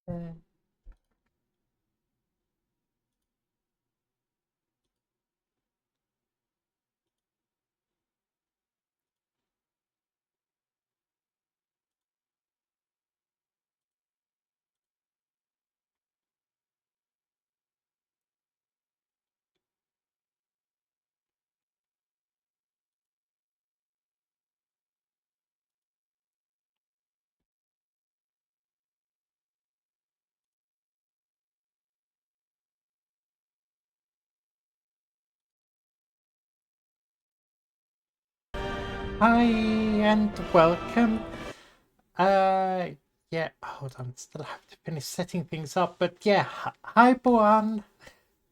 Uh, Hi and welcome. Uh, yeah, hold on, still have to finish setting things up, but yeah, hi Boan.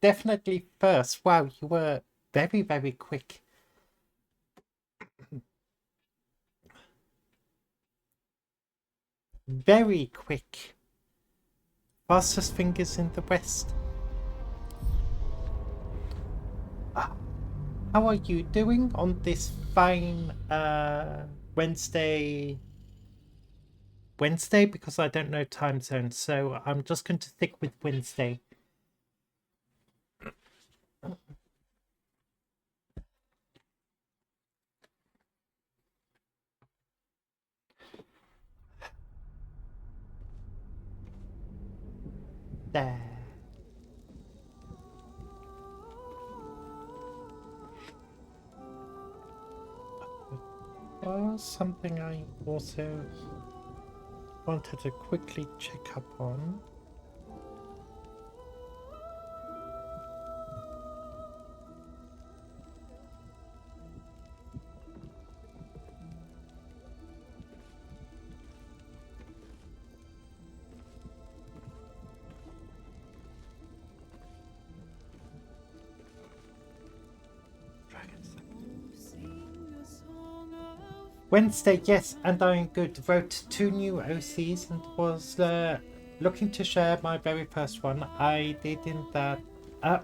Definitely first. Wow, you were very, very quick. Very quick. Fastest fingers in the West. Uh, how are you doing on this fine Wednesday? Wednesday, because I don't know time zones, so I'm just going to stick with Wednesday. There. Something I also wanted to quickly check up on. Wednesday, yes, and I'm good. Wrote 2 new OCs and was looking to share my very first one. I did in that. Uh,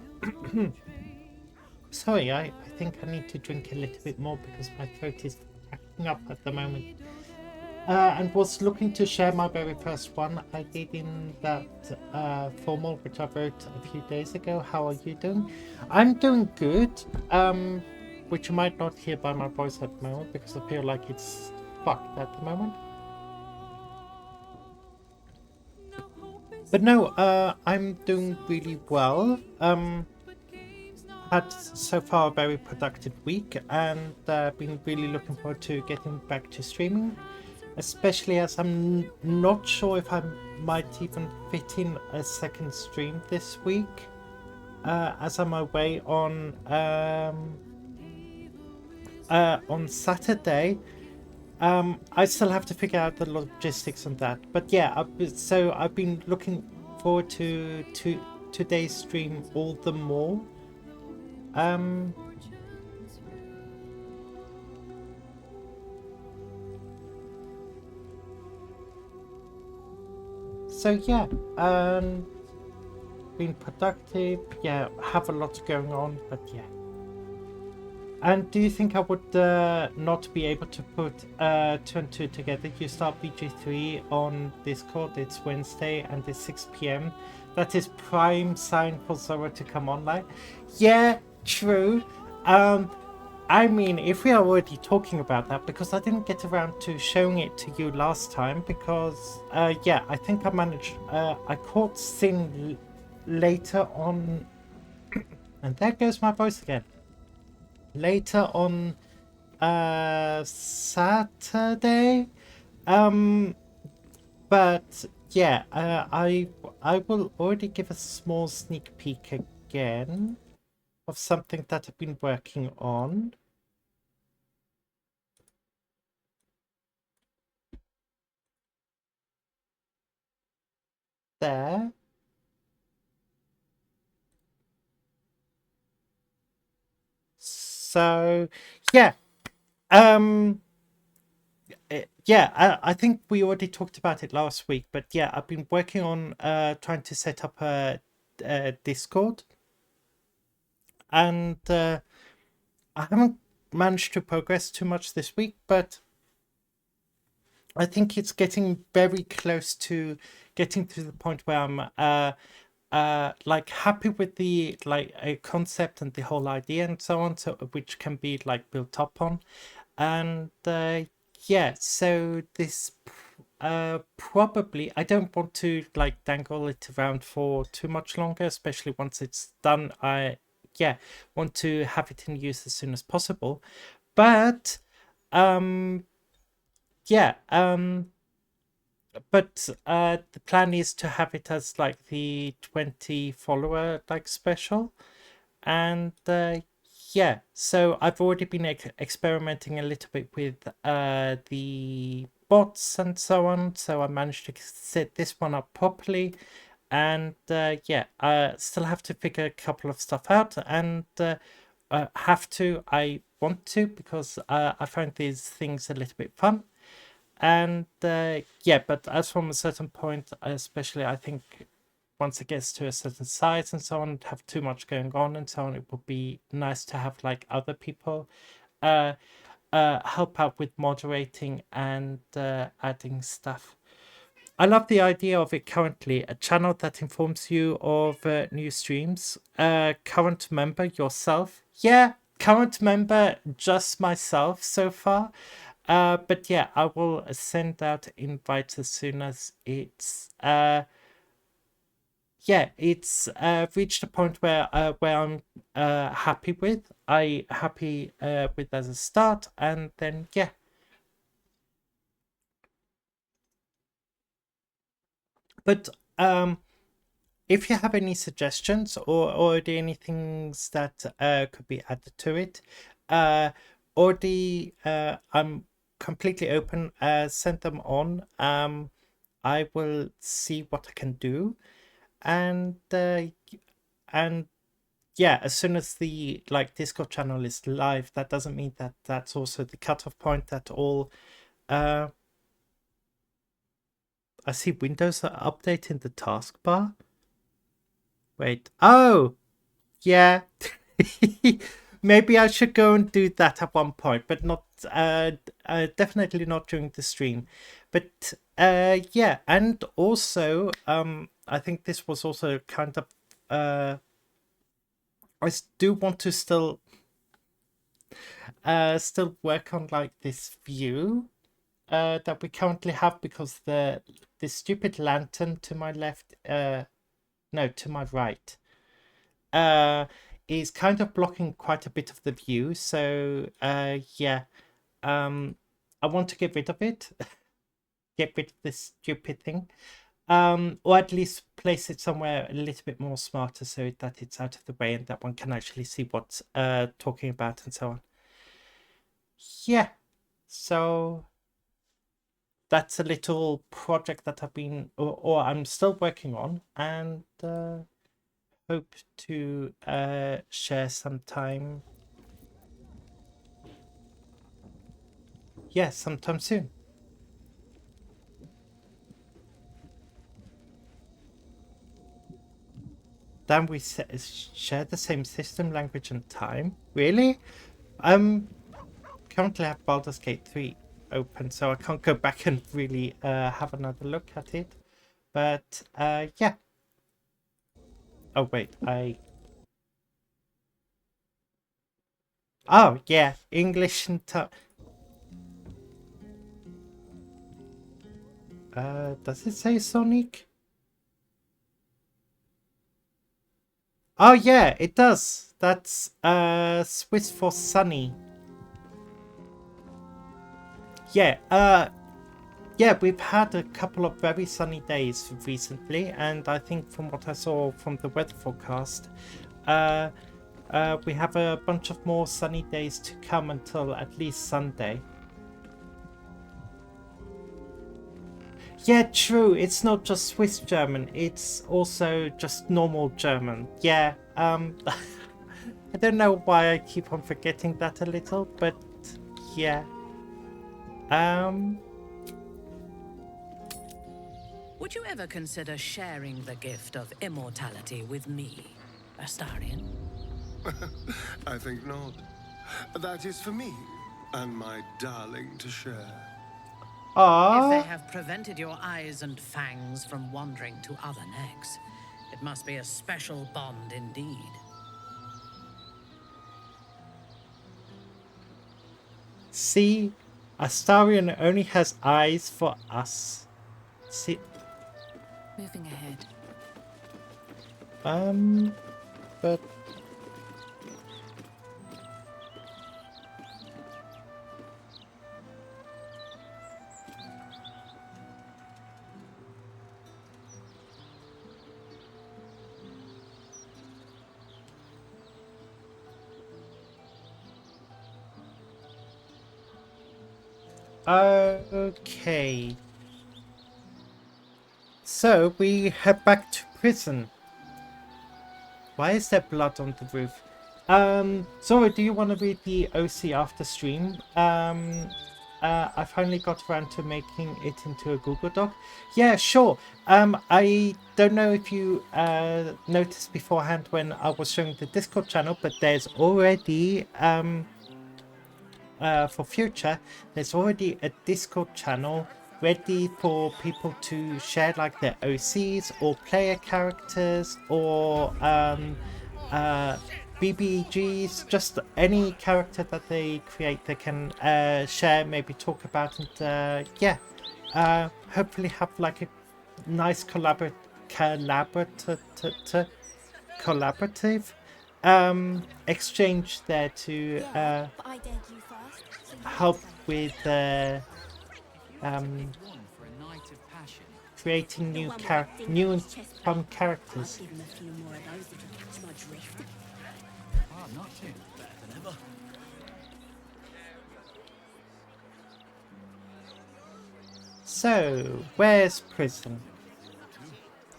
sorry, I think I need to drink a little bit more because my throat is acting up at the moment. And was looking to share my very first one. I did in that formal, which I wrote a few days ago. How are you doing? I'm doing good. Which you might not hear by my voice at the moment because I feel like it's fucked at the moment. But no, I'm doing really well. Had so far a very productive week and been really looking forward to getting back to streaming, especially as I'm not sure if I might even fit in a second stream this week, as I'm away on Saturday. I still have to figure out the logistics on that, but yeah, I've been looking forward to today's stream all the more. Um, so yeah, been productive. Yeah, have a lot going on, but yeah. And do you think I would not be able to put two and two together? You start BG3 on Discord, it's Wednesday and it's 6 p.m. That is prime sign for Zora to come online. Yeah, true. Um, I mean, if we are already talking about that, because I didn't get around to showing it to you last time, because, yeah, I think I managed, I caught Sin later on, and there goes my voice again. Later on Saturday. Um, but yeah, I will already give a small sneak peek again of something that I've been working on. There. So yeah, um, yeah, I think we already talked about it last week, but yeah, I've been working on trying to set up a Discord, and I haven't managed to progress too much this week, but I think it's getting very close to getting to the point where I'm like happy with the like a concept and the whole idea and so on, so which can be like built up on. And yeah, so this probably I don't want to like dangle it around for too much longer, especially once it's done. I yeah want to have it in use as soon as possible. But um yeah but the plan is to have it as like the 20 follower like special. And yeah, so I've already been experimenting a little bit with the bots and so on. So I managed to set this one up properly. And yeah, I still have to figure a couple of stuff out. And I want to, because I find these things a little bit fun. And yeah, but as from a certain point, especially I think once it gets to a certain size and so on, have too much going on and so on, it would be nice to have like other people uh, help out with moderating and adding stuff. I love the idea of it currently, a channel that informs you of new streams. Current member yourself. Yeah, current member just myself so far. But yeah, I will send out invites as soon as it's reached a point where I'm happy with. I happy with as a start, and then yeah. But if you have any suggestions or any things that could be added to it, already I'm completely open. Send them on. I will see what I can do, and and yeah, as soon as the like Discord channel is live, that doesn't mean that that's also the cutoff point that all. Uh, I see Windows are updating the taskbar. Wait, oh yeah, maybe I should go and do that at one point, but not definitely not during the stream. But yeah, and also I think this was also kind of do want to still work on like this view that we currently have, because the stupid lantern to my left, no, to my right, uh, is kind of blocking quite a bit of the view. So yeah, I want to get rid of it, get rid of this stupid thing, or at least place it somewhere a little bit more smarter so that it's out of the way and that one can actually see what's talking about and so on. Yeah, so that's a little project that I've been or I'm still working on, and hope to share sometime. Yeah, sometime soon. Then we share the same system, language, and time. Really? Currently have Baldur's Gate 3 open, so I can't go back and really have another look at it. But yeah. Oh wait, oh yeah, English and does it say Sonic? Oh yeah, it does. That's Swiss for sunny. Yeah, yeah, we've had a couple of very sunny days recently, and I think from what I saw from the weather forecast, we have a bunch of more sunny days to come until at least Sunday. Yeah, true. It's not just Swiss German, it's also just normal German. Yeah, I don't know why I keep on forgetting that a little, but yeah. Would you ever consider sharing the gift of immortality with me, Astarion? I think not. That is for me and my darling to share. If they Ah, have prevented your eyes and fangs from wandering to other necks, it must be a special bond indeed. see, Astarion only has eyes for us. See, Moving ahead. but okay. So we head back to prison. Why is there blood on the roof? Zora, do you want to read the OC after stream? I finally got around to making it into a Google Doc. Yeah, sure. I don't know if you noticed beforehand when I was showing the Discord channel, but there's already for future, there's already a Discord channel ready for people to share like their OCs or player characters or BBGs, just any character that they create they can share, maybe talk about, and yeah, hopefully have like a nice collaborative exchange there to help with creating new and fun characters. So, where's prison?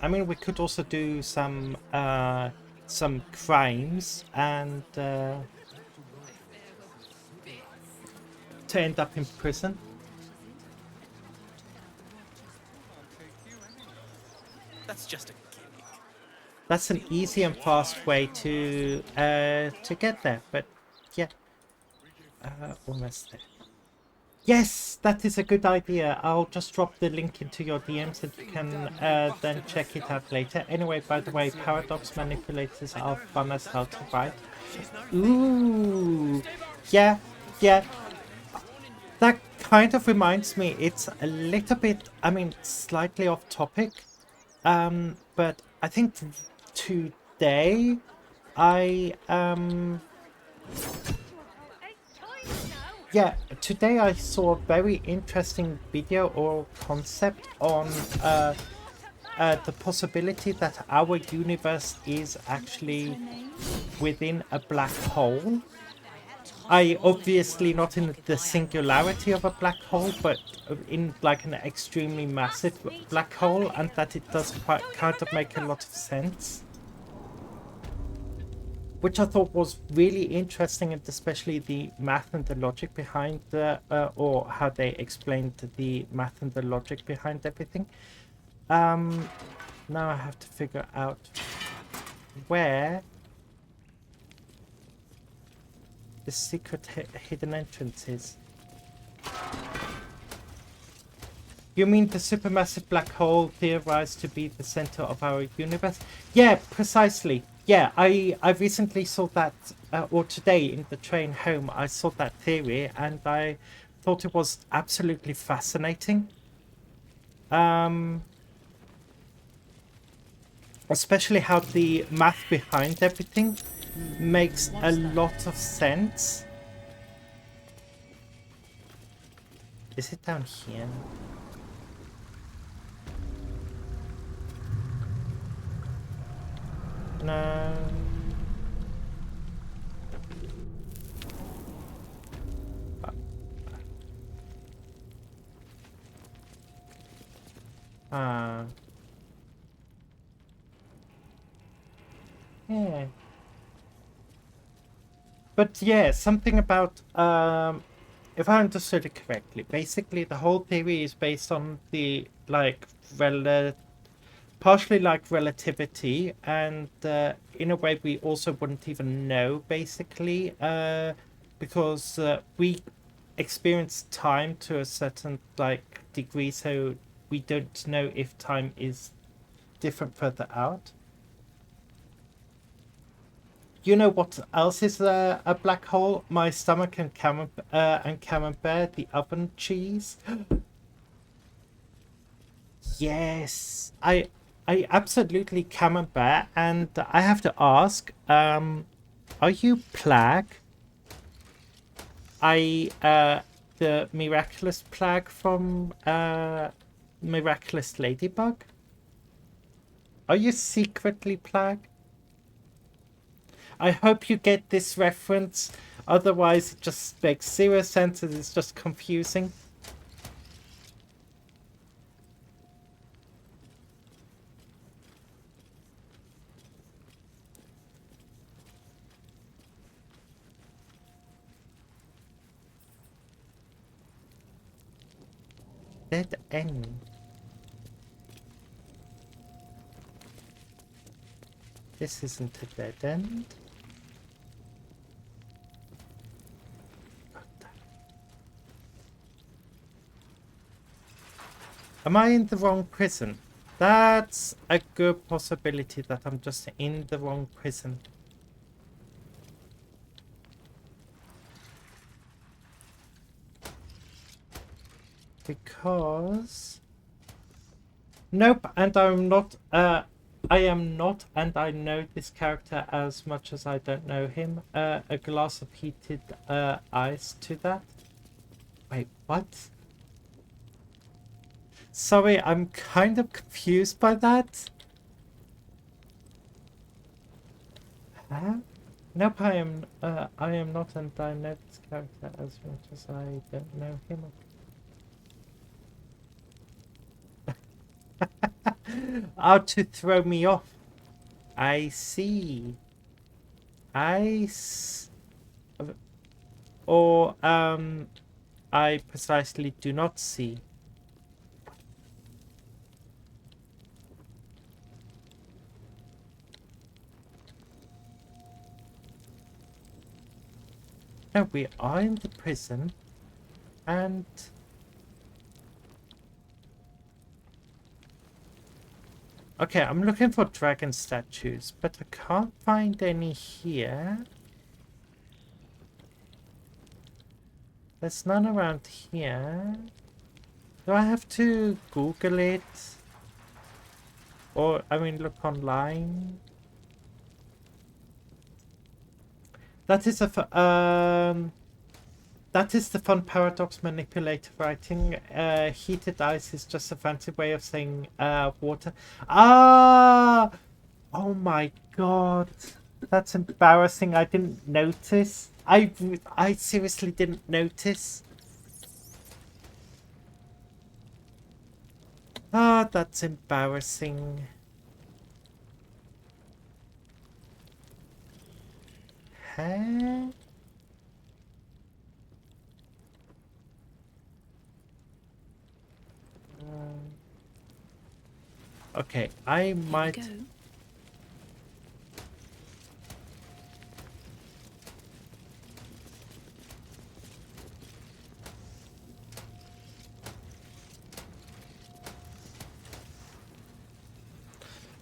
I mean, we could also do some crimes and to end up in prison. That's just a gimmick. That's an easy and fast way to get there, but yeah, almost there. Yes, that is a good idea. I'll just drop the link into your DMs and you can then check it out later. Anyway, by the way, paradox manipulators are fun as hell to write. Ooh, yeah. That kind of reminds me, it's a little bit, I mean, slightly off topic, but I think today today I saw a very interesting video or concept on the possibility that our universe is actually within a black hole. Obviously not in the singularity of a black hole, but in like an extremely massive black hole, and that it does kind of make a lot of sense. Which I thought was really interesting, and especially the math and the logic behind or how they explained the math and the logic behind everything. Now I have to figure out where the secret hidden entrance is. You mean the supermassive black hole theorized to be the center of our universe? Yeah, precisely. Yeah, I recently saw that, or today in the train home, I saw that theory and I thought it was absolutely fascinating. Especially how the math behind everything makes a lot of sense. Is it down here? No. Yeah. But yeah, something about if I understood it correctly, basically the whole theory is based on the like partially like relativity, and in a way we also wouldn't even know basically because we experience time to a certain like degree, so we don't know if time is different further out. You know what else is a black hole? My stomach and camembert, the oven cheese. Yes, I absolutely camembert, and I have to ask, are you Plague? The miraculous Plague from Miraculous Ladybug? Are you secretly Plague? I hope you get this reference, otherwise it just makes zero sense and it's just confusing. Dead end. This isn't a dead end. Am I in the wrong prison? That's a good possibility that I'm just in the wrong prison. Because... Nope, and I'm not, I am not, and I know this character as much as I don't know him. A glass of heated ice to that. Wait, what? Sorry, I'm kind of confused by that. Huh? Nope, I am not, and I know this character as much as I don't know him. Oh, to throw me off. I see. Or, I precisely do not see. No, we are in the prison, and... Okay, I'm looking for dragon statues, but I can't find any here. There's none around here. Do I have to Google it? Or, I mean, look online? That is that is the fun paradox manipulator writing. Heated ice is just a fancy way of saying water. Ah! Oh my god. That's embarrassing. I didn't notice. I seriously didn't notice. Ah, that's embarrassing. Huh? Okay, I might...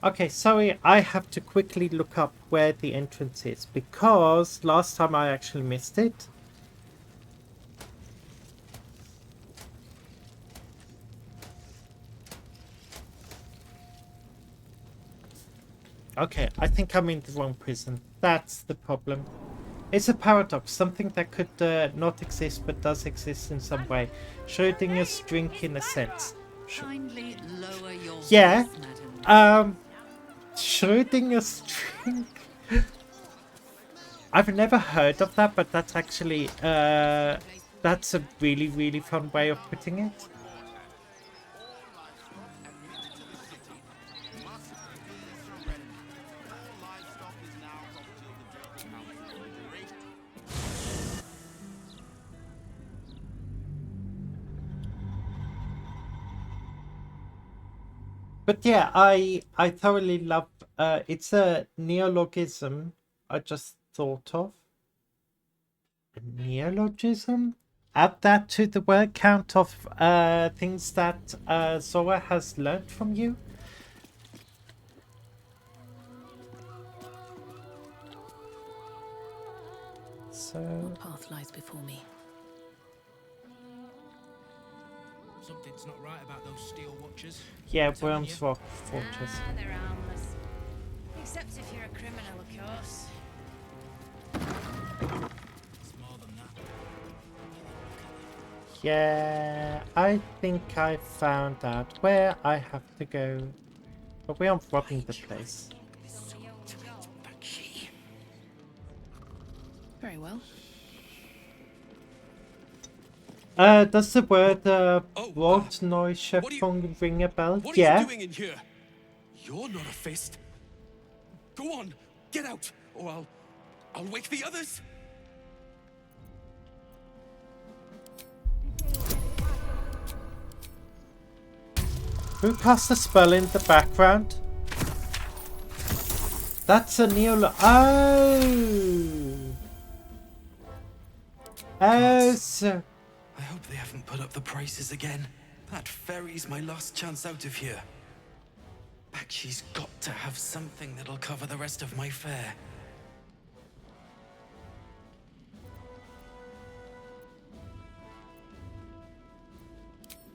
Okay, sorry, I have to quickly look up where the entrance is, because last time I actually missed it. Okay, I think I'm in the wrong prison. That's the problem. It's a paradox, something that could not exist but does exist in some way. Schrodinger's drink in a sense. Yeah, Schrodinger's drink. I've never heard of that, but that's actually, that's a really, really fun way of putting it. But yeah, I thoroughly love, it's a neologism I just thought of. A neologism? add that to the word count of things that Zora has learned from you. So What path lies before me? Something's not right about those steel watchers. yeah, I'm telling Worms you. Rock Fortress. Ah, they're harmless. Except if you're a criminal, of course. It's more than that. Yeah, I think I found out where I have to go. But we aren't robbing the place. Very well. Does the word Oh, Walt Noise what are you- ring a bell? What are Yeah. you doing in here? You're not a fist. Go on, get out, or I'll wake the others. Who cast a spell in the background? That's a Neolo. Oh! Oh, so. I hope they haven't put up the prices again. That ferry's my last chance out of here. Bakshi's got to have something that'll cover the rest of my fare.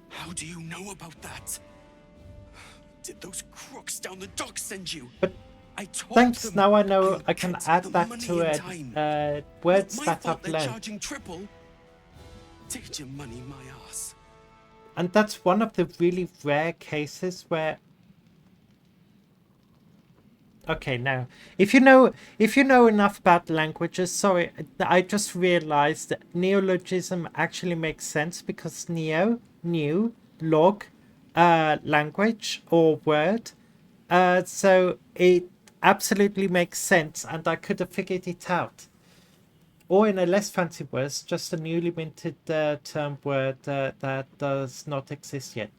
How do you know about that? Did those crooks down the dock send you? But I told thanks, them now I know I'll I can get add the that money to in it. time. Words Not my that fault I've they're learned. charging triple. Take your money, my ass. And that's one of the really rare cases where. Okay, now if you know enough about languages, sorry, I just realized that neologism actually makes sense because new, log, language or word. So it absolutely makes sense, and I could have figured it out. Or in a less fancy words, just a newly minted term word that does not exist yet.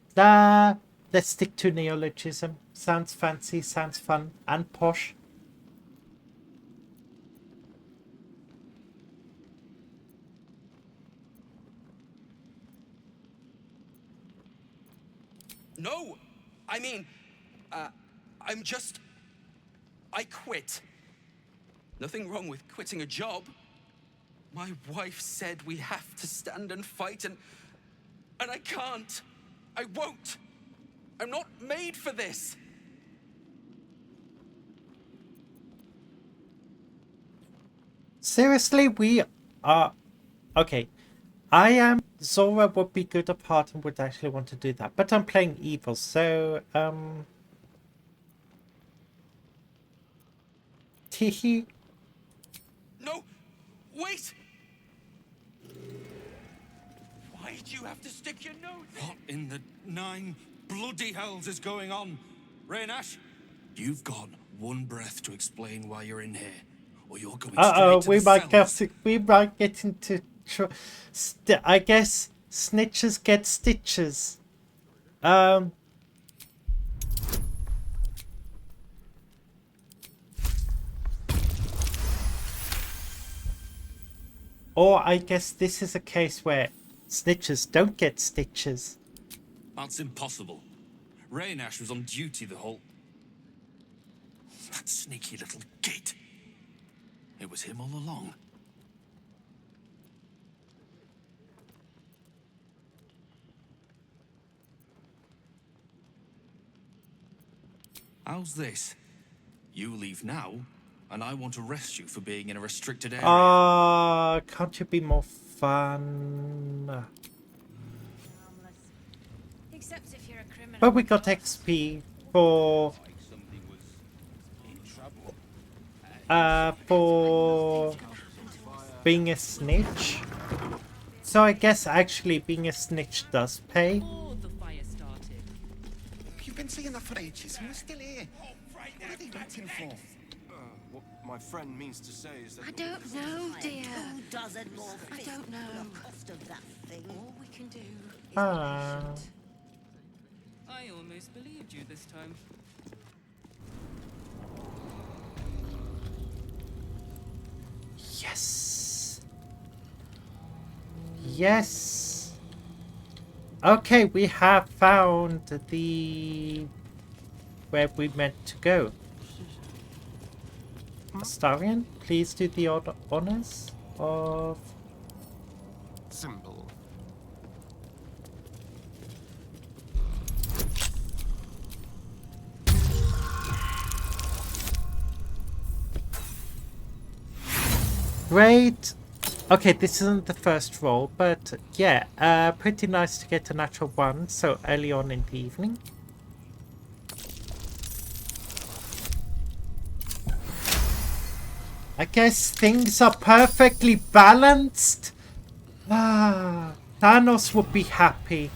Let's stick to neologism. Sounds fancy, sounds fun, and posh. No, I mean, I'm just... I quit. Nothing wrong with quitting a job. My wife said we have to stand and fight, and I can't. I won't. I'm not made for this. Seriously, we are... Okay. I am... Zora would be good apart and would actually want to do that. But I'm playing evil, so... Teehee. No, wait! Why'd you have to stick your nose in? What in the 9 bloody hells is going on? Raynash, you've got one breath to explain why you're in here, or you're going straight to we the might cells. get into... I guess snitches get stitches. Or I guess this is a case where snitches don't get stitches. That's impossible. Raynash was on duty the whole... That sneaky little git. It was him all along. How's this? You leave now, and I want to arrest you for being in a restricted area. Can't you be more fun? Except if you're a criminal. But we got XP for being a snitch. So I guess actually being a snitch does pay. Before the fire started. You've been seeing that for ages, and we're still here. What are they waiting for? What my friend means to say is that... I don't know, dear. Who doesn't more I fit don't know. the cost of that thing? All we can do is Ah. be patient. I almost believed you this time. Yes. Yes. Okay, we have found the where we meant to go. Astarion, please do the honors of... Simple. Great. Okay, this isn't the first roll, but yeah, pretty nice to get a natural 1 so early on in the evening. I guess things are perfectly balanced. Ah, Thanos would be happy.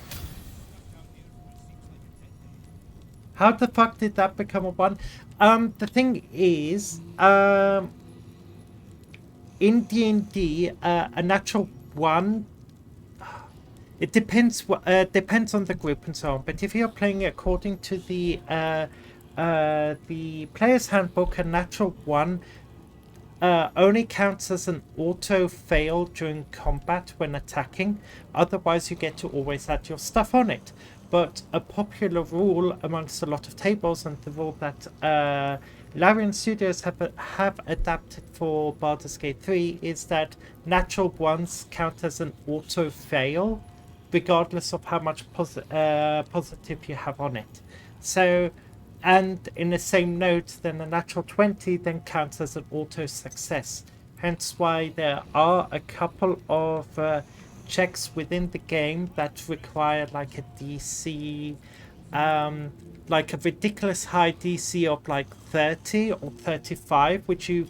How the fuck did that become a 1? The thing is, in D&D, a natural 1, it depends on the group and so on, but if you're playing according to the player's handbook, a natural 1 only counts as an auto fail during combat when attacking. Otherwise, you get to always add your stuff on it. But a popular rule amongst a lot of tables, and the rule that Larian Studios have adapted for Baldur's Gate 3, is that natural 1s count as an auto fail, regardless of how much positive you have on it. So, and in the same note, then a natural 20 then counts as an auto success. Hence why there are a couple of checks within the game that require like a DC, like a ridiculous high DC of like 30 or 35, which you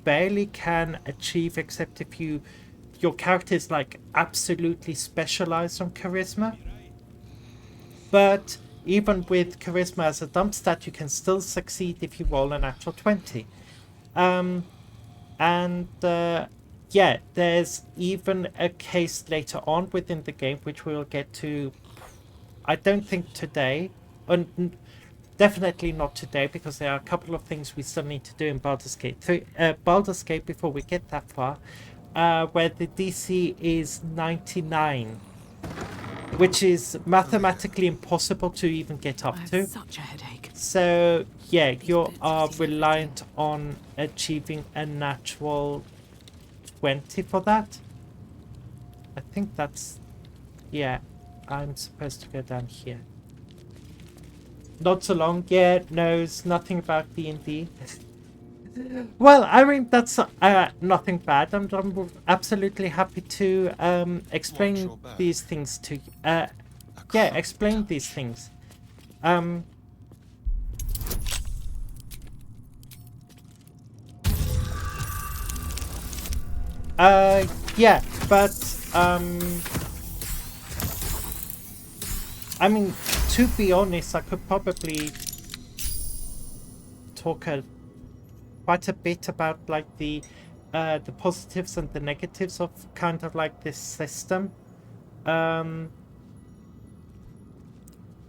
barely can achieve except if your character is like absolutely specialized on charisma. But even with charisma as a dump stat, you can still succeed if you roll a natural 20. Yeah, there's even a case later on within the game, which we'll get to, I don't think today, and definitely not today, because there are a couple of things we still need to do in Baldur's Gate 3, Baldur's Gate before we get that far, where the DC is 99. Which is mathematically impossible to even get up to. Such a headache. So yeah, you are reliant on achieving a natural 20 for that. I think that's... yeah, I'm supposed to go down here. Not so long. Yeah, knows nothing about D&D. Well, I mean, that's nothing bad. I'm absolutely happy to explain these things to you. Yeah, explain these things. Yeah, but I mean, to be honest, I could probably talk quite a bit about like the positives and the negatives of kind of like this system,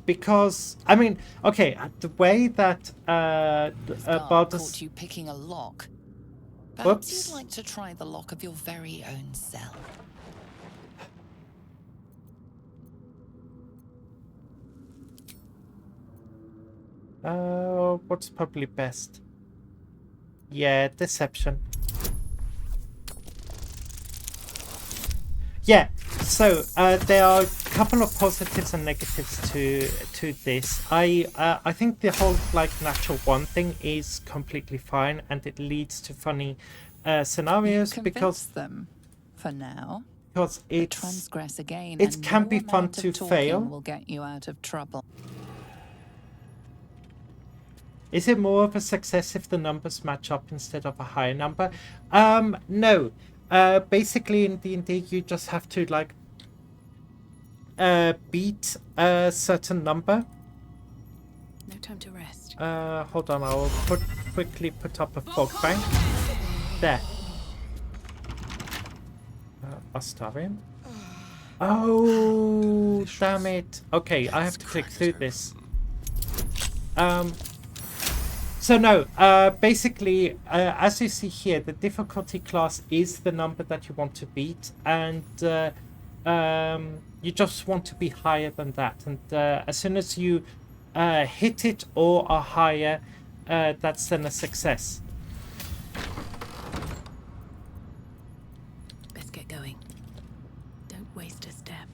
because I mean, okay, the way that Baldur's... caught you picking a lock. Perhaps Whoops. you'd like to try the lock of your very own cell. What's probably best? Yeah, deception. Yeah, so there are a couple of positives and negatives to this. I think the whole like natural 1 thing is completely fine, and it leads to funny scenarios because them for now. Because it's Transgress again. it and can no be fun amount of to talking fail. will get you out of trouble. Is it more of a success if the numbers match up instead of a higher number? No. Basically in D&D you just have to like beat a certain number. No time to rest. Hold on, I'll quickly put up a fog bank. There. Astarion. Oh, damn it. Okay, I have to click through this. So no, basically, as you see here, the difficulty class is the number that you want to beat, and you just want to be higher than that, and as soon as you hit it or are higher, that's then a success. Best get going. Don't waste a step.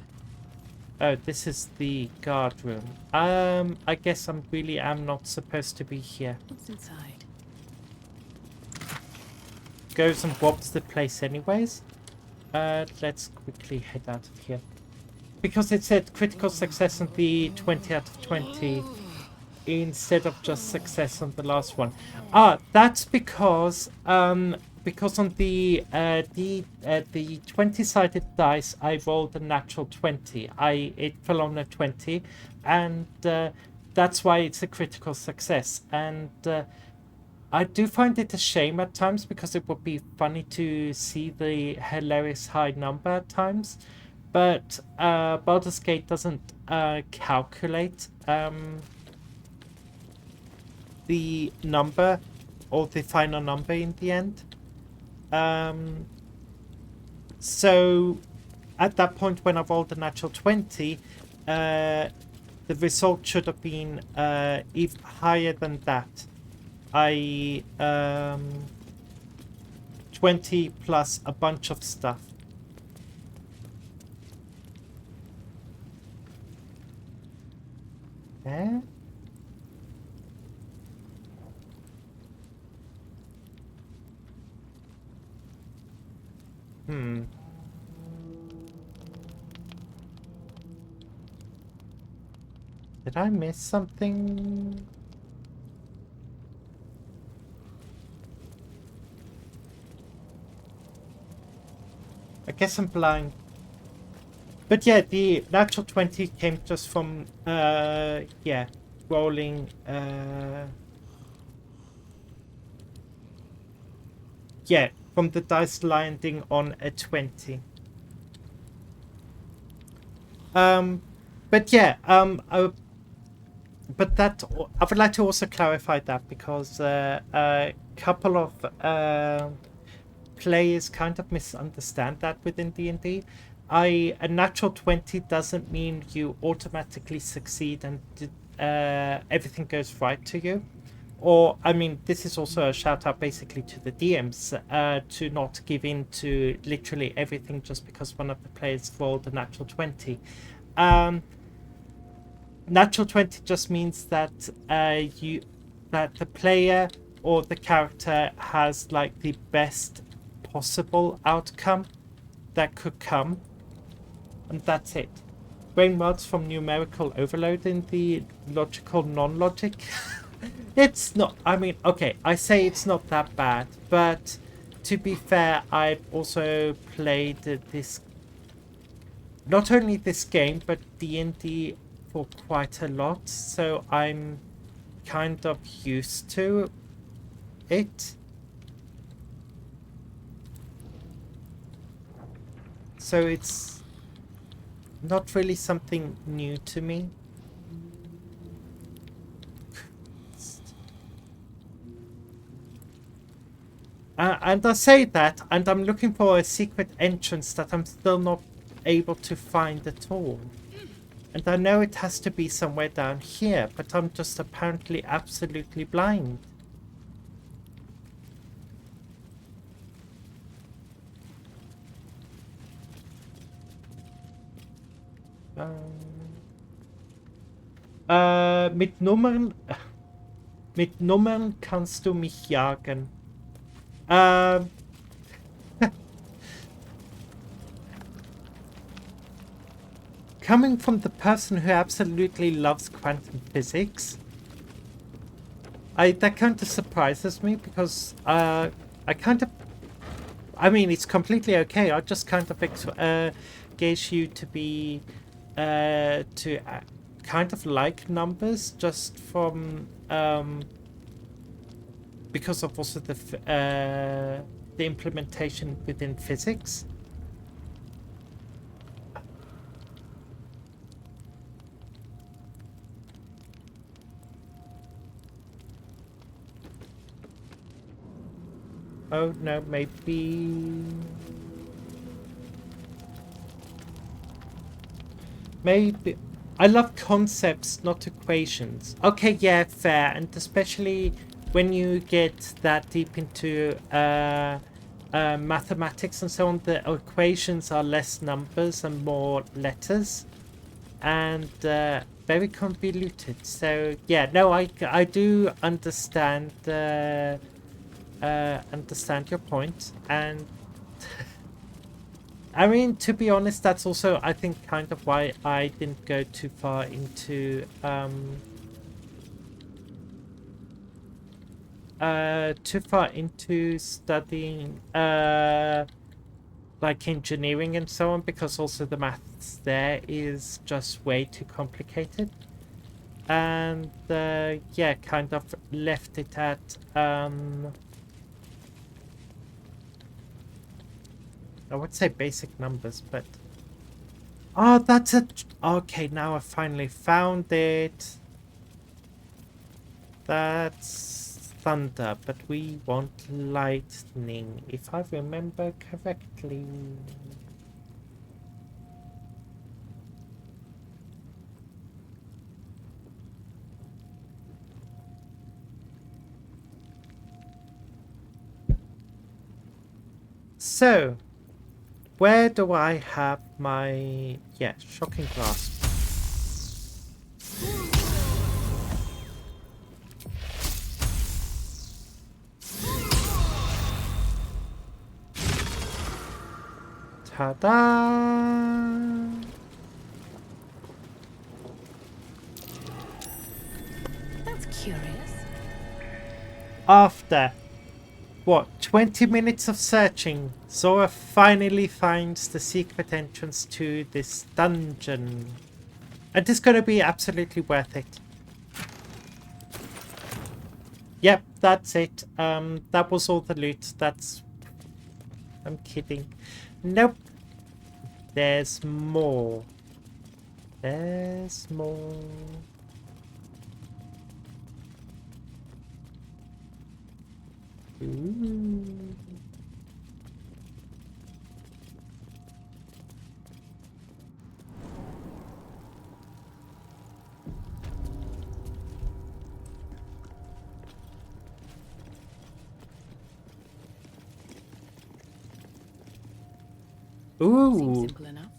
Oh, this is the guard room. I guess I'm really am not supposed to be here. What's inside? Goes and robs the place anyways. Let's quickly head out of here. Because it said critical success on the 20 out of 20 instead of just success on the last one. That's because on the 20-sided dice I rolled a natural 20. It fell on a 20, and that's why it's a critical success. And I do find it a shame at times, because it would be funny to see the hilarious high number at times. But Baldur's Gate doesn't calculate the number or the final number in the end. So at that point when I rolled a natural 20, the result should have been even higher than that. 20 plus a bunch of stuff. Yeah. Did I miss something? I guess I'm blind. But yeah, the natural 20 came just from, yeah, rolling, yeah, from the dice landing on a 20. But yeah, but that, I would like to also clarify that, because a couple of players kind of misunderstand that within D&D. A natural 20 doesn't mean you automatically succeed and everything goes right to you. Or, I mean, this is also a shout out basically to the DMs to not give in to literally everything just because one of the players rolled a natural 20. Natural 20 just means that that the player or the character has like the best possible outcome that could come, and that's it. Brain words from numerical overload in the logical non-logic. It's not, I mean, okay, I say it's not that bad, but to be fair, I've also played this, not only this game, but D&D for quite a lot, so I'm kind of used to it. So it's not really something new to me. And I say that, and I'm looking for a secret entrance that I'm still not able to find at all. And I know it has to be somewhere down here, but I'm just apparently absolutely blind. Mit Nummern kannst du mich jagen. Coming from the person who absolutely loves quantum physics, that kind of surprises me, because I mean, it's completely okay. I just kind of gauge you to be to kind of like numbers just from because of also the implementation within physics. Oh no, maybe. Maybe. I love concepts, not equations. Okay, yeah, fair. And especially when you get that deep into mathematics and so on, the equations are less numbers and more letters. And very convoluted. So, yeah, no, I do understand understand your point. And I mean, to be honest, that's also, I think, kind of why I didn't go too far into studying like engineering and so on, because also the maths there is just way too complicated. And yeah, kind of left it at I would say basic numbers, but oh, that's a okay. Now I finally found it. That's thunder, but we want lightning, if I remember correctly. So, where do I have my... yeah, shocking grasp. Ta-da! That's curious. After, what, 20 minutes of searching, Zora finally finds the secret entrance to this dungeon. And it's going to be absolutely worth it. Yep, that's it. That was all the loot. That's... I'm kidding. Nope. There's more. There's more. Ooh. Ooh. Simple enough.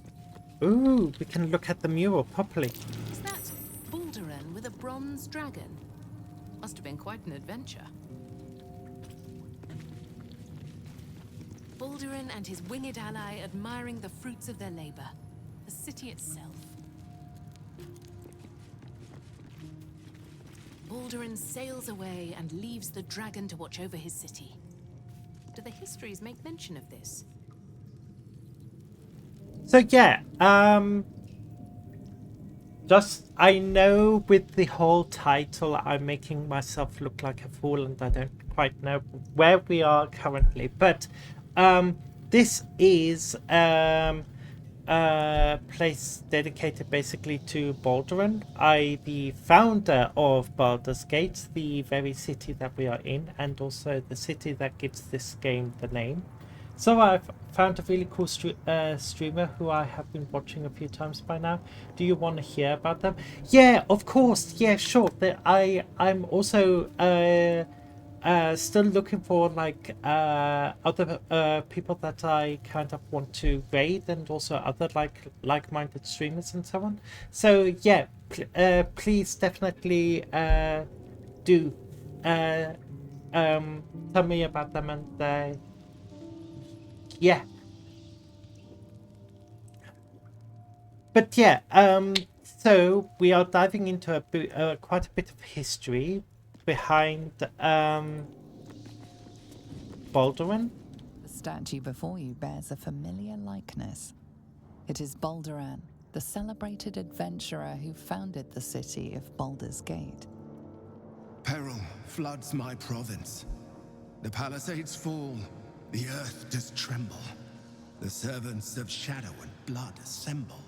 Ooh, we can look at the mural properly. Is that Balduran with a bronze dragon? Must have been quite an adventure. Balduran and his winged ally admiring the fruits of their labor. The city itself. Balduran sails away and leaves the dragon to watch over his city. Do the histories make mention of this? So yeah, just, I know with the whole title, I'm making myself look like a fool and I don't quite know where we are currently, but this is a place dedicated basically to Balduran, the founder of Baldurs Gate, the very city that we are in, and also the city that gives this game the name. So I've found a really cool streamer who I have been watching a few times by now. Do you want to hear about them? Yeah, of course. Yeah, sure. I'm also still looking for like other people that I kind of want to raid, and also other like-minded streamers and so on. So yeah, please definitely do tell me about them, and yeah. But yeah, so we are diving into quite a bit of history behind Balduran. The statue before you bears a familiar likeness. It is Balduran, the celebrated adventurer who founded the city of Baldurs Gate. Peril floods my province. The palisades fall, the earth does tremble. The servants of shadow and blood assemble.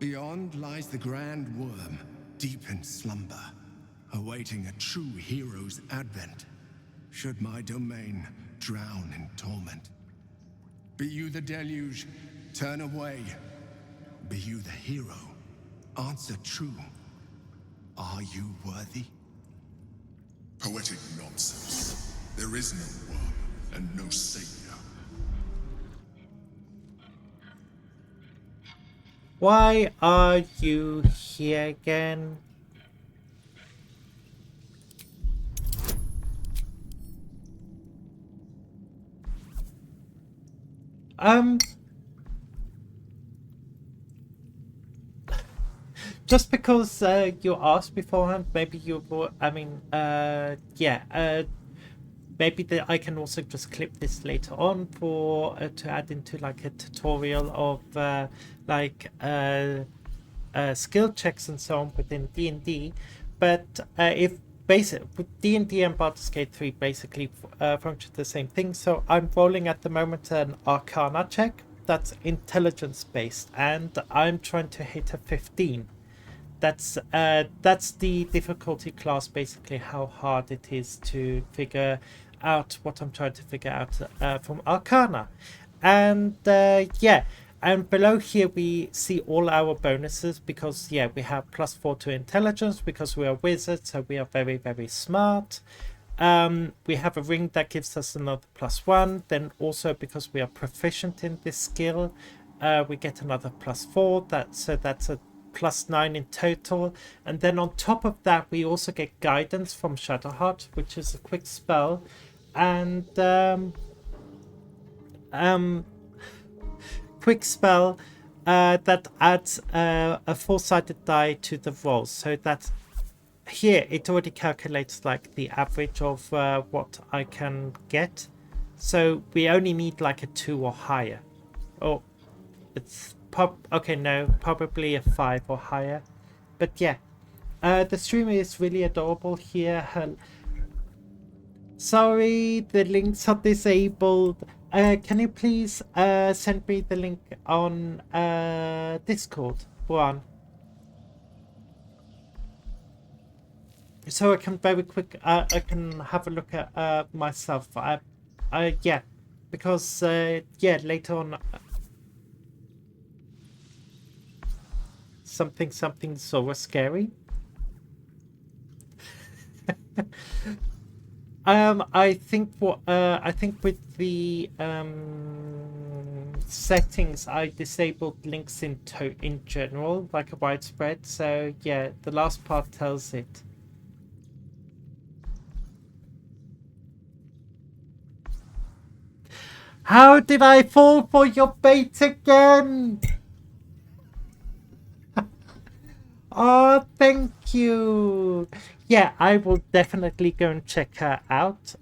Beyond lies the grand worm, deep in slumber, awaiting a true hero's advent, should my domain drown in torment. Be you the deluge, turn away. Be you the hero? Answer true. Are you worthy? Poetic nonsense. There is no one and no savior. Why are you here again? Just because you asked beforehand, maybe you will, I mean, maybe I can also just clip this later on for to add into like a tutorial of skill checks and so on within D&D. But if with D&D and Baldur's Gate 3 basically function the same thing. So I'm rolling at the moment an Arcana check that's intelligence based, and I'm trying to hit a 15. That's the difficulty class, basically how hard it is to figure out what I'm trying to figure out from Arcana. And and below here we see all our bonuses, because we have +4 to intelligence because we are wizards, so we are very, very smart. We have a ring that gives us another +1. Then also, because we are proficient in this skill, we get another +4. That's a +9 in total. And then on top of that, we also get guidance from Shadowheart, which is a quick spell, and quick spell that adds a 4-sided die to the rolls, so that here it already calculates like the average of what I can get. So we only need like a 2 or higher. Oh, it's probably a 5 or higher. But yeah, the streamer is really adorable here. Sorry, the links are disabled. Can you please send me the link on Discord, Juan? So I can very quick, I can have a look at myself. Because later on, something so scary. I think with the settings, I disabled links in general, like a widespread. So yeah, the last part tells it. How did I fall for your bait again? Oh, thank you. Yeah, I will definitely go and check her out.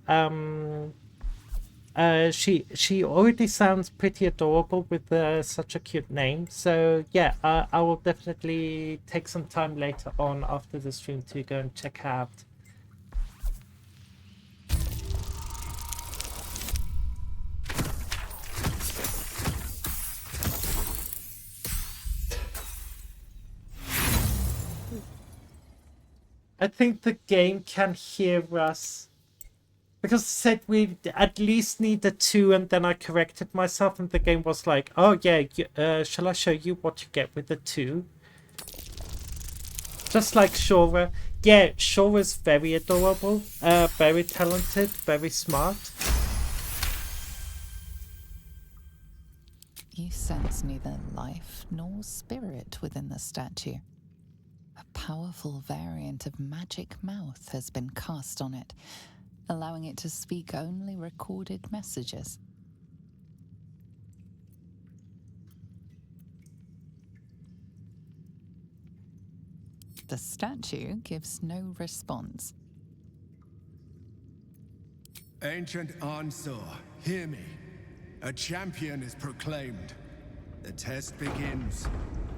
She already sounds pretty adorable with such a cute name. So yeah, I will definitely take some time later on after the stream to go and check her out. I think the game can hear us, because it said we at least need a 2, and then I corrected myself, and the game was like, oh yeah, shall I show you what you get with the 2? Just like Shora. Yeah, Shora's very adorable, very talented, very smart. You sense neither life nor spirit within the statue. A powerful variant of magic mouth has been cast on it, allowing it to speak only recorded messages. The statue gives no response. Ancient Ansor, hear me. A champion is proclaimed. The test begins.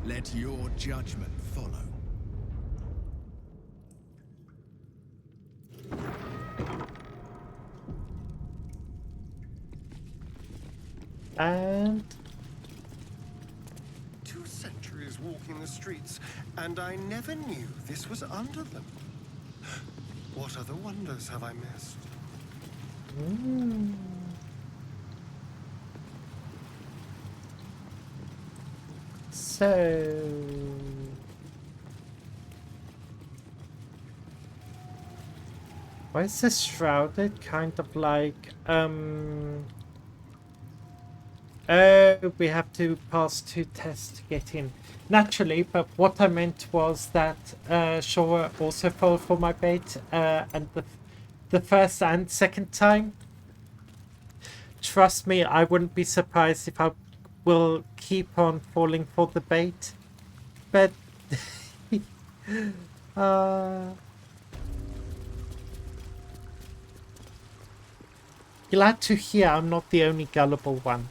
Let your judgment follow. And 2 centuries walking the streets, and I never knew this was under them. What other wonders have I missed? So... why is this shrouded? Kind of like, oh, we have to pass 2 tests to get in. Naturally, but what I meant was that Shora also fell for my bait, and the first and second time. Trust me, I wouldn't be surprised if I will keep on falling for the bait. But... glad to hear I'm not the only gullible one.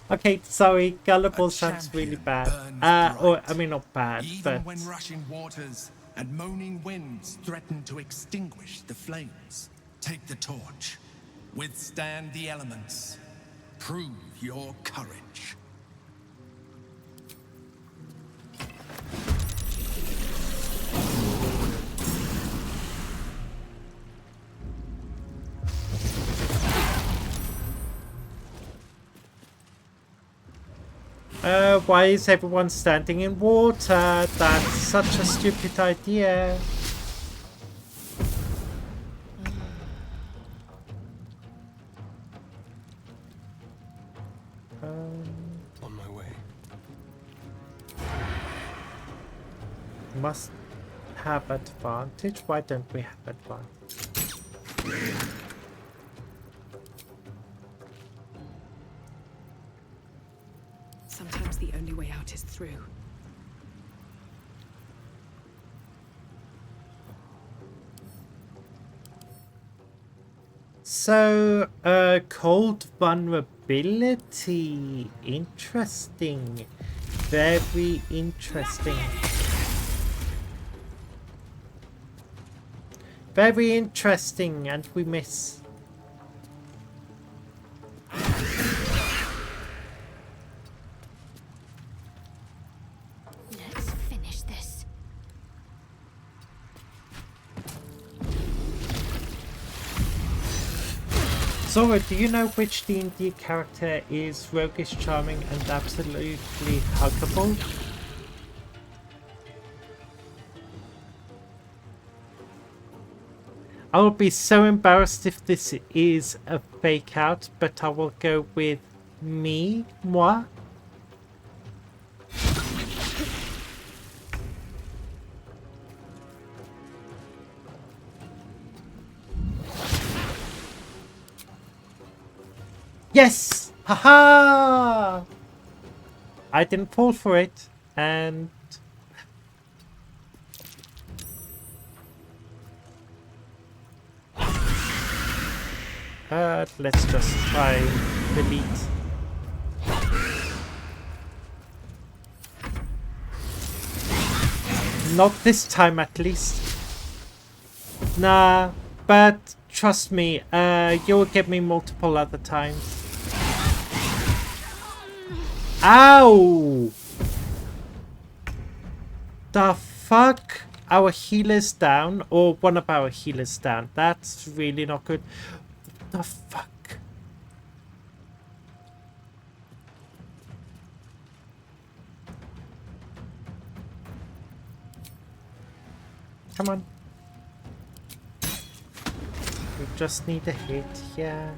Okay, sorry, gullible sounds really bad. Or, I mean, not bad, even but... when rushing waters and moaning winds threaten to extinguish the flames. Take the torch. Withstand the elements. Prove your courage. Why is everyone standing in water? That's such a stupid idea. On my way. Must have advantage. Why don't we have advantage? Sometimes the only way out is through. So, cold vulnerability. Interesting. Very interesting. Very interesting, and we miss. Let's finish this. Zora, do you know which D&D character is roguish, charming, and absolutely huggable? I will be so embarrassed if this is a fake out, but I will go with me, moi. Yes! Haha! I didn't fall for it, and... let's just try delete. Not this time, at least. Nah, but trust me, you'll get me multiple other times. Ow! The fuck? Our healer's down, or one of our healers down. That's really not good. The fuck? Come on. We just need a hit, yeah.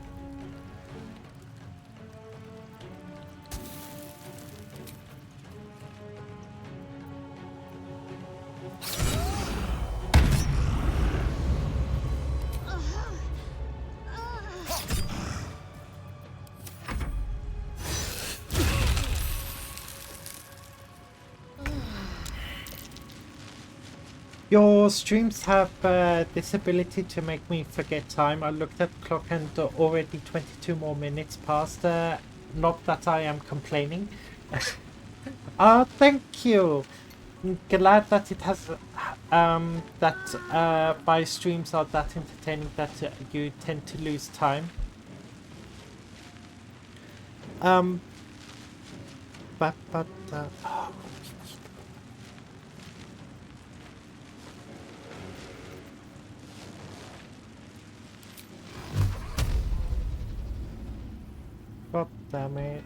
Your streams have this ability to make me forget time. I looked at the clock and already 22 more minutes passed. Not that I am complaining. Thank you. I'm glad that it has that my streams are that entertaining that you tend to lose time. But oh. God damn it.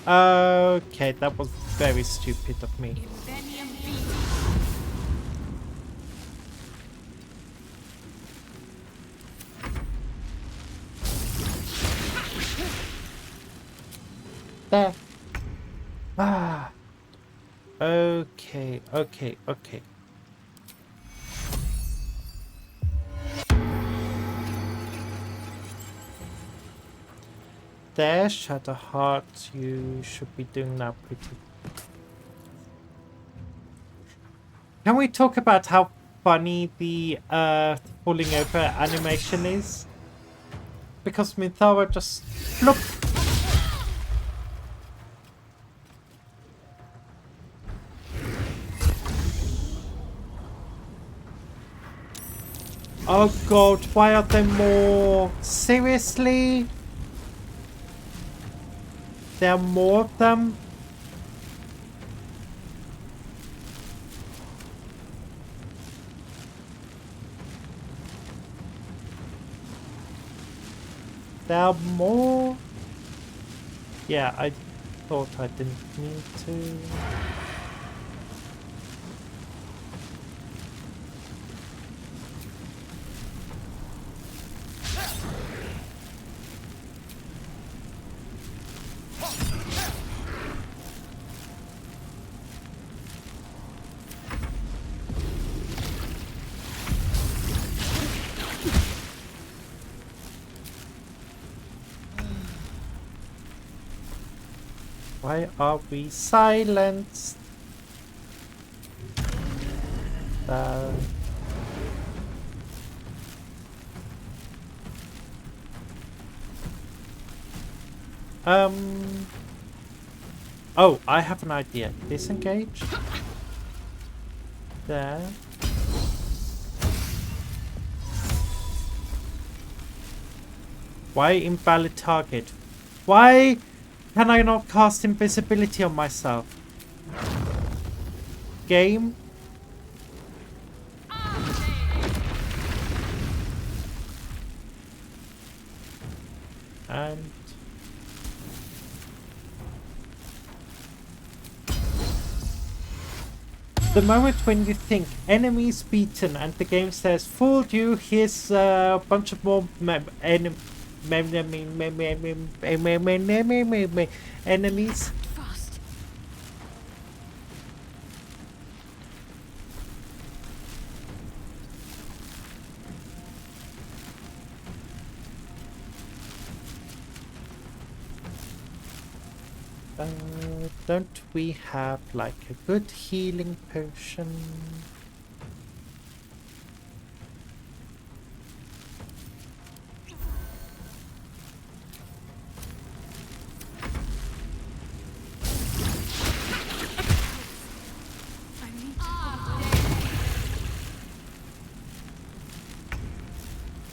Okay, that was very stupid of me. There. Ah. Okay. There, Shadowheart, you should be doing now pretty. Can we talk about how funny the falling over animation is? Because Minthara just flop. Oh god, why are there more? Seriously? There are more of them? There are more? Yeah, I thought I didn't need to. Why are we silenced? Oh, I have an idea. Disengage. There. Why invalid target? Why can I not cast invisibility on myself? Game? And the moment when you think enemies beaten and the game says fooled you, here's a bunch of more enemies. Fast. Don't we have like a good healing potion?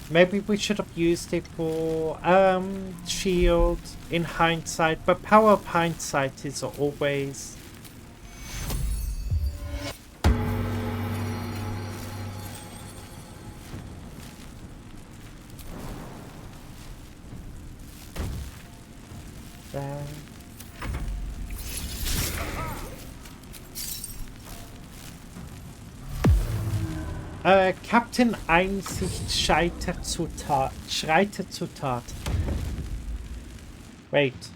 Maybe we should have used it for shield in hindsight, but power of hindsight is always there. Captain Einsicht schreitet zur Tat. Wait.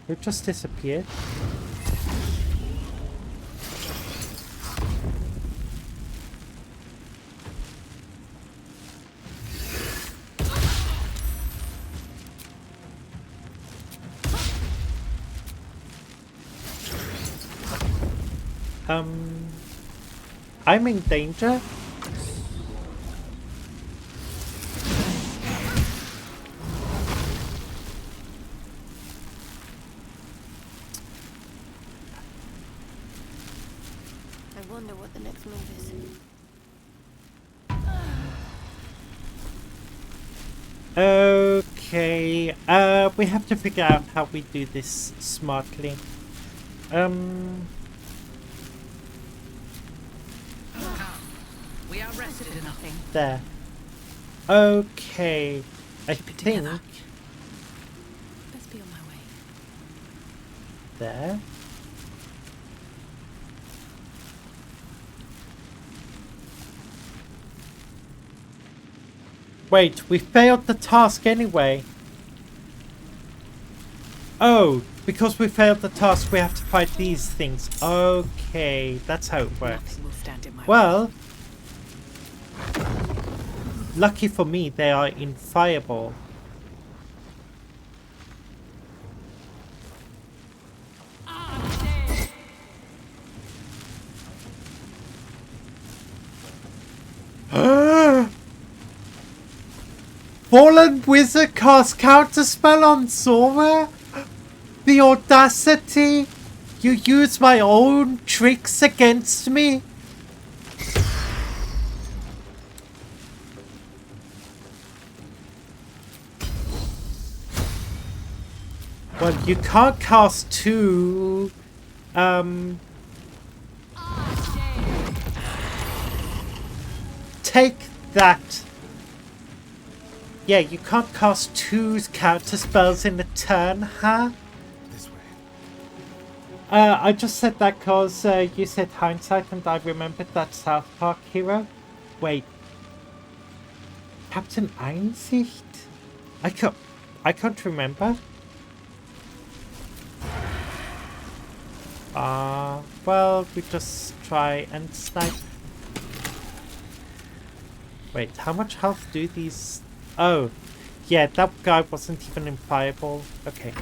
Who just disappeared? I'm in danger. I wonder what the next move is. Okay. We have to figure out how we do this smartly. We are rested enough. There. Okay. I think. Let's be on my way. there. Wait, we failed the task anyway. Oh, because we failed the task, we have to fight these things. Okay, that's how it works. Well, lucky for me, they are in Fireball. Fallen Wizard cast Counterspell on Sora? The audacity! You use my own tricks against me? Well, you can't cast two, take that. Yeah, you can't cast two counter spells in a turn, huh? This way. I just said that because you said hindsight and I remembered that South Park hero. Wait. Captain Einsicht? I can't remember. Well, we just try and snipe. Wait, how much health do these... Oh, yeah, that guy wasn't even in Fireball. Okay.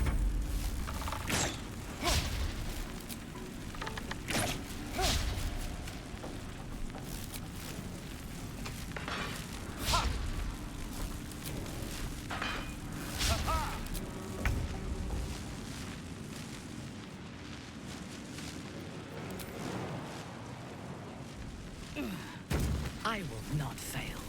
I will not fail.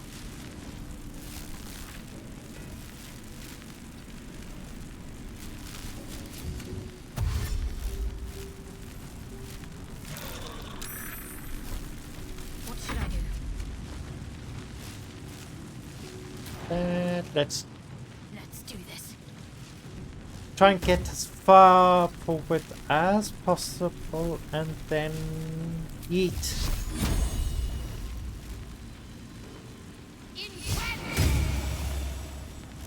What should I do? Let's Let's do this. try and get as far forward as possible and then eat.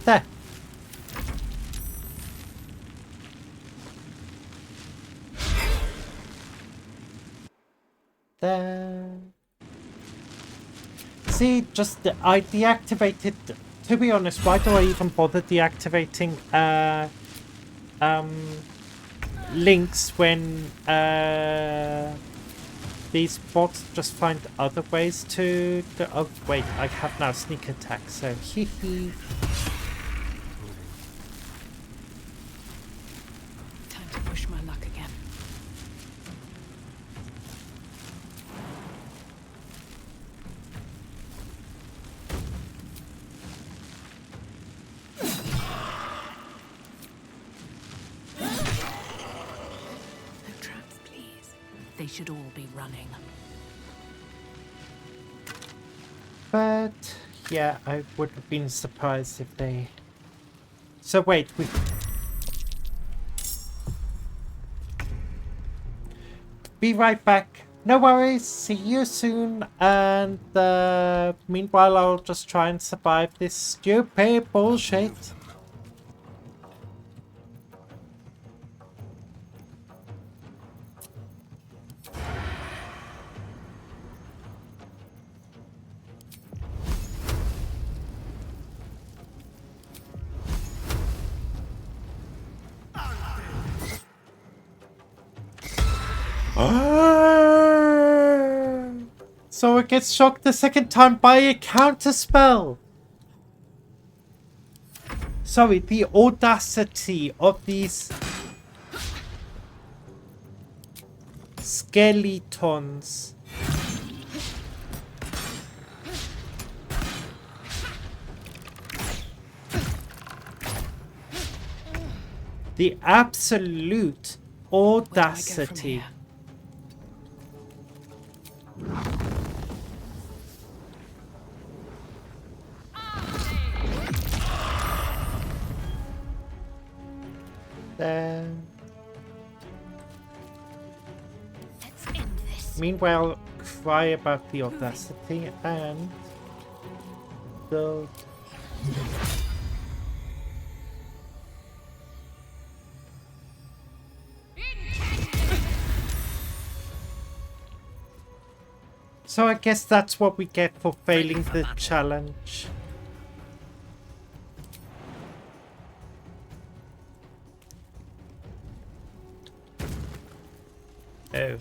There. There. See, I deactivated. To be honest, why do I even bother deactivating links when these bots just find other ways to... Oh, wait, I have now sneak attack, so hee hee. Time to push my luck again. No traps, please. They should all be running. But, yeah, I would have been surprised if they... So wait, we... Be right back. No worries, see you soon. And, meanwhile, I'll just try and survive this stupid bullshit. So it gets shocked the second time by a counterspell. Sorry, the audacity of these skeletons. The absolute audacity. There. Meanwhile, cry about the audacity and build. So I guess that's what we get for failing the challenge. Oh.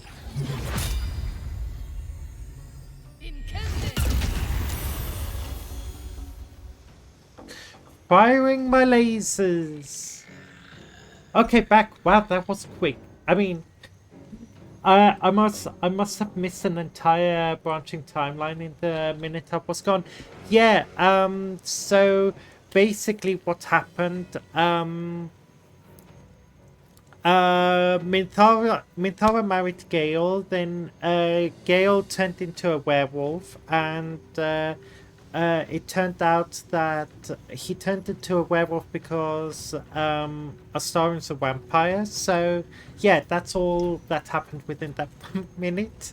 Firing my lasers. Okay, back. Wow, that was quick. I mean, I must have missed an entire branching timeline in the minute I was gone. Yeah. So basically, what happened? Minthara married Gale. Then Gale turned into a werewolf, and it turned out that he turned into a werewolf because Astarian's a vampire. So yeah, that's all that happened within that minute.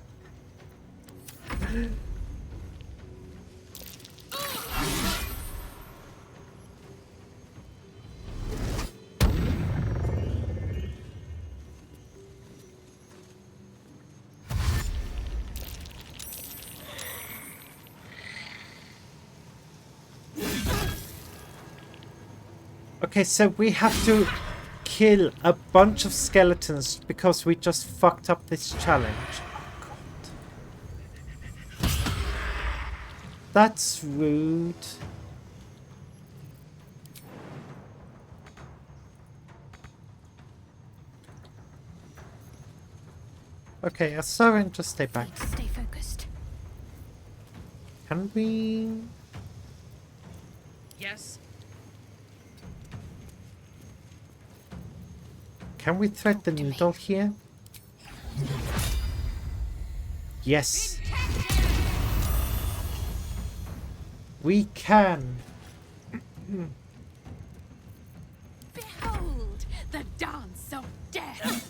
Okay, so we have to kill a bunch of skeletons because we just fucked up this challenge. Oh, God. That's rude. Okay, Astarian, just stay back. Stay focused. Can we... Yes. Can we thread the needle here? Yes. We can. Behold the dance of death.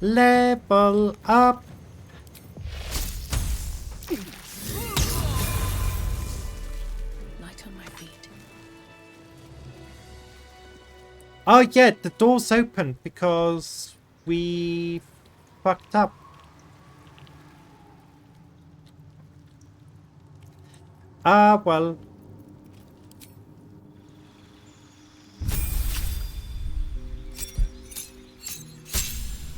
Level up. Light on my feet. Oh yeah, the door's open because we fucked up. Ah, well.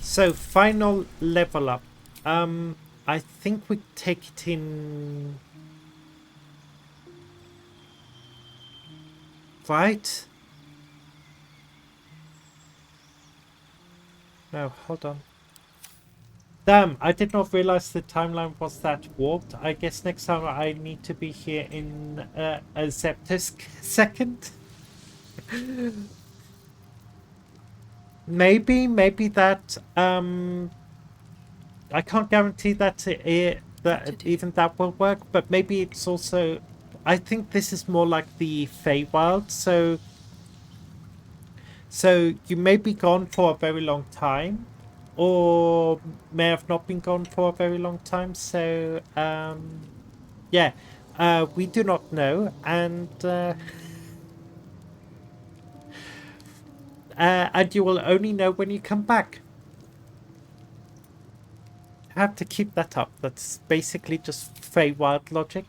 So, final level up. I think we take it in... Right? No, hold on. Damn, I did not realize the timeline was that warped. I guess next time I need to be here in a second. Maybe that I can't guarantee that even that will work, but maybe it's also, I think this is more like the Feywild, so you may be gone for a very long time, or may have not been gone for a very long time. So yeah, we do not know, and you will only know when you come back. I have to keep that up. That's basically just Feywild logic.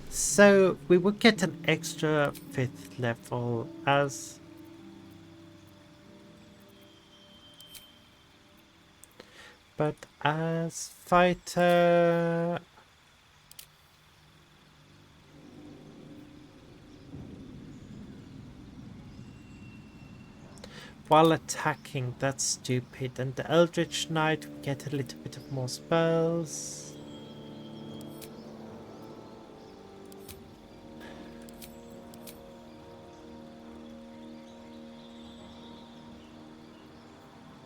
So we would get an extra 5th level as... But as fighter... While attacking, that's stupid. And the Eldritch Knight, we get a little bit of more spells.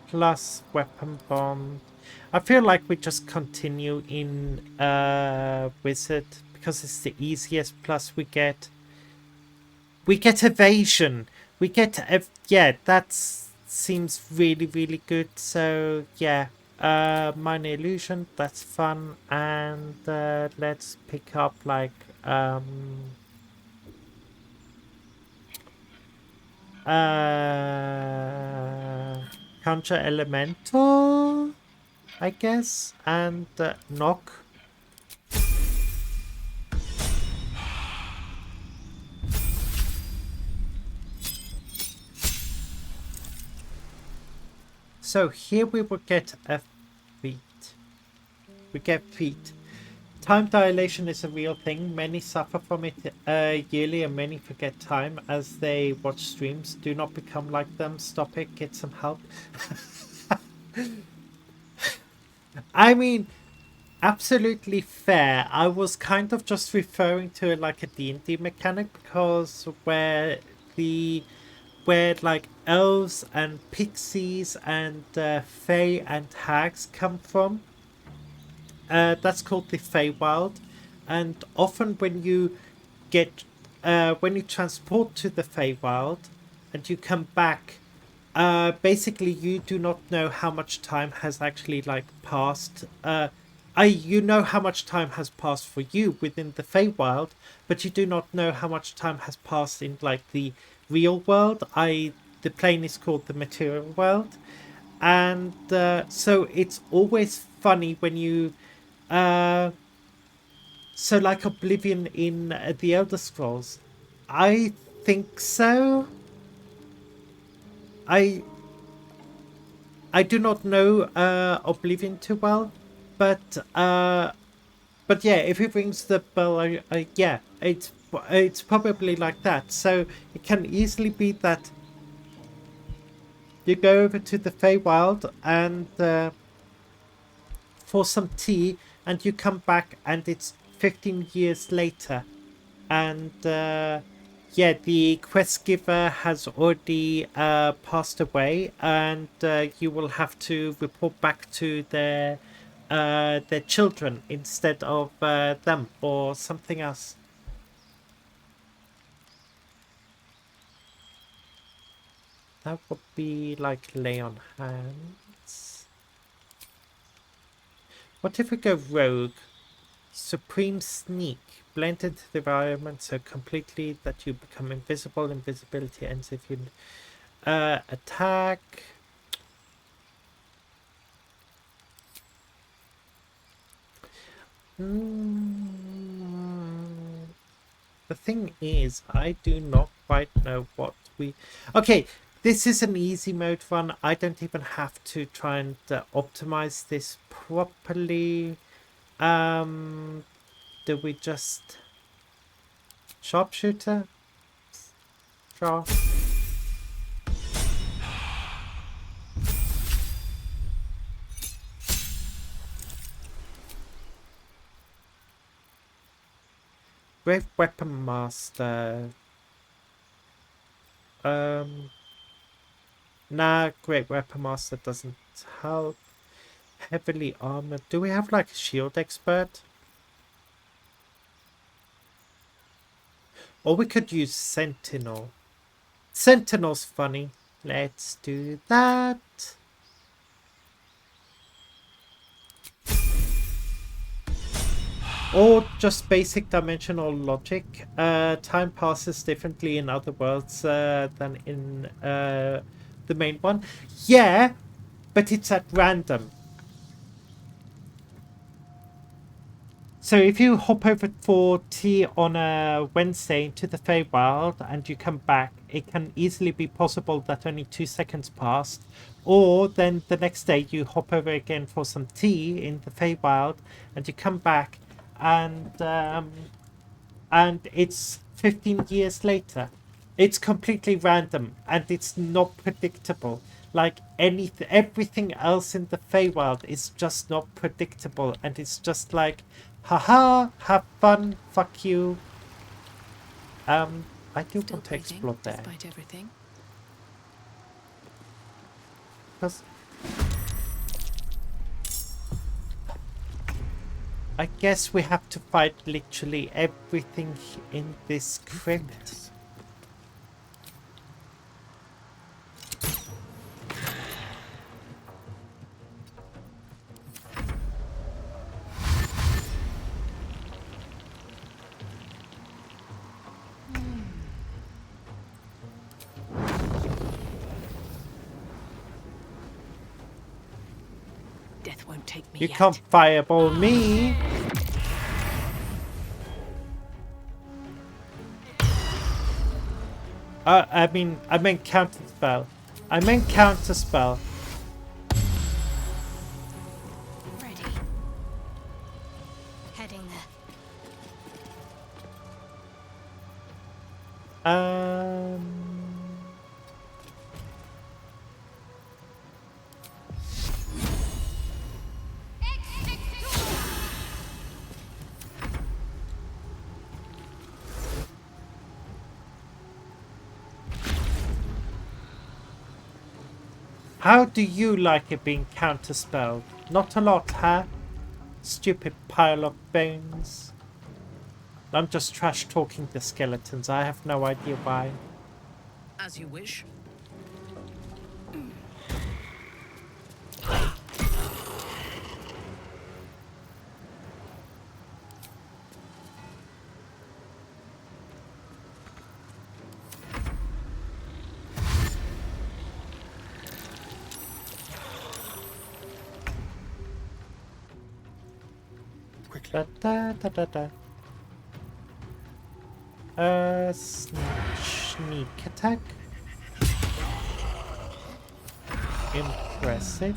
Plus weapon bond. I feel like we just continue in wizard because it's the easiest. Plus we get evasion, We get yeah, that seems really, really good. So yeah, minor illusion, that's fun. And let's pick up like counter elemental, I guess, and knock. So here we will get a feat. We get feat. Time dilation is a real thing. Many suffer from it yearly, and many forget time as they watch streams. Do not become like them. Stop it. Get some help. I mean, absolutely fair. I was kind of just referring to it like a D&D mechanic, because where like elves and pixies and fae and hags come from, that's called the Feywild. And often when you get when you transport to the Feywild and you come back, basically you do not know how much time has actually like passed. You know how much time has passed for you within the Feywild, but you do not know how much time has passed in like the real world. The plane is called the material world. And so it's always funny when you so like Oblivion in the Elder Scrolls. I think so. I do not know Oblivion too well, but yeah, if it rings the bell, yeah, it's probably like that. So it can easily be that you go over to the Feywild and for some tea, and you come back and it's 15 years later, and yeah, the quest giver has already passed away, and you will have to report back to their children instead of them, or something else. That would be like lay on hands. What if we go rogue? Supreme sneak. Blend into the environment so completely that you become invisible. Invisibility ends if you attack. The thing is, I do not quite know what we... Okay, this is an easy mode run. I don't even have to try and optimize this properly. Do we just... Sharpshooter? Draw. Brave Weapon Master. Nah, Great Weapon Master doesn't help. Heavily armored. Do we have like a shield expert? Or we could use Sentinel. Sentinel's funny. Let's do that. Or just basic dimensional logic. Time passes differently in other worlds than in the main one. Yeah, but it's at random. So if you hop over for tea on a Wednesday into the Feywild and you come back, it can easily be possible that only 2 seconds passed. Or then the next day you hop over again for some tea in the Feywild and you come back and it's 15 years later. It's completely random and it's not predictable. Like everything else in the Feywild is just not predictable, and it's just like, haha, have fun, fuck you. I do want to explore there. Despite everything. Because I guess we have to fight literally everything in this crypt. Death won't take me You yet. can't fireball me. I meant counter spell. I meant counter spell. Ready. Heading there. How do you like it being counterspelled? Not a lot, huh? Stupid pile of bones. I'm just trash talking the skeletons. I have no idea why. As you wish. Da, da, da, da, da. Sneak attack. Impressive.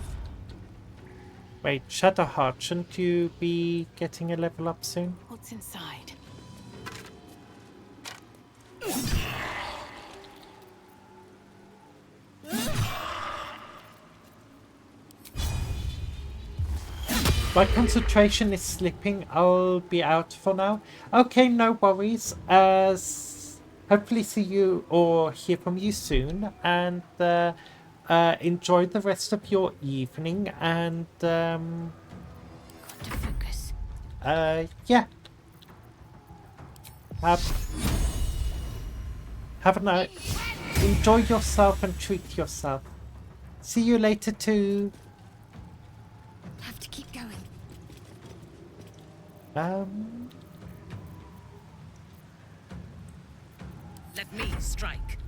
Wait, Shadowheart, shouldn't you be getting a level up soon? What's inside? My concentration is slipping. I'll be out for now. Okay, no worries. Hopefully see you or hear from you soon. And enjoy the rest of your evening. And Got to focus. yeah. Have a night. Enjoy yourself and treat yourself. See you later too. Have to keep going. Let me strike.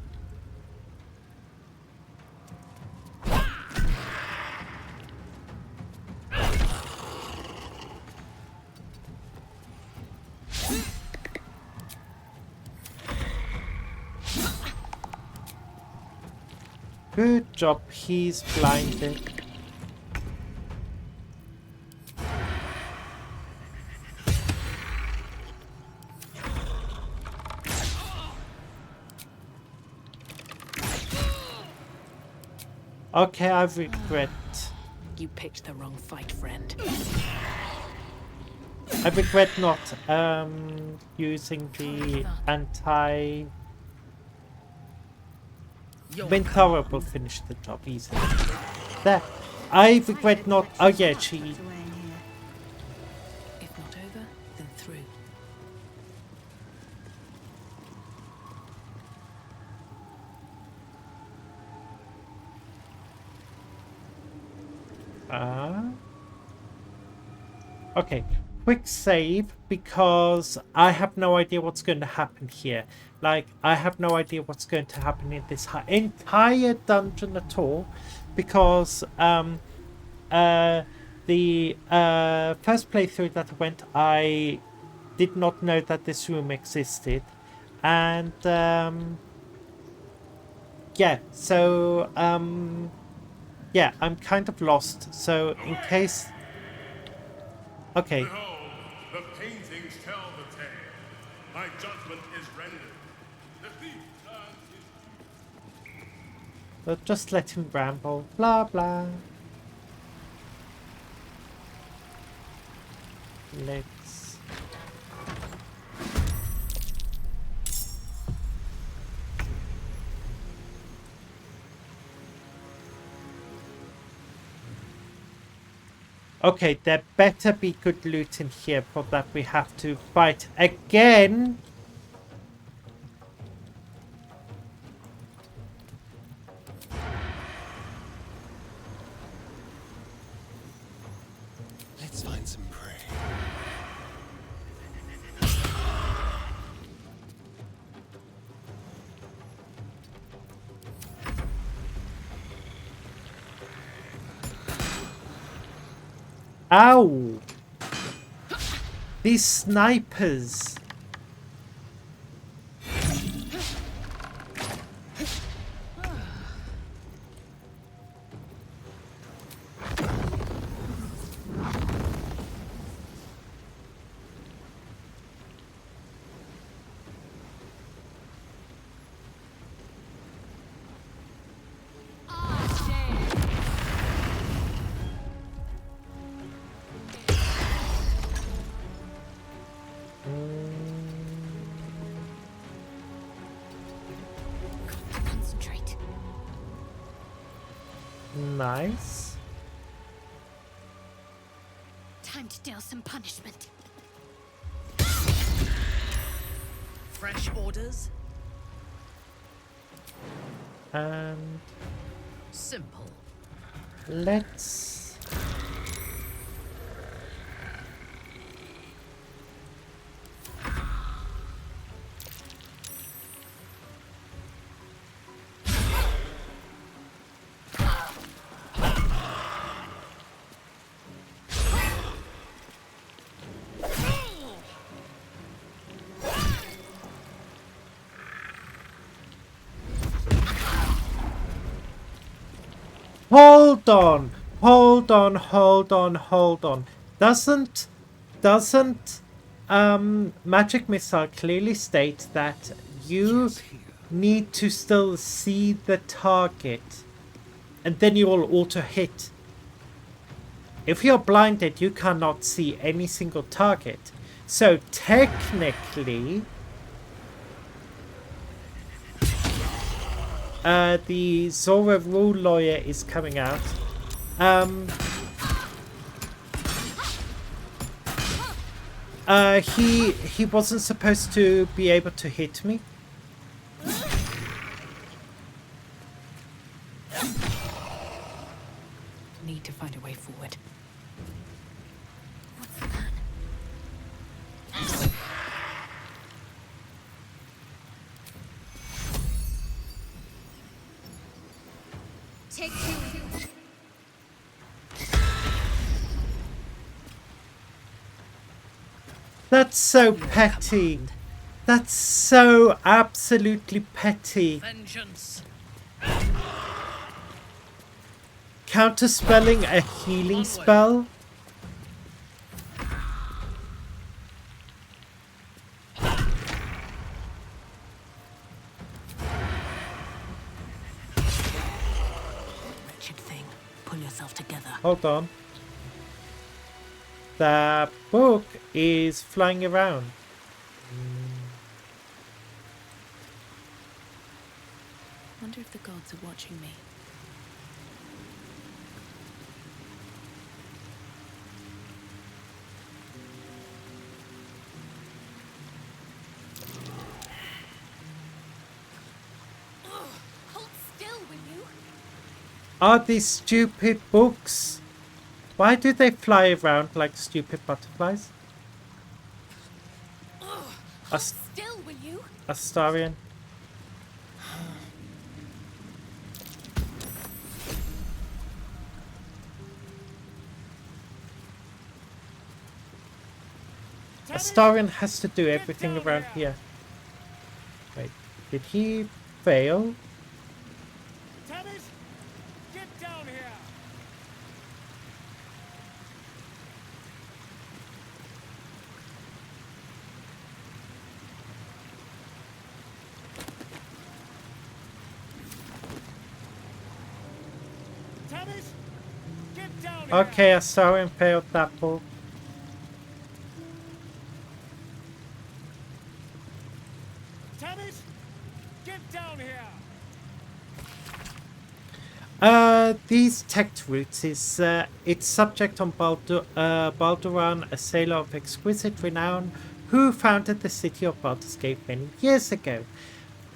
Good job, he's blinded. Okay, I regret. You picked the wrong fight, friend. I regret not using the anti. Mintara will finish the job easily. There. I regret not. Oh yeah, she. If not over, then through. Okay, quick save because I have no idea what's going to happen here. Like, I have no idea what's going to happen in this entire dungeon at all because the first playthrough that I went, I did not know that this room existed, and yeah, so yeah, I'm kind of lost. So in case. Okay. Behold, the paintings tell the tale. My judgment is rendered. The thief earns his But just let him ramble. Blah blah. Let's. Okay, there better be good loot in here for that we have to fight again. Let's find some prey. Ow! These snipers. Concentrate. Nice. Time to deal some punishment. Fresh orders? And Simple. let's... Hold on, hold on, hold on, hold on. Doesn't Magic Missile clearly state that you need to still see the target and then you will auto hit? If you're blinded, you cannot see any single target. So technically, the Zora Rule Lawyer is coming out. He wasn't supposed to be able to hit me. Need to find a way forward. Take two. That's so petty. That's so absolutely petty. Vengeance. Counterspelling a healing spell? Wretched thing. Pull yourself together. Hold on. The book is flying around. Wonder if the gods are watching me. Hold still, will you? Are these stupid books? Why do they fly around like stupid butterflies? Still, will you? Astarion. Astarion has to do everything around here. Wait, did he fail? Get down here! Tavish, get down here! Okay, Astarion failed that ball. Tavish, get down here! These text routes is its subject on Balduran, a sailor of exquisite renown, who founded the city of Baldurs Gate many years ago.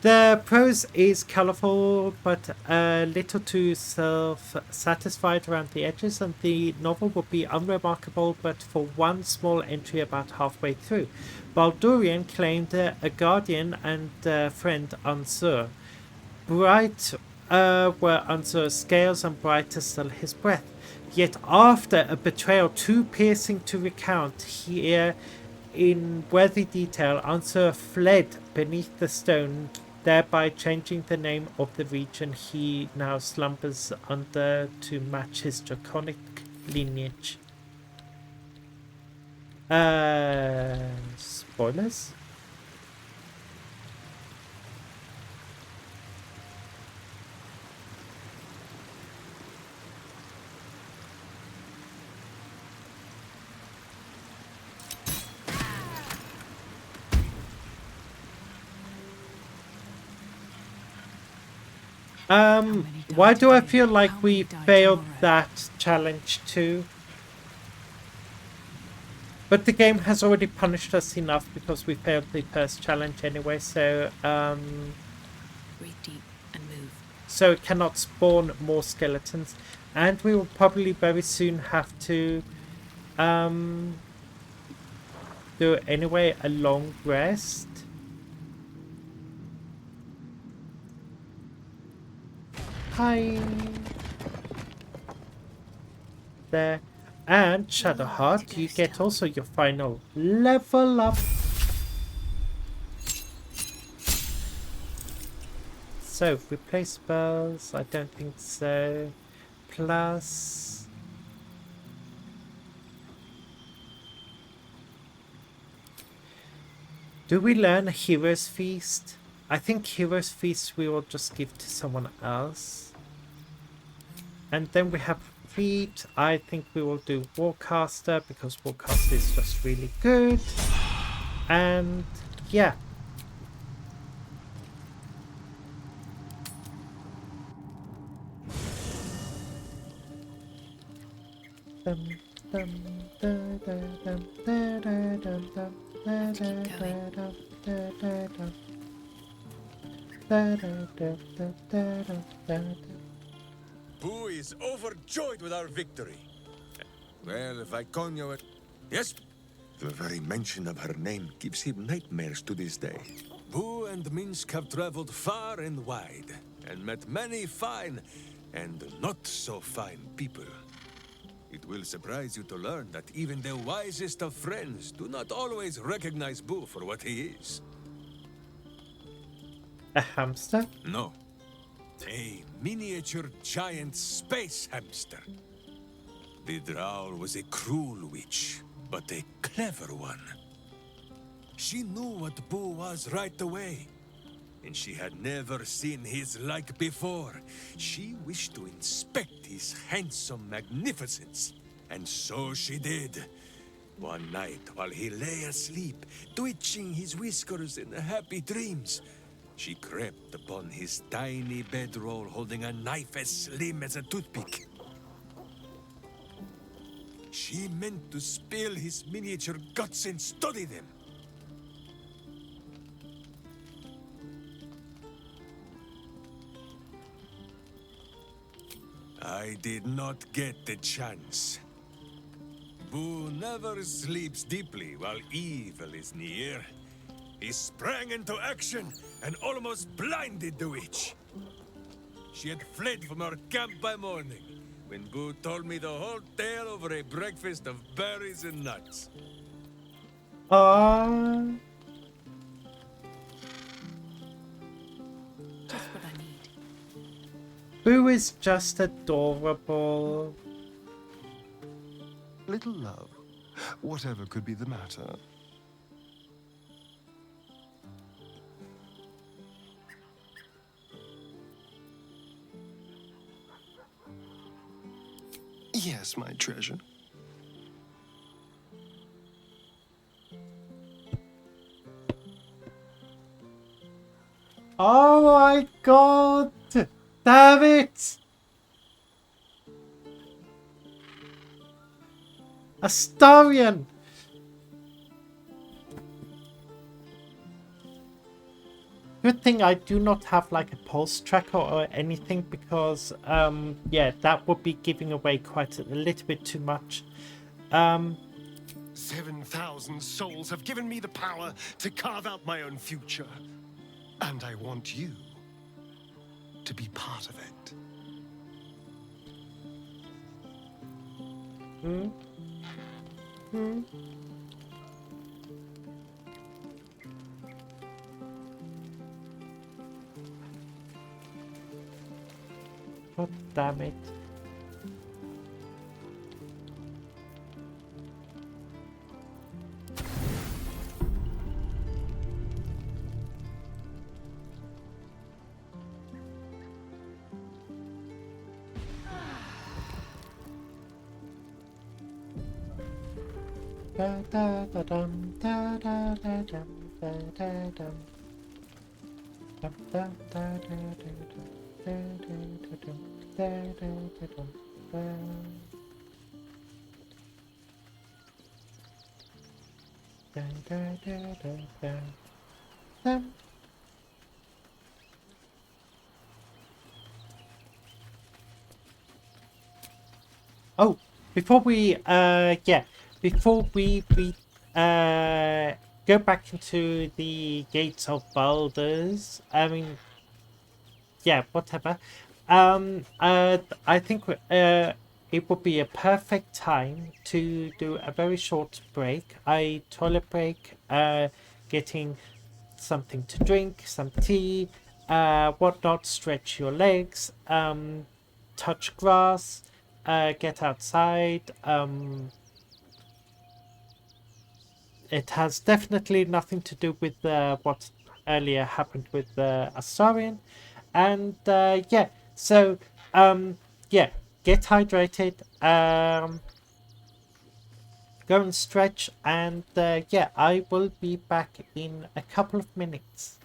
The prose is colourful but a little too self-satisfied around the edges, and the novel would be unremarkable but for one small entry about halfway through. Baldurian claimed a guardian and friend Ansur. Bright were under scales and brighter still his breath. Yet after a betrayal too piercing to recount, here in worthy detail, Ansur fled beneath the stone, thereby changing the name of the region he now slumbers under to match his draconic lineage. Spoilers? Why do I feel like we failed that challenge too? But the game has already punished us enough because we failed the first challenge anyway, so Breathe deep and move. so it cannot spawn more skeletons. And we will probably very soon have to do anyway a long rest. Hi. There. And Shadowheart, you get also your final level up. So, replace spells? I don't think so. Plus... do we learn a Hero's Feast? I think Hero's Feast we will just give to someone else. And then we have Feet. I think we will do Warcaster because Warcaster is just really good. And yeah. Boo is overjoyed with our victory. Well, if I con you... Yes? The very mention of her name gives him nightmares to this day. Boo and Minsk have traveled far and wide, and met many fine and not so fine people. It will surprise you to learn that even the wisest of friends do not always recognize Boo for what he is. A hamster? No. A miniature giant space hamster. The Drow was a cruel witch, but a clever one. She knew what Boo was right away, and she had never seen his like before. She wished to inspect his handsome magnificence, and so she did. One night, while he lay asleep, twitching his whiskers in happy dreams, she crept upon his tiny bedroll holding a knife as slim as a toothpick. She meant to spill his miniature guts and study them. I did not get the chance. Boo never sleeps deeply while evil is near. He sprang into action and almost blinded the witch. She had fled from our camp by morning, when Boo told me the whole tale over a breakfast of berries and nuts. Aww. Just what I need. Boo is just adorable. Little love, whatever could be the matter. Yes, my treasure. Oh my god! Damn it! Astarion! Good thing I do not have like a pulse tracker or anything because, yeah, that would be giving away quite a little bit too much. 7,000 souls have given me the power to carve out my own future. And I want you to be part of it. Hmm? Hmm? God damn it. Da da da dum da da da dum da da dum dum da da da da dum da da da dum da da da da da da dum. Oh, before we go back into the gates of Baldurs, I mean, yeah, whatever. I think it would be a perfect time to do a very short break. A toilet break, getting something to drink, some tea, whatnot, stretch your legs, touch grass, get outside. It has definitely nothing to do with what earlier happened with Astarion. And yeah, so yeah, get hydrated, go and stretch, and yeah, I will be back in a couple of minutes.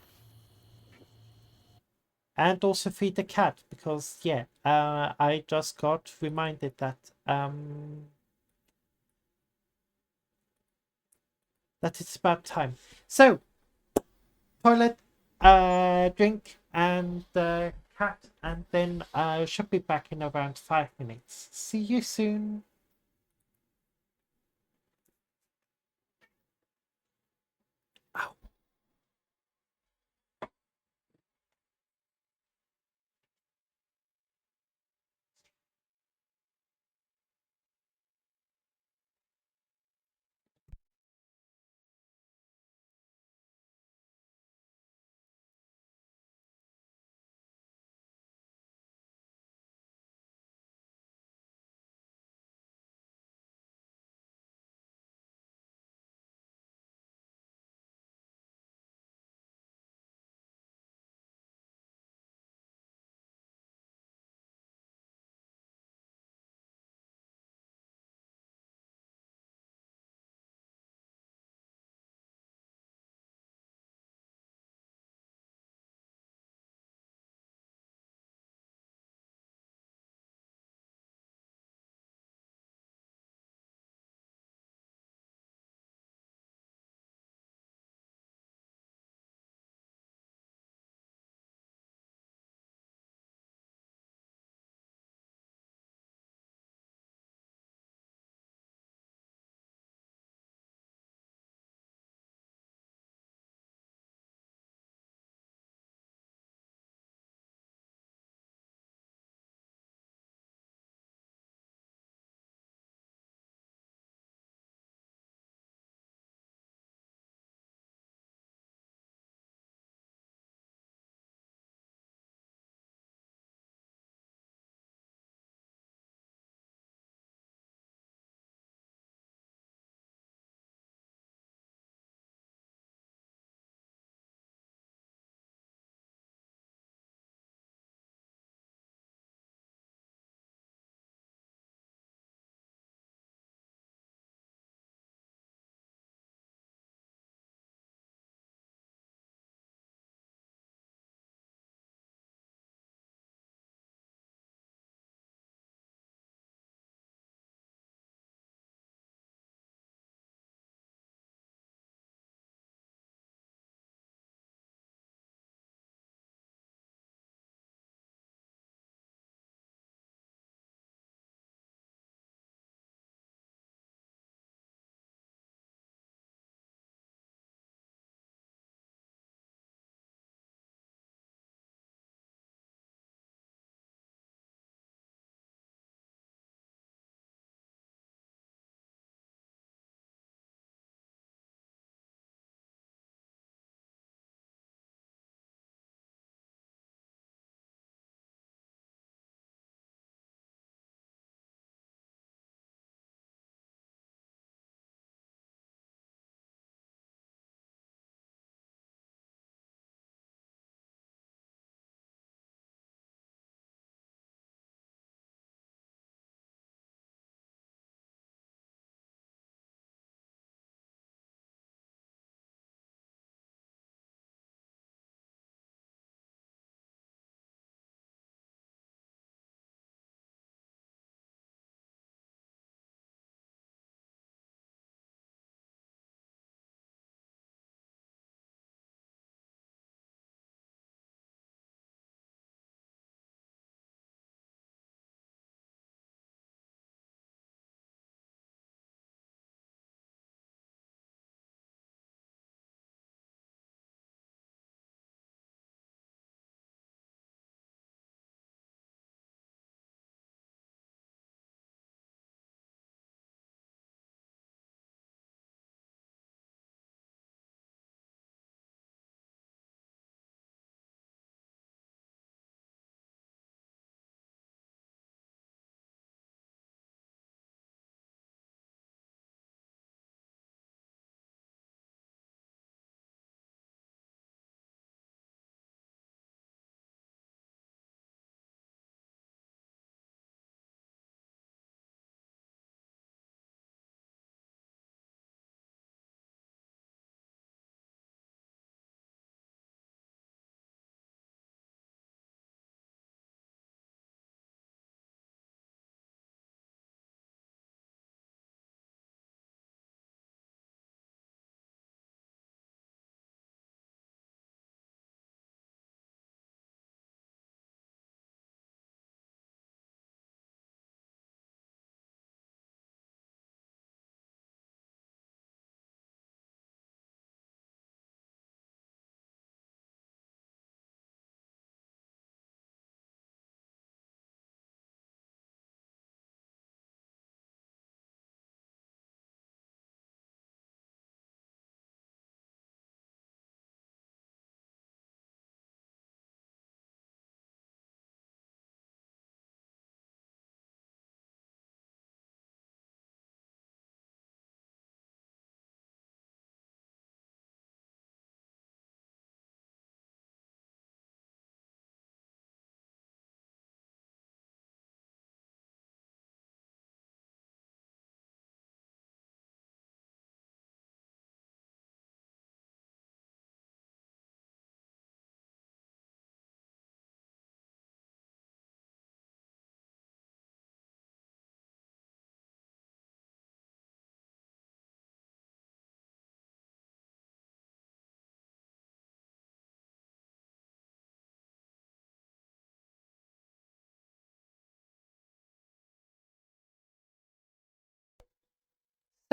And also feed the cat because yeah, I just got reminded that that it's about time. So toilet, drink, and cat, and then I should be back in around 5 minutes. See you soon.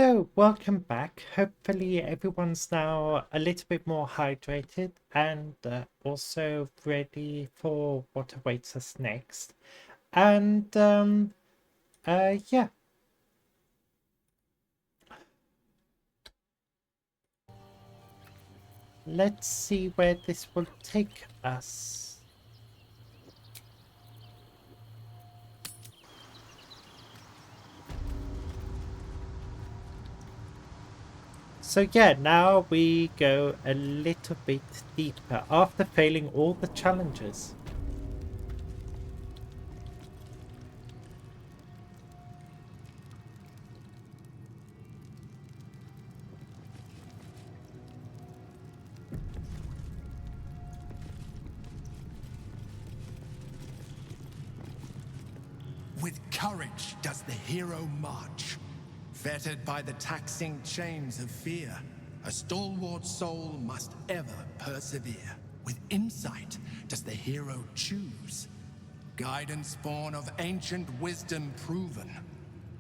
So, welcome back. Hopefully everyone's now a little bit more hydrated and also ready for what awaits us next. And, yeah. Let's see where this will take us. So yeah, now we go a little bit deeper after failing all the challenges. With courage does the hero march. Fettered by the taxing chains of fear, a stalwart soul must ever persevere. With insight does the hero choose. Guidance born of ancient wisdom proven.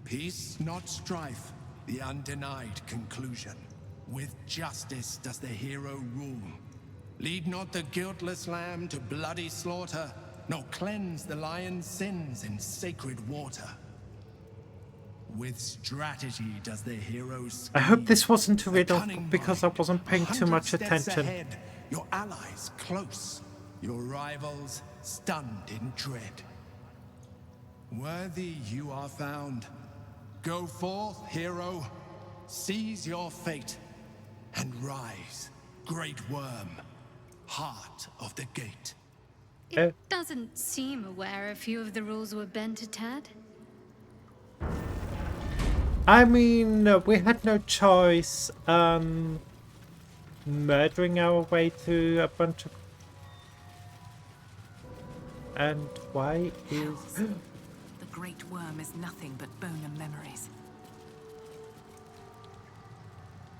Peace, not strife, the undenied conclusion. With justice does the hero rule. Lead not the guiltless lamb to bloody slaughter, nor cleanse the lion's sins in sacred water. With strategy does the hero scheme. I hope this wasn't a A riddle cunning because mind, I wasn't paying too 100 much steps attention. ahead, your allies close, your rivals stunned in dread. Worthy you are found. Go forth, hero. Seize your fate and rise, great worm, heart of the gate. It doesn't seem aware a few of the rules were bent a tad. I mean, we had no choice, murdering our way through a bunch of... And why is... The Great Worm is nothing but bone and memories.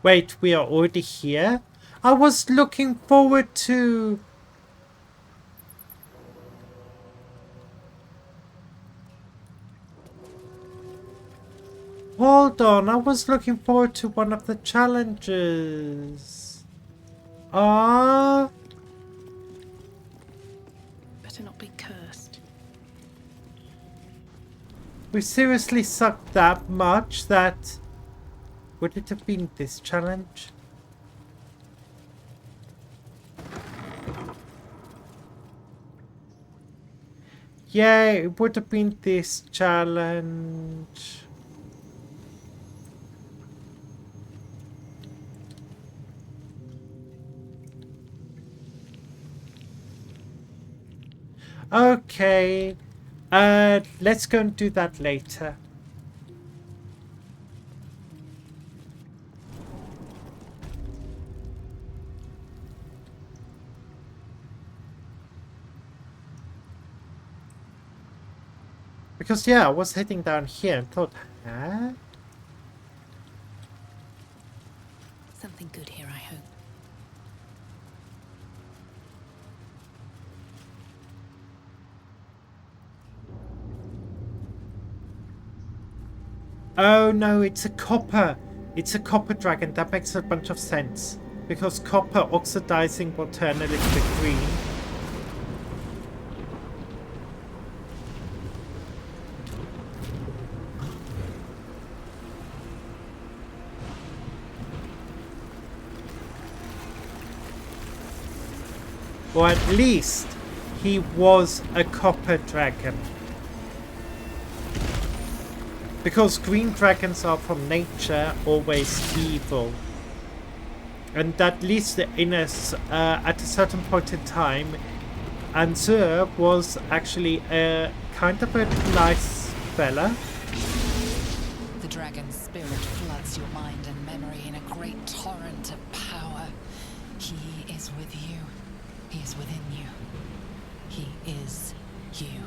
Wait, we are already here? I was looking forward to... Hold on, I was looking forward to one of the challenges. Ah. Better not be cursed. We seriously sucked that much that... Would it have been this challenge? Yeah, it would have been this challenge. Okay, let's go and do that later. Because yeah, I was heading down here and thought, huh? Something good here, I hope. Oh no, it's a copper. It's a copper dragon. That makes a bunch of sense. Because copper oxidizing will turn a little bit green. Or at least he was a copper dragon. Because green dragons are from nature always evil. And at least in at a certain point in time, Anzur was actually a kind of a nice fella. The dragon's spirit floods your mind and memory in a great torrent of power. He is with you. He is within you. He is you.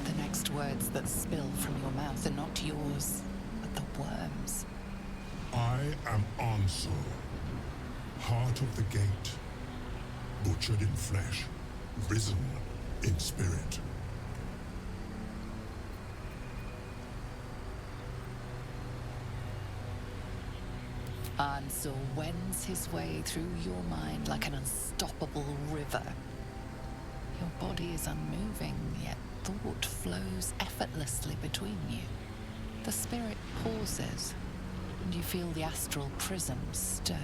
The next words that spill from your mouth are not yours, but the worm's. I am Ansur, heart of the gate, butchered in flesh, risen in spirit. Ansel wends his way through your mind like an unstoppable river. Your body is unmoving, yet thought flows effortlessly between you. The spirit pauses, and you feel the astral prism stir.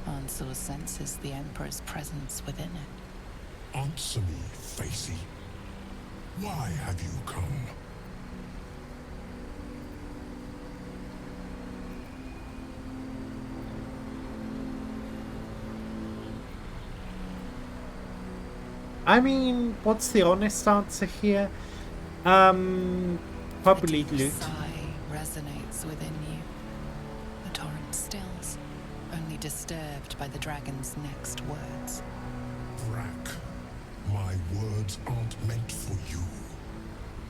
Ansel senses the Emperor's presence within it. Answer me, Facey. Why have you come? I mean, what's the honest answer here? Probably A deep loot. sigh resonates within you. The torrent stills, only disturbed by the dragon's next words. Brack, my words aren't meant for you.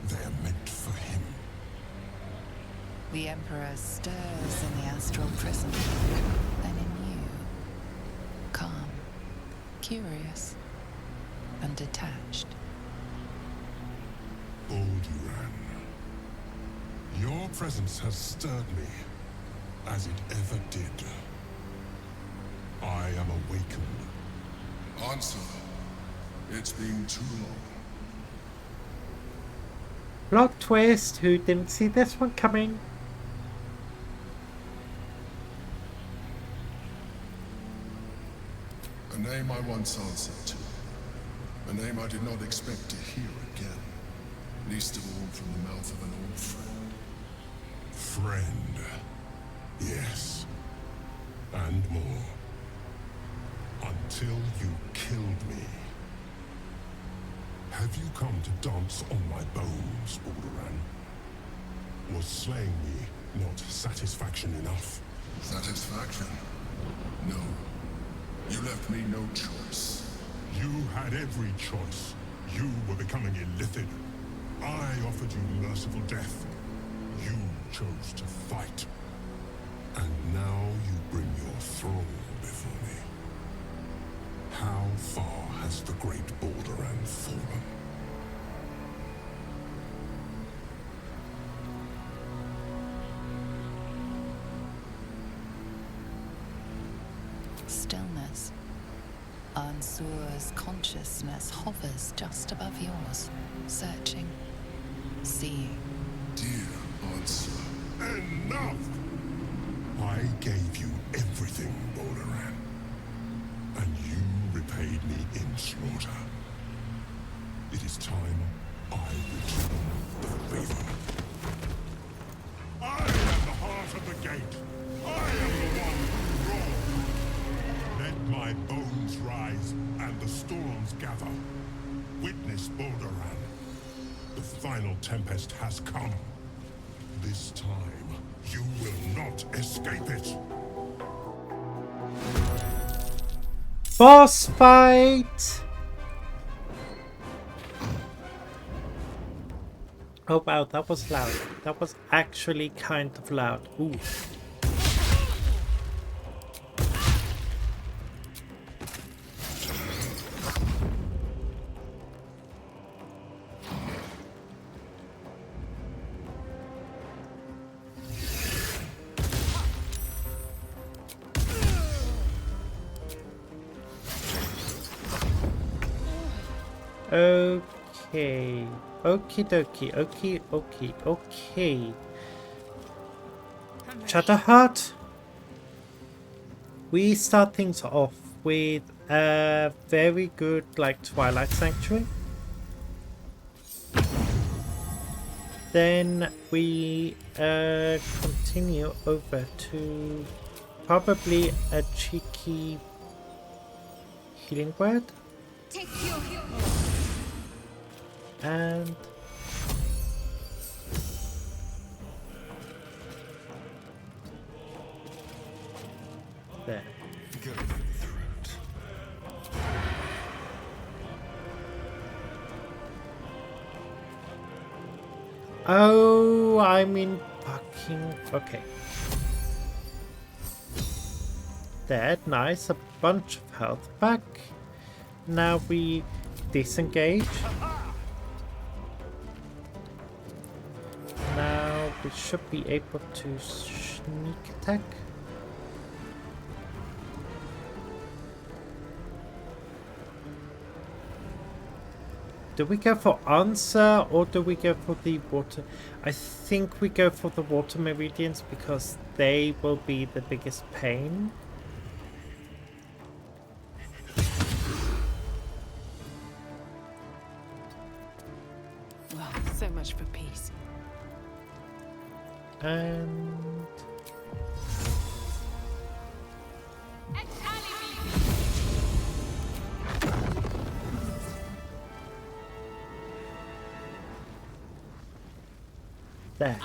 They're meant for him. The Emperor stirs in the astral prism, then in you. Calm, curious, and detached. Balduran, your presence has stirred me, as it ever did. I am awakened. Answer. It's been too long. Plot twist, who didn't see this one coming? A name I once answered to. A name I did not expect to hear again. Least of all from the mouth of an old friend. Friend. Yes. And more. Until you killed me. Have you come to dance on my bones, Balduran? Was slaying me not satisfaction enough? Satisfaction? No. You left me no choice. You had every choice. You were becoming illithid. I offered you merciful death. You chose to fight. And now you bring your thrall before me. How far has the great Balduran fallen? Stillness. Ansur's consciousness hovers just above yours, searching, seeing. Dear Ansur. Enough! I gave you everything, Balduran. And you repaid me in slaughter. It is time I return the favor. I am the heart of the gate. I am the one who roared. Let my bones rise and the storms gather. Witness Balduran. The final tempest has come. This time, you will not escape it. Boss fight! Oh wow, that was loud. That was actually kind of loud. Ooh. Okay. Okie dokie. Okay. Chatterheart. We start things off with a very good Twilight Sanctuary. Then we continue over to probably a cheeky healing word. And there. Oh, I'm in fucking... Okay. That, nice. A bunch of health back. Now we disengage. Now we should be able to sneak attack. Do we go for answer or do we go for the water? I think we go for the water meridians because they will be the biggest pain. Well, so much for peace. And there.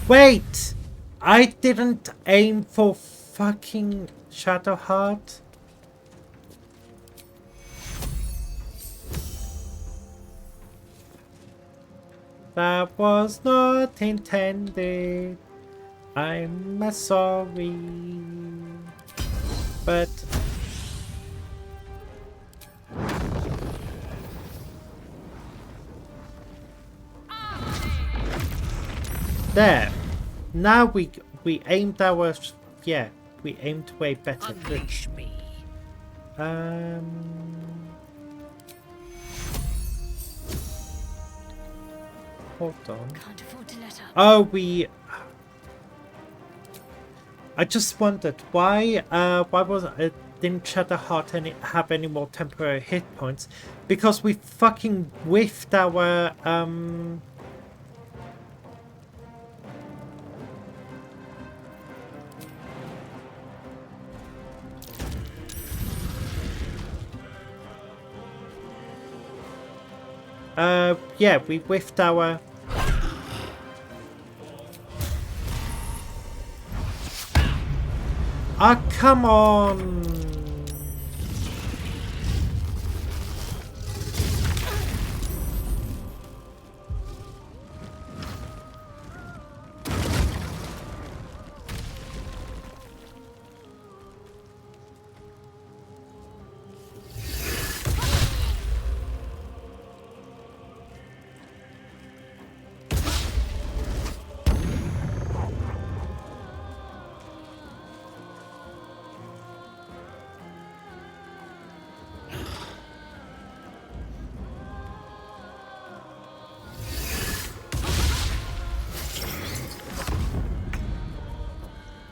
Wait! I didn't aim for fucking Shadowheart. That was not intended. I'm sorry. But there. Now we aimed our we aimed way better. Unleash me. Hold on. Can't afford to let up. Oh, I just wondered why didn't Shadowheart have any more temporary hit points? Because we fucking whiffed our yeah, we whiffed our ah, come on.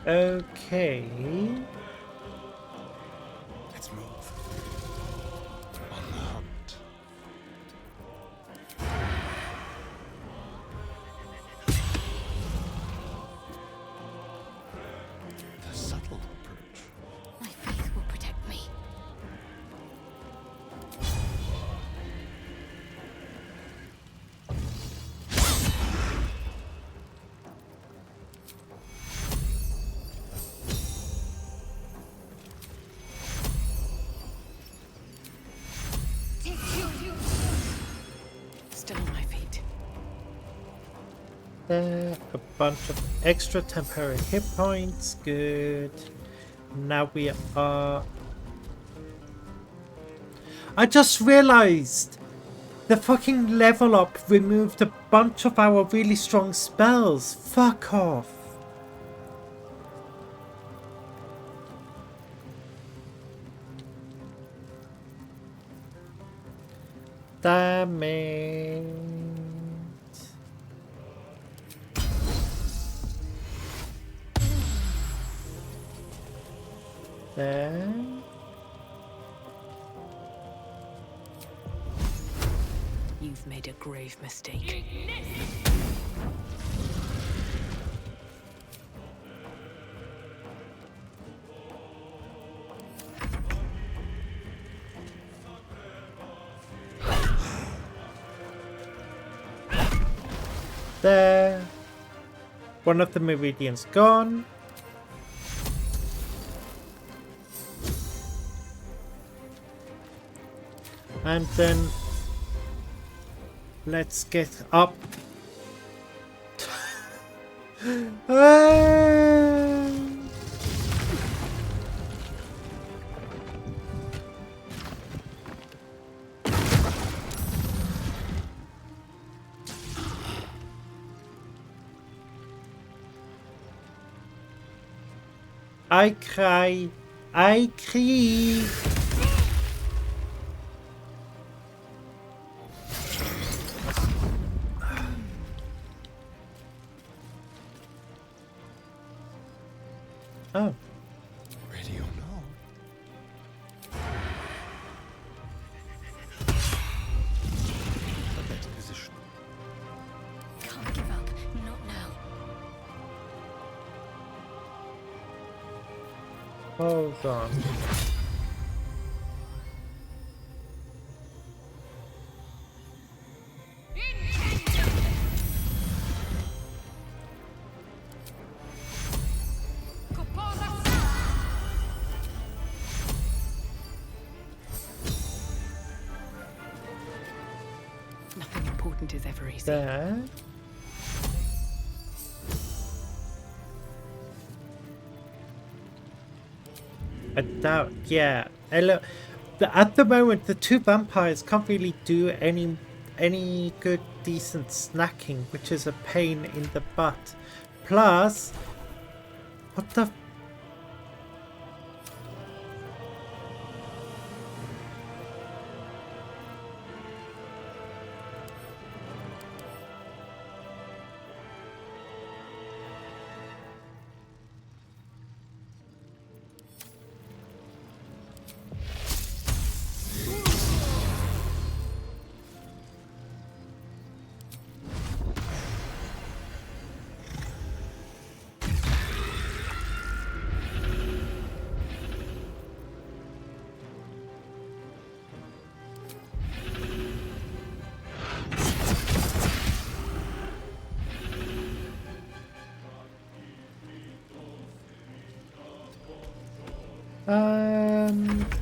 Okay. Let's move. On the hunt. The subtle approach. My faith will protect me. Still on my feet. There, a bunch of extra temporary hit points. Good. Now we are. I just realized the fucking level up removed a bunch of our really strong spells. Fuck off. Damn it. There. You've made a grave mistake. There. One of the meridians gone. And then let's get up. I cry. I cry. Oh. Ready or not. A better position. Can't give up. Not now. Hold on. Nothing important is ever easy. There. I doubt, yeah. Hello. At the moment, the two vampires can't really do any good, decent snacking, which is a pain in the butt. Plus, what the?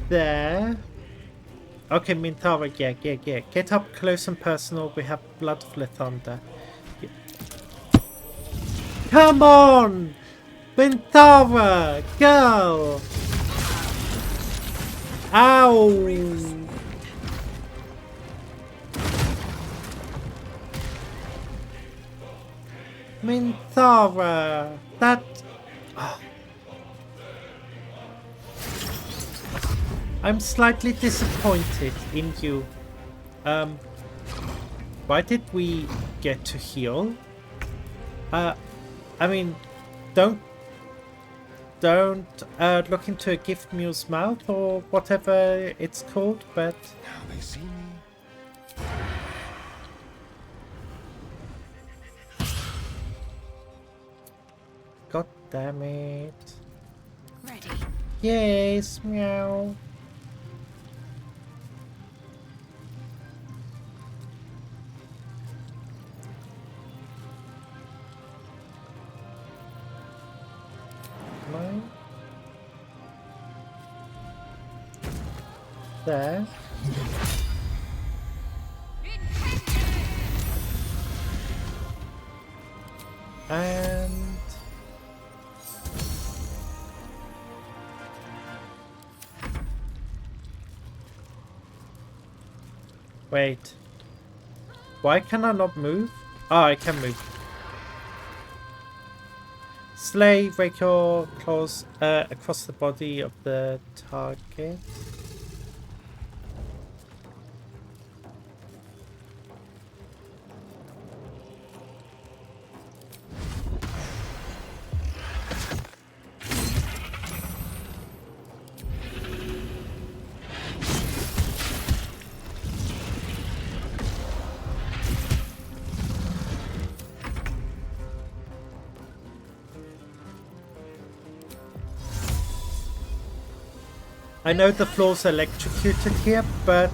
There. Okay, Mintara, yeah. Get up close and personal. We have blood for the thunder. Yeah. Come on! Mintara! Go! Ow! Mintara! That... Oh. I'm slightly disappointed in you. Why did we get to heal? I mean, don't look into a gift mule's mouth or whatever it's called, but... Now they see me. God damn it. Ready. Yes, meow. There. And wait. Why can I not move? Oh, I can move. Slay, rake your claws across the body of the target. I know the floor's electrocuted here, but...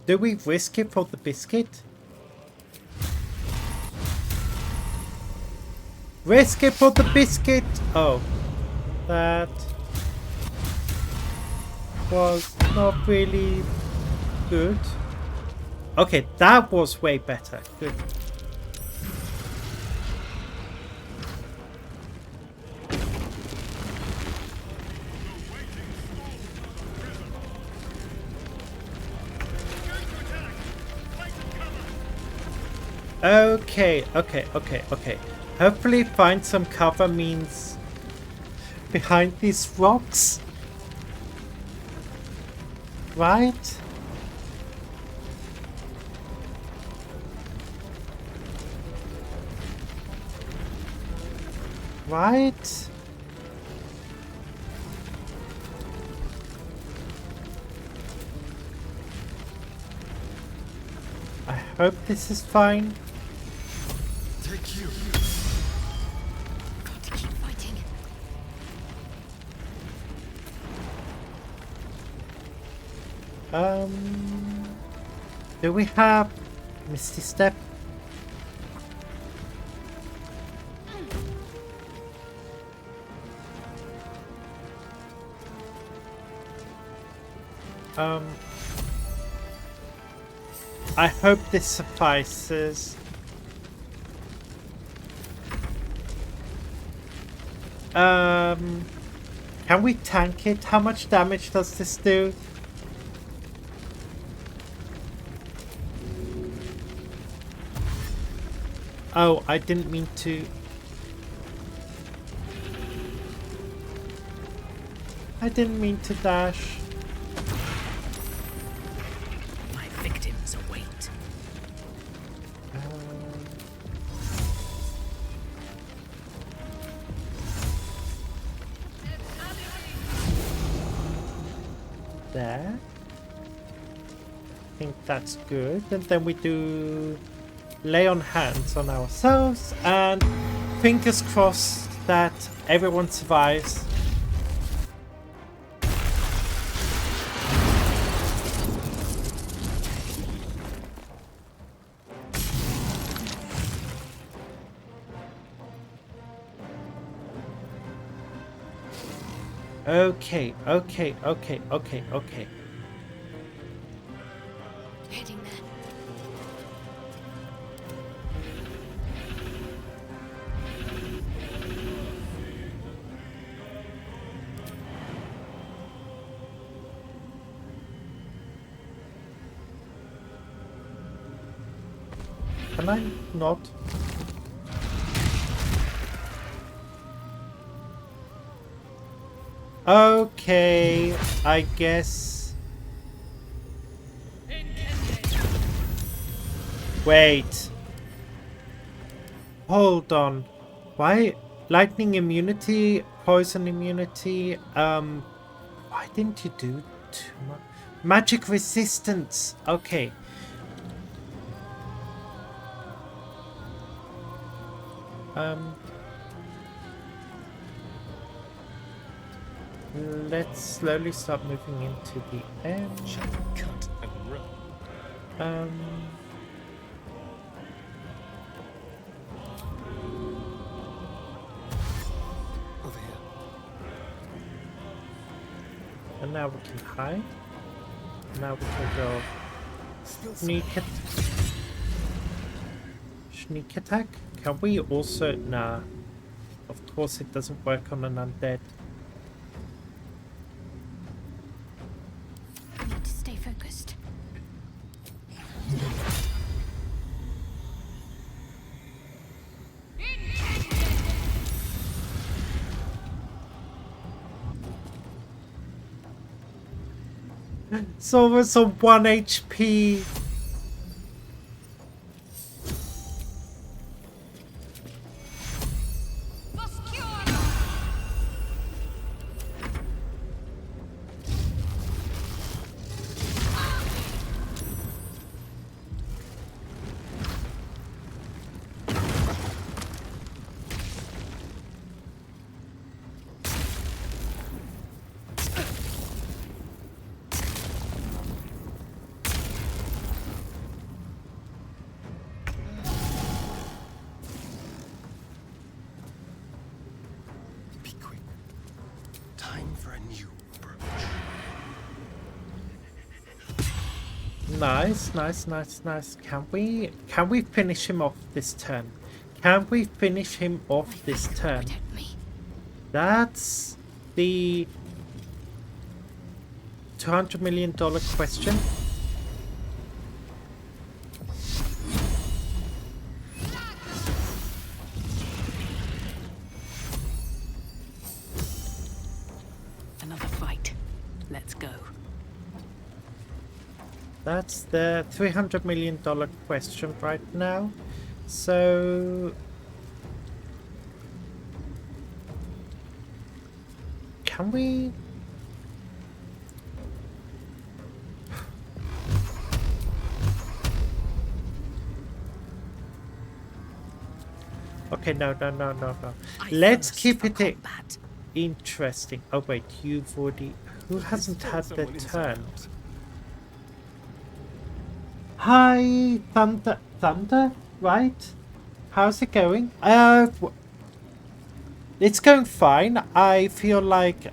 do we risk it for the biscuit? Risk it for the biscuit! Oh. That... was not really... good. Okay, that was way better. Good. Okay. Hopefully find some cover means behind these rocks. Right? Right? I hope this is fine. Take you. Got to keep fighting. Do we have Misty Step? I hope this suffices. Can we tank it? How much damage does this do? Oh, I didn't mean to. I didn't mean to dash. My victims await. There. I think that's good. And then we do lay on hands on ourselves and fingers crossed that everyone survives. Okay. Heading there. Can I not? Okay, I guess. Wait. Hold on. Why? Lightning immunity, poison immunity, why didn't you do too much? Magic resistance. Okay. Let's slowly start moving into the end. Cut and run. Over here. And now we can hide. Now we can go sneak attack. Can we also? Nah. Of course it doesn't work on an undead. Need to stay focused. So it's a 1 HP. Be quick. Time for a new approach. Nice. Can we finish him off this turn? Can we finish him off this turn? That's the $200 million question. Another fight. Let's go. That's the $300 million question right now. So can we? Okay, no. Let's keep it interesting. Oh wait, you've already. Who hasn't had their turn? Hi, Thunder, right? How's it going? It's going fine. I feel like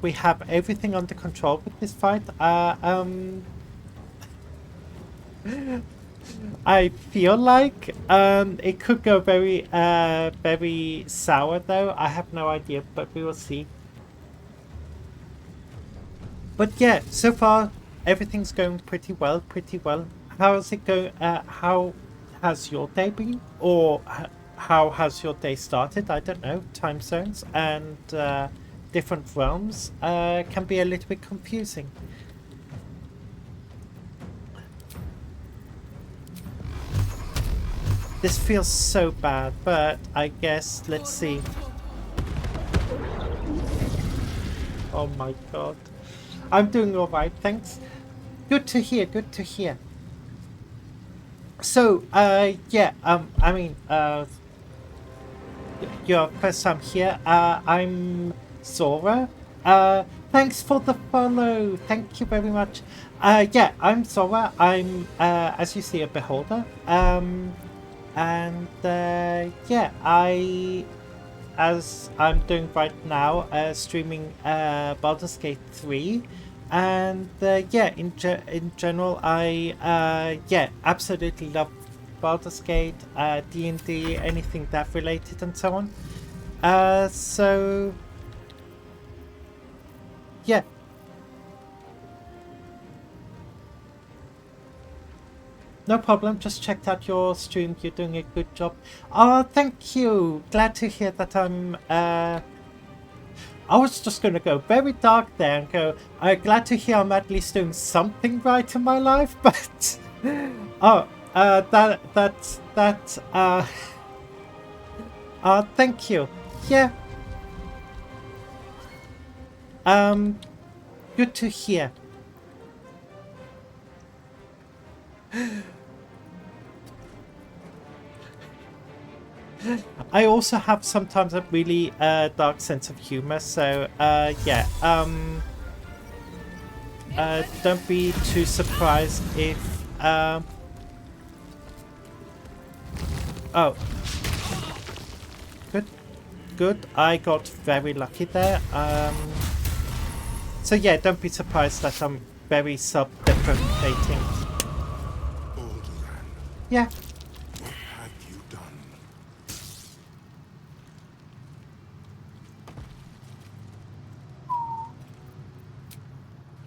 we have everything under control with this fight. I feel like it could go very sour though. I have no idea, but we will see. But yeah, so far everything's going pretty well. How's it going? How has your day been, or how has your day started? I don't know. Time zones and different realms can be a little bit confusing. This feels so bad, but I guess let's see. Oh my god. I'm doing alright, thanks. Good to hear. So, yeah, I mean, your first time here, I'm Zora. Thanks for the follow, thank you very much. Yeah, I'm Zora, I'm, as you see, a beholder. And yeah, as I'm doing right now, streaming Baldur's Gate 3, and yeah, in general, I yeah, absolutely love Baldur's Gate, D&D, anything that related, and so on. So yeah. No problem, just checked out your stream, you're doing a good job. Oh, thank you! Glad to hear that I'm, I was just gonna go very dark there and go, I'm glad to hear I'm at least doing something right in my life, but... Oh, thank you. Yeah. Good to hear. I also have sometimes a really dark sense of humor, so yeah, don't be too surprised if oh, good, I got very lucky there. So yeah, don't be surprised that I'm very self-deprecating. Yeah.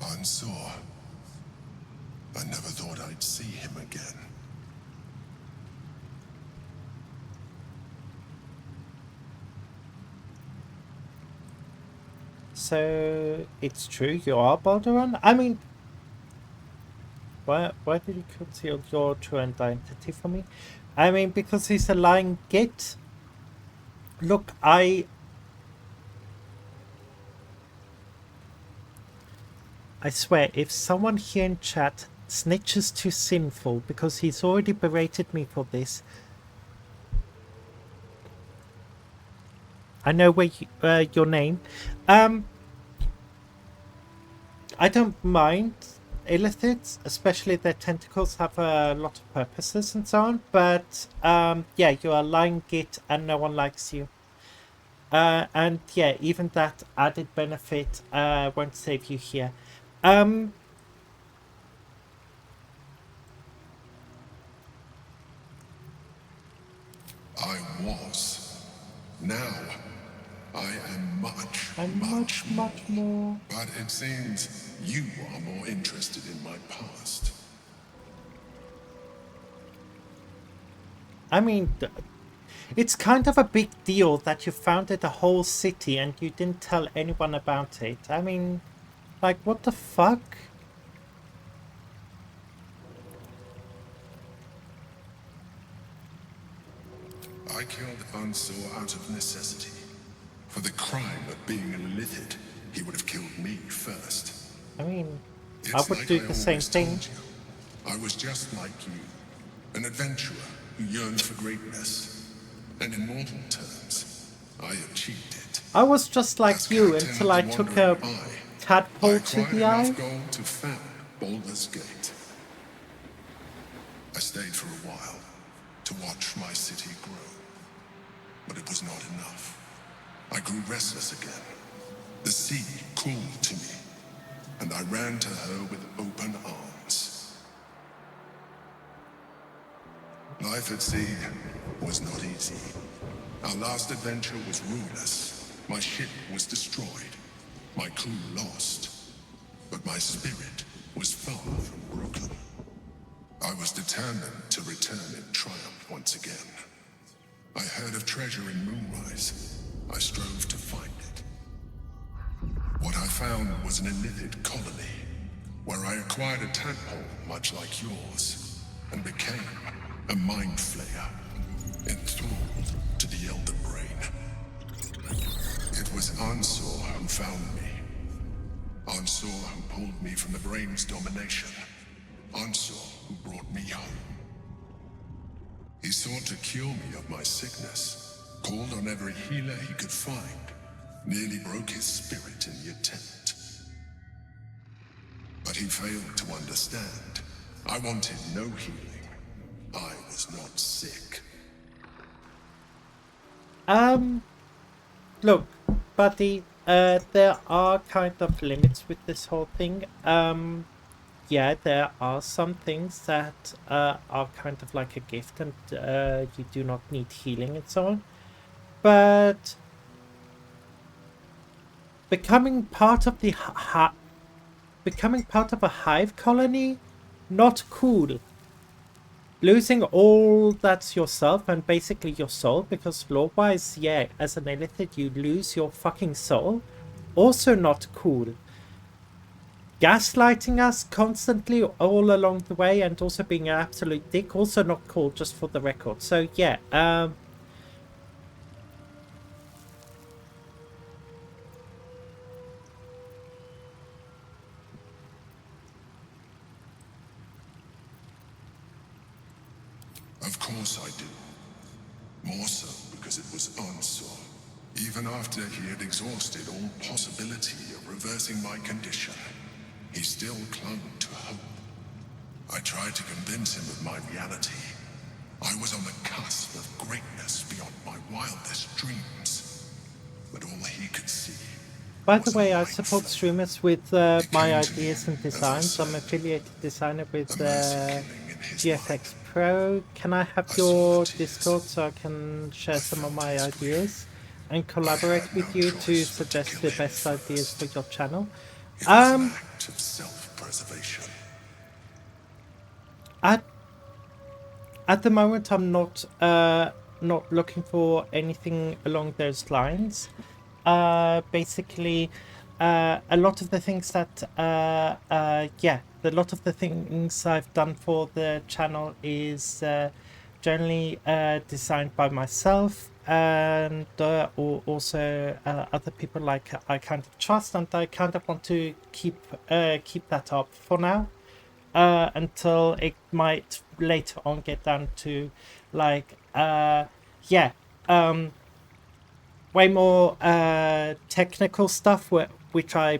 I'm sore. I never thought I'd see him again. So it's true you are Balduran? I mean, why did you conceal your true identity from me? I mean, because he's a lying git. Look, I swear, if someone here in chat snitches to Sinful because he's already berated me for this, I know where you, your name. I don't mind illithids, especially their tentacles have a lot of purposes and so on, but yeah, you're a lying git and no one likes you. And yeah, even that added benefit won't save you here. I was. Now, I am much more. But it seems you are more interested in my past. I mean, it's kind of a big deal that you founded a whole city and you didn't tell anyone about it. I mean, like, what the fuck? I killed Ansor out of necessity. For the crime of being a Lithid, he would have killed me first. I mean, It's I would like do I the same always thing. told you. I was just like you, an adventurer who yearned for greatness. And in mortal terms, I achieved it. I was just like As you captain until of I the took Wandering a Eye, tadpole I to acquired the enough eye. gold to found Baldurs Gate. I stayed for a while to watch my city grow. But it was not enough. I grew restless again. The sea called to me, and I ran to her with open arms. Life at sea was not easy. Our last adventure was ruinous. My ship was destroyed. My crew lost. But my spirit was far from broken. I was determined to return in triumph once again. I heard of treasure in Moonrise. I strove to find it. What I found was an Illithid colony, where I acquired a tadpole much like yours, and became a mind flayer, enthralled to the Elder Brain. It was Ansor who found me. Ansor who pulled me from the Brain's domination. Ansor who brought me home. He sought to cure me of my sickness, called on every healer he could find, nearly broke his spirit in the attempt. But he failed to understand. I wanted no healing. I was not sick. Look, buddy, there are kind of limits with this whole thing. Yeah, there are some things that are kind of like a gift and you do not need healing and so on. But becoming part of the becoming part of a hive colony, not cool. Losing all that's yourself and basically your soul, because lore-wise, yeah, as an Illithid, you lose your fucking soul. Also not cool. Gaslighting us constantly all along the way and also being an absolute dick, also not cool, just for the record. So yeah, Of course I do. More so because it was Ansor. Even after he had exhausted all possibility of reversing my condition, he still clung to hope. I tried to convince him of my reality. I was on the cusp of greatness beyond my wildest dreams. But all he could see... By the way, I support streamers with my ideas and designs. I'm affiliated designer with GFX Pro. Can I have your Discord so I can share some of my ideas and collaborate with you to suggest the best ideas for your channel? It was an act of self-preservation. At the moment, I'm not looking for anything along those lines. Basically, a lot of the things that a lot of the things I've done for the channel is generally designed by myself and or also other people like I kind of trust, and I kind of want to keep that up for now. Until it might later on get down to like way more technical stuff which I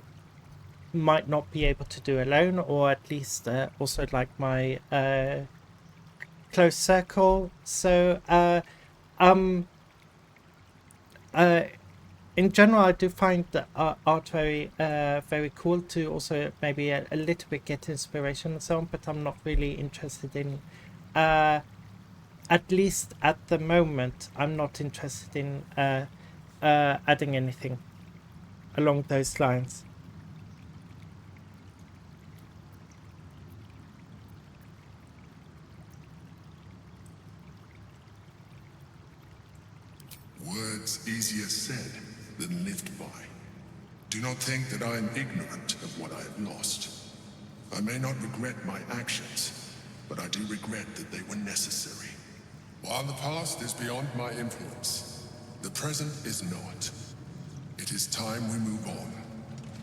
might not be able to do alone, or at least also like my close circle. So in general, I do find the art very cool to also maybe a little bit get inspiration and so on, but I'm not really interested in, at least at the moment, I'm not interested in adding anything along those lines. Words easier said than lived by. Do not think that I am ignorant of what I have lost. I may not regret my actions, but I do regret that they were necessary. While the past is beyond my influence, the present is not. It is time we move on.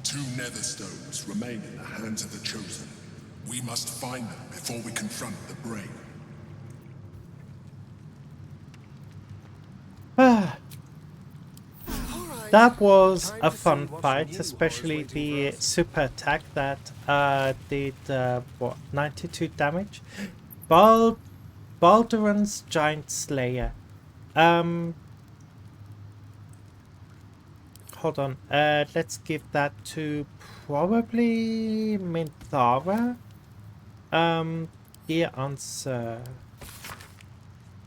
2 nether stones remain in the hands of the Chosen. We must find them before we confront the Brain. That was a fun fight, especially the super attack that did, what, 92 damage? Baldur's Giant Slayer. Hold on, let's give that to probably Minthara. Dear answer.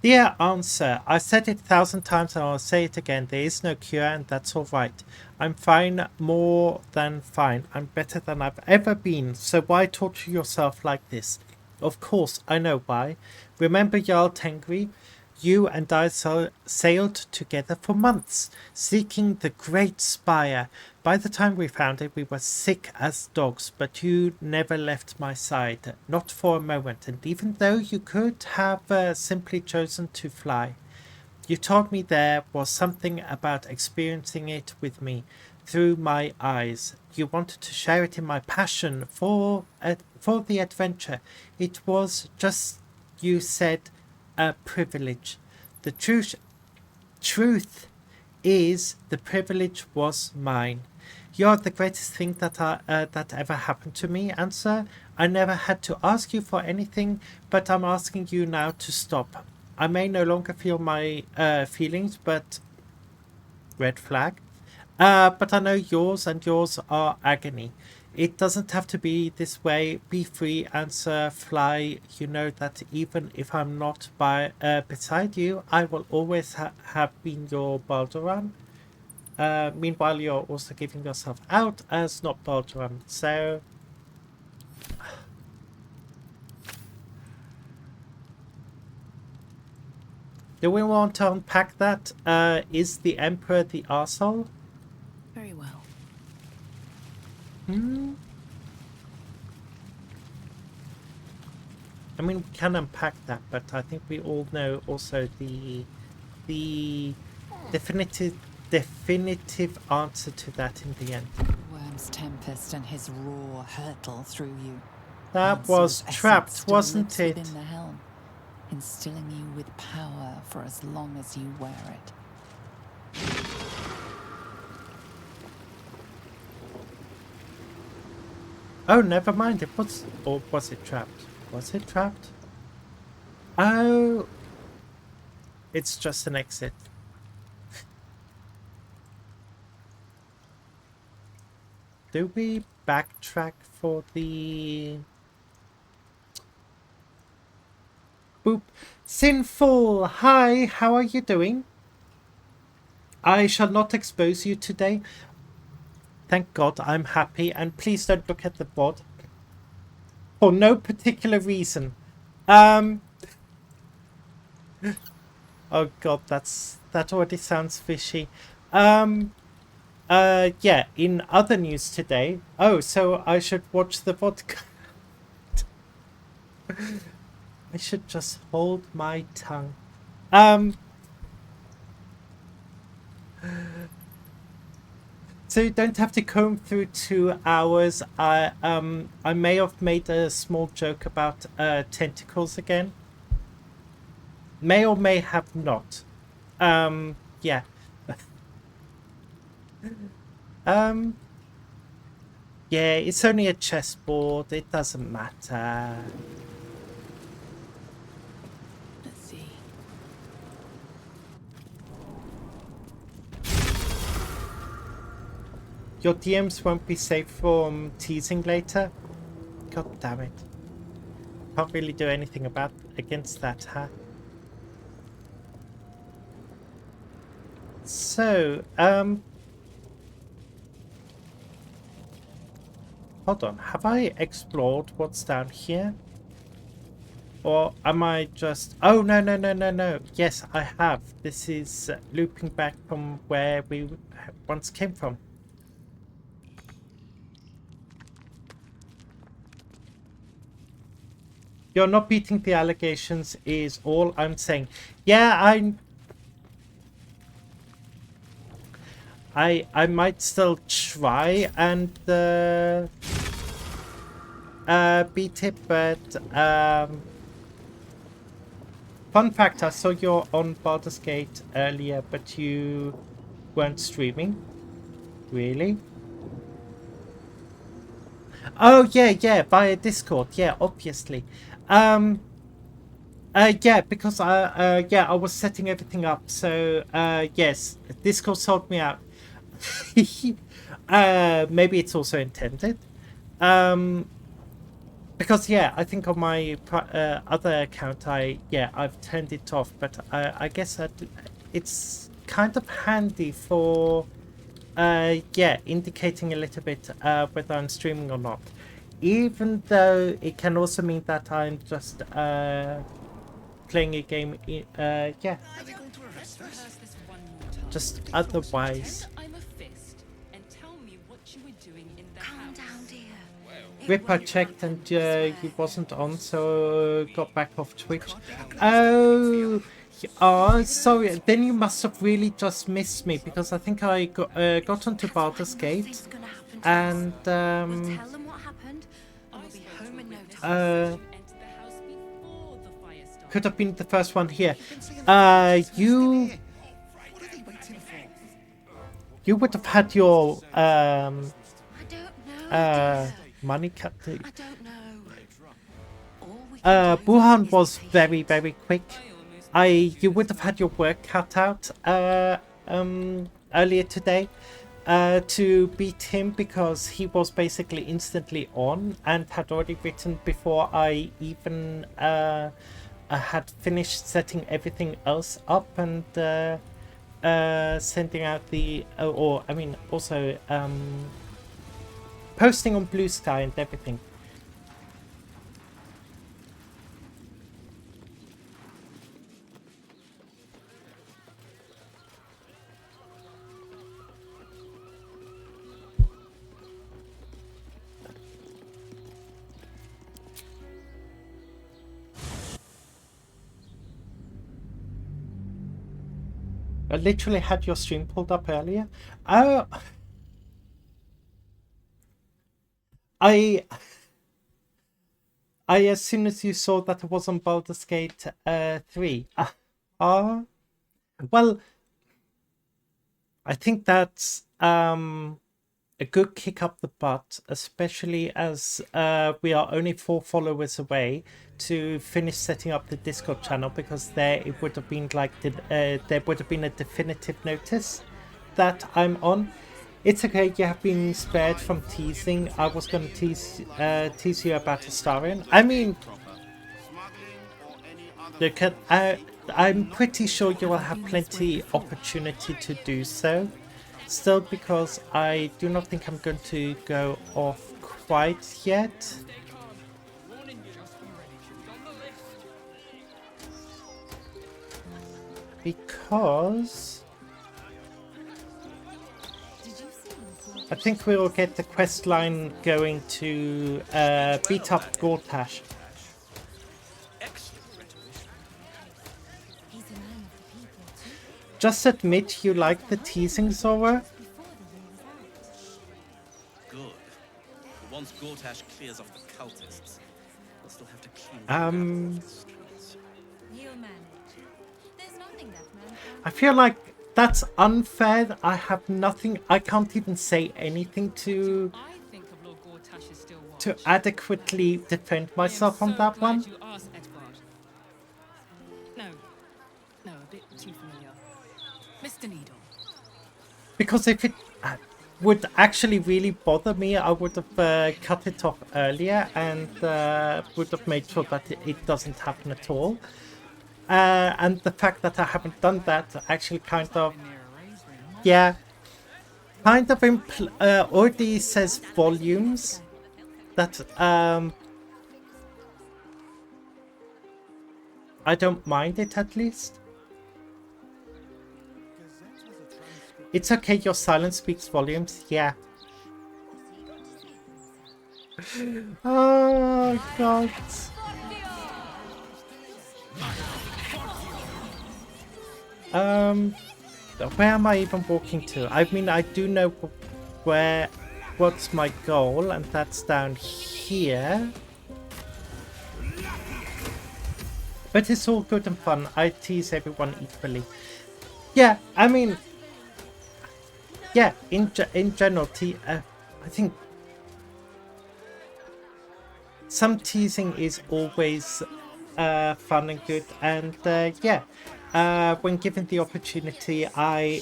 Dear answer, I said it 1,000 times and I'll say it again. There is no cure and that's alright. I'm fine, more than fine. I'm better than I've ever been. So why torture yourself like this? Of course, I know why. Remember Jarl Tengri? You and I sailed together for months, seeking the Great Spire. By the time we found it, we were sick as dogs, but you never left my side, not for a moment, and even though you could have simply chosen to fly. You told me there was something about experiencing it with me, through my eyes. You wanted to share it in my passion for the adventure. It was just, you said, a privilege. The truth is, the privilege was mine. You're the greatest thing that ever happened to me, and sir, I never had to ask you for anything, but I'm asking you now to stop. I may no longer feel my feelings, but red flag. But I know yours, and yours are agony. It doesn't have to be this way. Be free, answer, fly. You know that even if I'm not beside you, I will always have been your Balduran. Meanwhile, you're also giving yourself out as not Balduran. So, do we want to unpack that? Is the Emperor the arsehole? Very well. I mean, we can unpack that, but I think we all know also the definitive answer to that in the end. Worm's tempest and his roar hurtle through you. That was trapped, wasn't it? Within the helm, instilling you with power for as long as you wear it. Oh, never mind. It was, or was it trapped? Was it trapped? Oh, it's just an exit. Do we backtrack for the... Boop. Sinful! Hi, how are you doing? I shall not expose you today. Thank God, I'm happy, and please don't look at the bod. For no particular reason. Oh God, that already sounds fishy. Yeah, in other news today... Oh, so I should watch the vodka. I should just hold my tongue. So you don't have to comb through 2 hours. I may have made a small joke about tentacles again. May or may have not. Yeah. Yeah, it's only a chessboard. It doesn't matter. Let's see. Your DMs won't be safe from teasing later? God damn it. Can't really do anything against that, huh? So, hold on. Have I explored what's down here? Or am I just... Oh, no, no, no, no, no. Yes, I have. This is looping back from where we once came from. You're not beating the allegations is all I'm saying. Yeah, I might still try and beat it, but fun fact, I saw you on Baldur's Gate earlier, but you weren't streaming. Really? Oh yeah, via Discord. Yeah, obviously. Yeah, because I was setting everything up. So yes, Discord sold me out. Maybe it's also intended. Because yeah, I think on my other account, I've turned it off. But I guess it's kind of handy for indicating a little bit whether I'm streaming or not. Even though it can also mean that I'm just playing a game. Just otherwise. Rip, I checked and he wasn't on, so got back off Twitch. Oh, sorry. Then you must have really just missed me, because I think I got onto Baldur's Gate and could have been the first one here. You would have had your money cut. Buhan was very, very quick. You would have had your work cut out earlier today to beat him, because he was basically instantly on and had already written before I even had finished setting everything else up and sending out the also posting on Blue Sky and everything. I literally had your stream pulled up earlier. Oh, I as soon as you saw that it was on Baldur's Gate 3. Well, I think that's a good kick up the butt, especially as we are only 4 followers away to finish setting up the Discord channel, because there it would have been like there would have been a definitive notice that I'm on. It's okay, you have been spared from teasing. I was going to tease you about Astarion. I mean, look at, I'm pretty sure you will have plenty opportunity to do so. Still, because I do not think I'm going to go off quite yet. Because I think we will get the quest line going to beat up Gortash. Just admit you like the teasing, Zora. Good. But once Gortash clears off the cultists, we'll still have to clean the streets. I feel like that's unfair. I have nothing. I can't even say anything to adequately defend myself on that one. No, a bit too familiar. Mr. Needle. Because if it would actually really bother me, I would have cut it off earlier and would have made sure that it doesn't happen at all. And the fact that I haven't done that actually kind of, already says volumes that I don't mind it, at least. It's okay, your silence speaks volumes, yeah. Oh god. Where am I even walking to? I mean, I do know what's my goal, and that's down here. But it's all good and fun. I tease everyone equally. Yeah, I mean, yeah, in general, I think some teasing is always fun and good, and yeah, when given the opportunity, I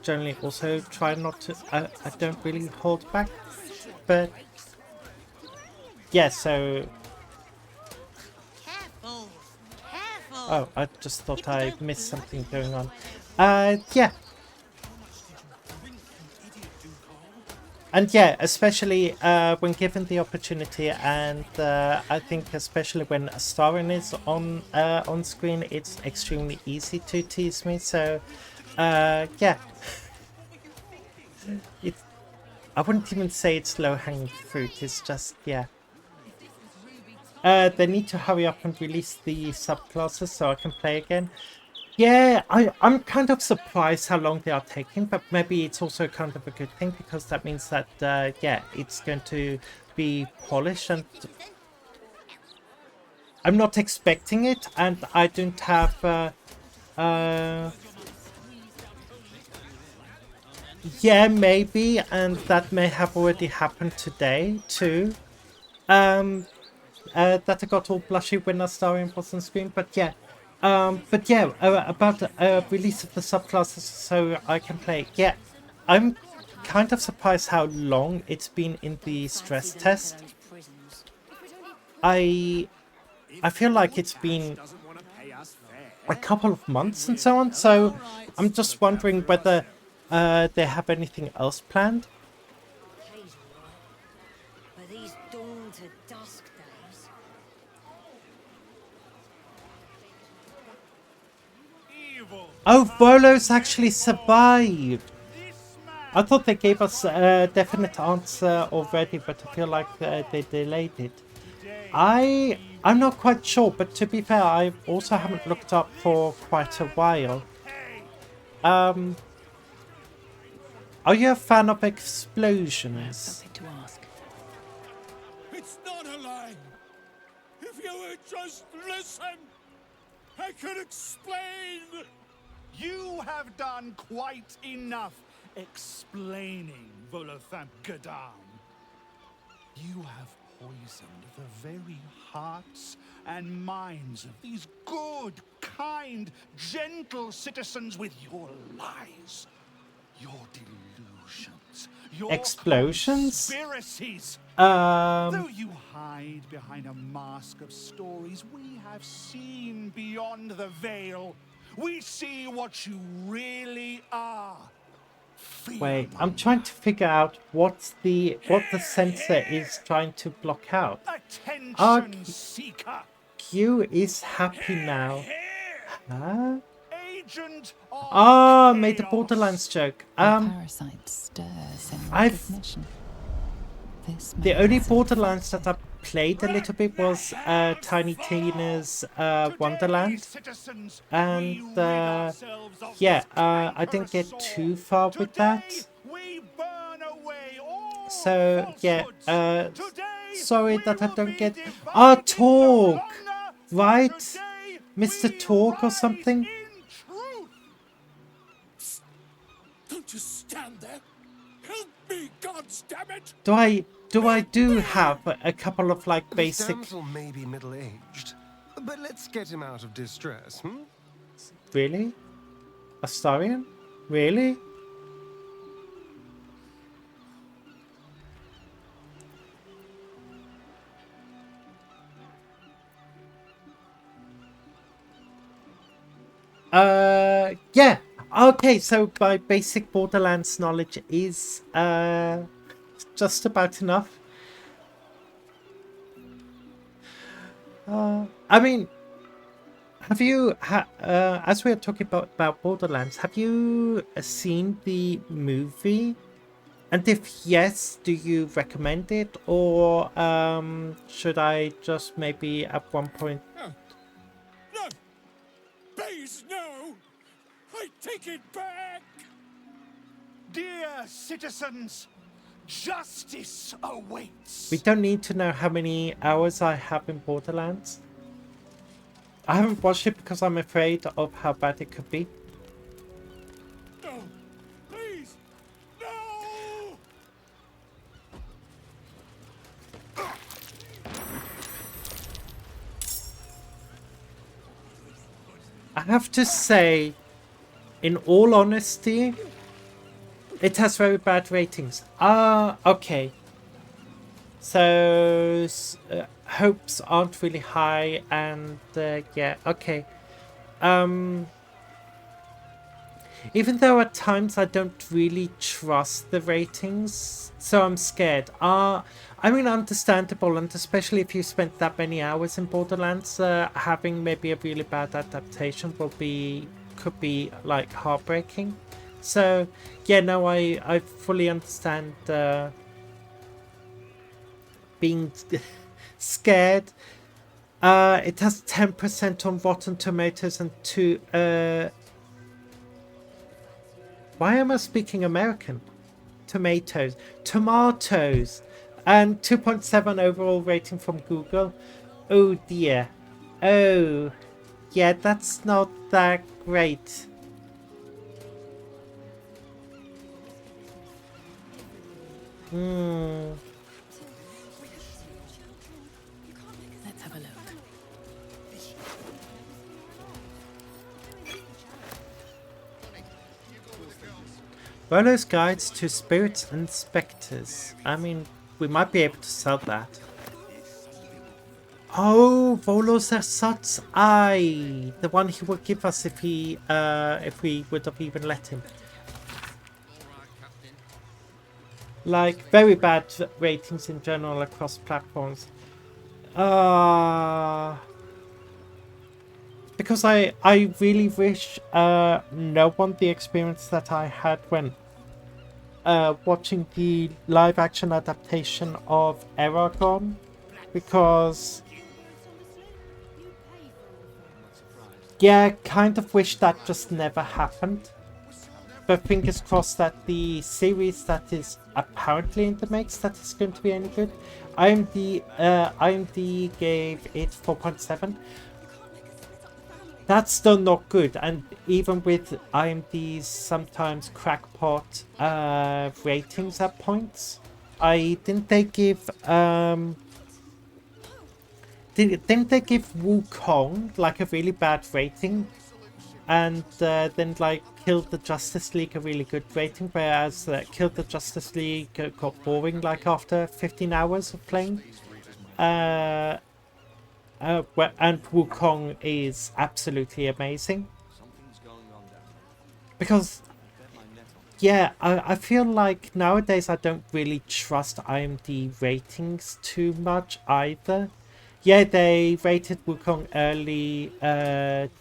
generally also try not to. I don't really hold back, but yeah. So, oh, I just thought I missed something going on. Yeah. And yeah, especially when given the opportunity, and I think especially when Astarion is on screen, it's extremely easy to tease me. So yeah, I wouldn't even say it's low-hanging fruit. It's just yeah. They need to hurry up and release the subclasses so I can play again. Yeah, I'm kind of surprised how long they are taking, but maybe it's also kind of a good thing because that means that, yeah, it's going to be polished, and I'm not expecting it, and I don't have, yeah, maybe, and that may have already happened today, too. That I got all blushy when Astarion was on screen, but yeah. But yeah, about the release of the subclasses so I can play. Yeah, I'm kind of surprised how long it's been in the stress test. I feel like it's been a couple of months and so on, so I'm just wondering whether they have anything else planned. Oh, Volo's actually survived! I thought they gave us a definite answer already, but I feel like they delayed it. I'm not quite sure, but to be fair, I also haven't looked up for quite a while. Are you a fan of explosions? Something to ask. It's not a lie. If you would just listen, I could explain. You have done quite enough explaining, Volothamp Gadam. You have poisoned the very hearts and minds of these good, kind, gentle citizens with your lies, your delusions, your Explosions? conspiracies. Though you hide behind a mask of stories, we have seen beyond the veil. We see what you really are. Wait, I'm trying to figure out what the sensor is trying to block out. Attention seeker. Q is happy now. Huh? Agent Ah, made the Borderlands joke. Parasite stirs in recognition. The only Borderlands that I played a little bit was Tiny Tina's Wonderland, and yeah, I didn't get too far with that. So yeah, sorry that I don't get Talk, right, Mr. Talk or something. Don't just stand there. Help me, goddammit! Do I have a couple of like basic. The damsel may be middle-aged, but let's get him out of distress, hmm? Really? Astarion? Really? Yeah. Okay, so my basic Borderlands knowledge is just about enough. I mean, have you, as we are talking about Borderlands, have you seen the movie? And if yes, do you recommend it, or should I just maybe at one point? No, please no! I take it back! Dear citizens, justice awaits. We don't need to know how many hours I have in Borderlands. I haven't watched it because I'm afraid of how bad it could be. No! Please! No! I have to say, in all honesty, it has very bad ratings. Okay. So, hopes aren't really high, and yeah, okay. Even though at times I don't really trust the ratings, so I'm scared. I mean, understandable, and especially if you spent that many hours in Borderlands, having maybe a really bad adaptation could be like heartbreaking. So yeah, no, I fully understand being scared. It has 10% on Rotten Tomatoes and why am I speaking American? Tomatoes. And 2.7 overall rating from Google. Oh dear. Oh. Yeah, that's not that great. Let's have a look. Volo's Guides to Spirits and Spectres. I mean, we might be able to sell that. Oh, Volo's Ersatz. Aye, the one he would give us if we would have even let him. Like, very bad ratings in general across platforms. Because I really wish no one the experience that I had when watching the live action adaptation of Eragon, because yeah, kind of wish that just never happened. But fingers crossed that the series that is apparently in the mix that is going to be any good. IMD gave it 4.7. That's still not good, and even with IMD's sometimes crackpot ratings at points, didn't they give Wukong like a really bad rating, and then like Kill the Justice League a really good rating, whereas Kill the Justice League got boring like after 15 hours of playing. And Wukong is absolutely amazing. Because, yeah, I feel like nowadays I don't really trust IMD ratings too much either. Yeah, they rated Wukong early,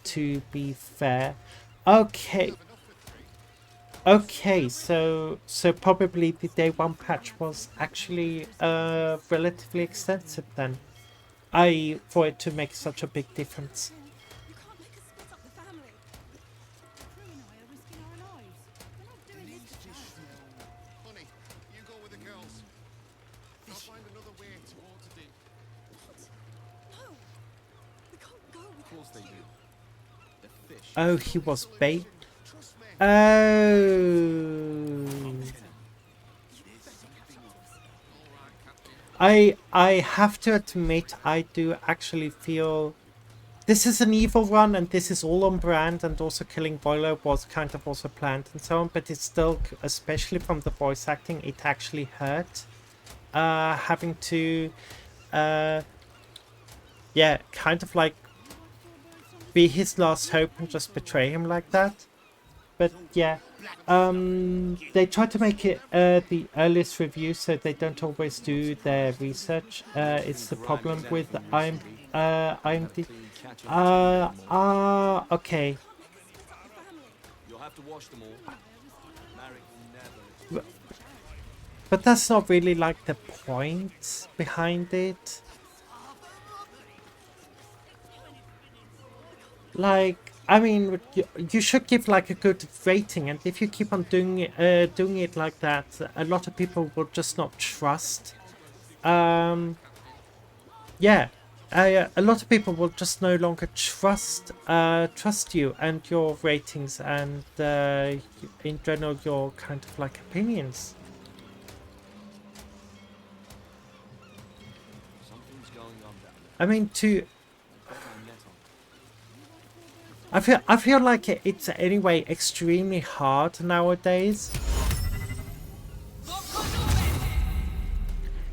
to be fair. Okay. Okay, so probably the day one patch was actually relatively extensive then. For it to make such a big difference. Oh, he was bait. Oh. I have to admit, I do actually feel this is an evil run, and this is all on brand, and also killing Boiler was kind of also planned and so on, but it's still, especially from the voice acting, it actually hurt. Having to, yeah, kind of like be his last hope and just betray him like that. But yeah, they try to make it the earliest review, so they don't always do their research. It's the problem with IMD. Okay. But that's not really like the point behind it. Like, I mean, you should give like a good rating, and if you keep on doing it like that, a lot of people will just not trust. Yeah, a lot of people will just no longer trust you and your ratings and in general your kind of like opinions. I mean, I feel like it's anyway extremely hard nowadays.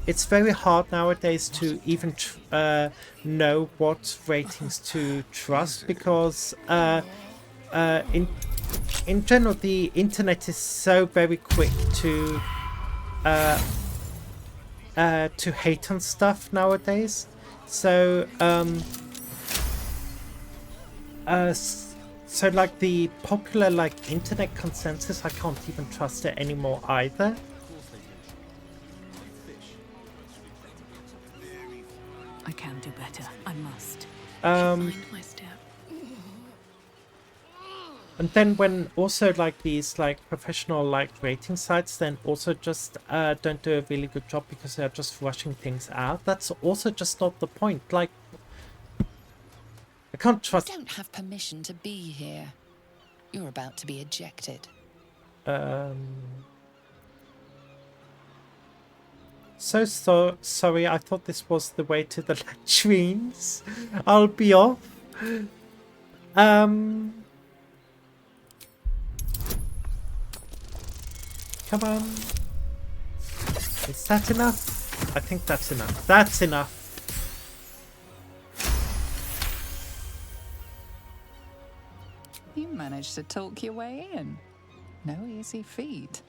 It's very hard nowadays to even know what ratings to trust, because in general the internet is so very quick to hate on stuff nowadays. So so like the popular like internet consensus, I can't even trust it anymore either. I can do better. I must. And then when also like these like professional like rating sites then also just don't do a really good job because they're just rushing things out, that's also just not the point. Like, I can't trust. You don't have permission to be here. You're about to be ejected. So sorry, I thought this was the way to the latrines. I'll be off. Come on. Is that enough? I think that's enough. That's enough. You managed to talk your way in. No easy feat.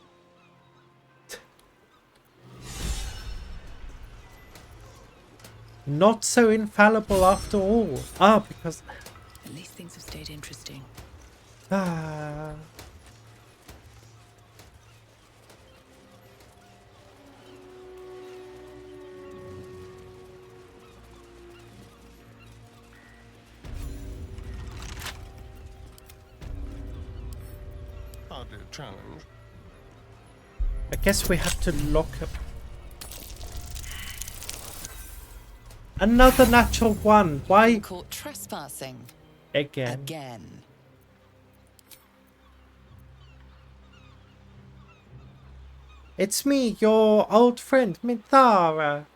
Not so infallible after all. Ah, because... At least things have stayed interesting. Ah... Hardly a challenge. I guess we have to lock up... Another natural one. Why? Caught trespassing. Again. It's me, your old friend, Minthara.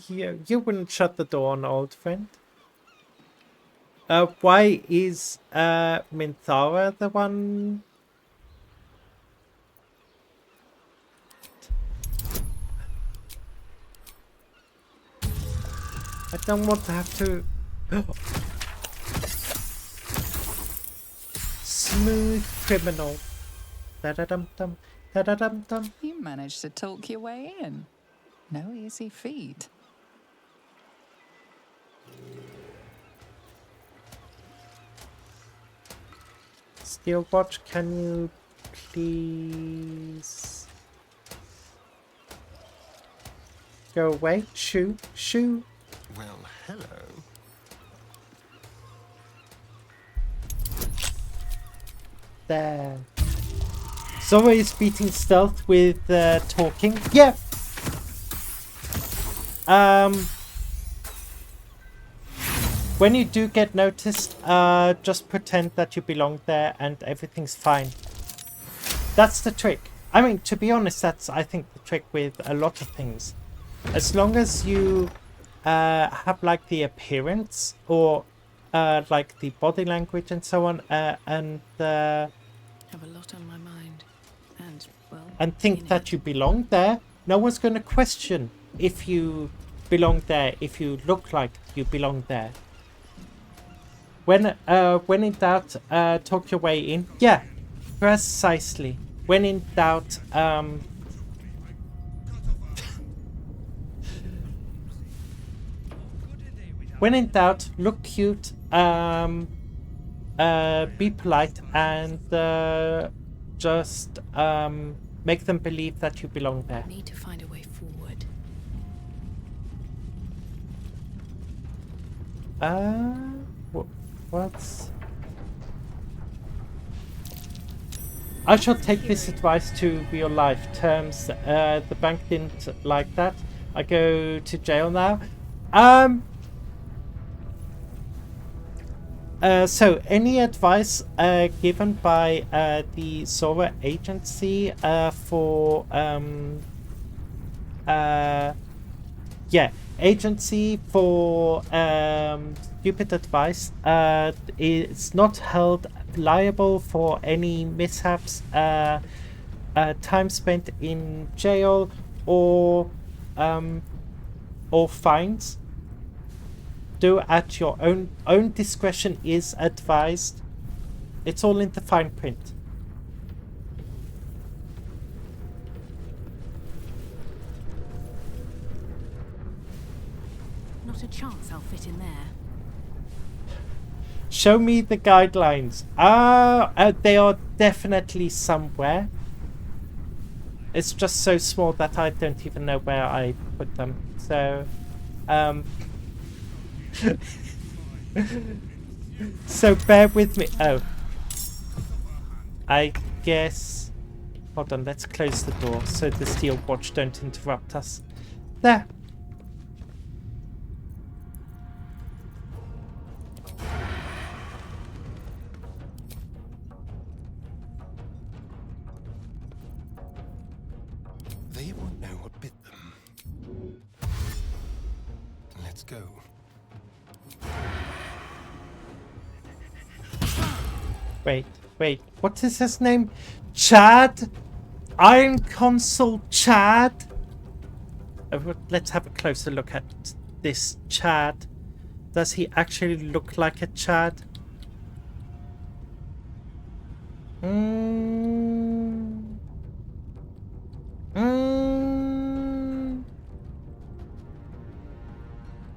You wouldn't shut the door on old friend. Why is Minthara the one? I don't want to have to... Smooth criminal. Da-da-dum-dum. Da-da-dum-dum. You managed to talk your way in. No easy feat. Steel watch, can you please go away? Shoo. Well, hello. There. Zora is beating stealth with talking. Yeah. When you do get noticed, just pretend that you belong there and everything's fine. That's the trick. I mean, to be honest, that's, I think, the trick with a lot of things. As long as you have, like, the appearance or, like, the body language and so on, and... have a lot on my mind. And, well... And think that you belong there, no one's going to question if you belong there, if you look like you belong there. When in doubt, talk your way in. Yeah, precisely. When in doubt, when in doubt, look cute, be polite, and just make them believe that you belong there. I need to find a way forward. What's... I shall take this advice to real life terms. The bank didn't like that. I go to jail now. So any advice given by the Zora agency for agency for stupid advice is not held liable for any mishaps, time spent in jail, or fines. Do at your own discretion is advised. It's all in the fine print. Not a chance I'll fit in there. Show me the guidelines. They are definitely somewhere. It's just so small that I don't even know where I put them. So, so bear with me. Oh, I guess. Hold on. Let's close the door so the steel watch don't interrupt us. There. They won't know what bit them. Let's go. Wait. What is his name? Chad? Iron Consul Chad? Let's have a closer look at this Chad. Does he actually look like a Chad?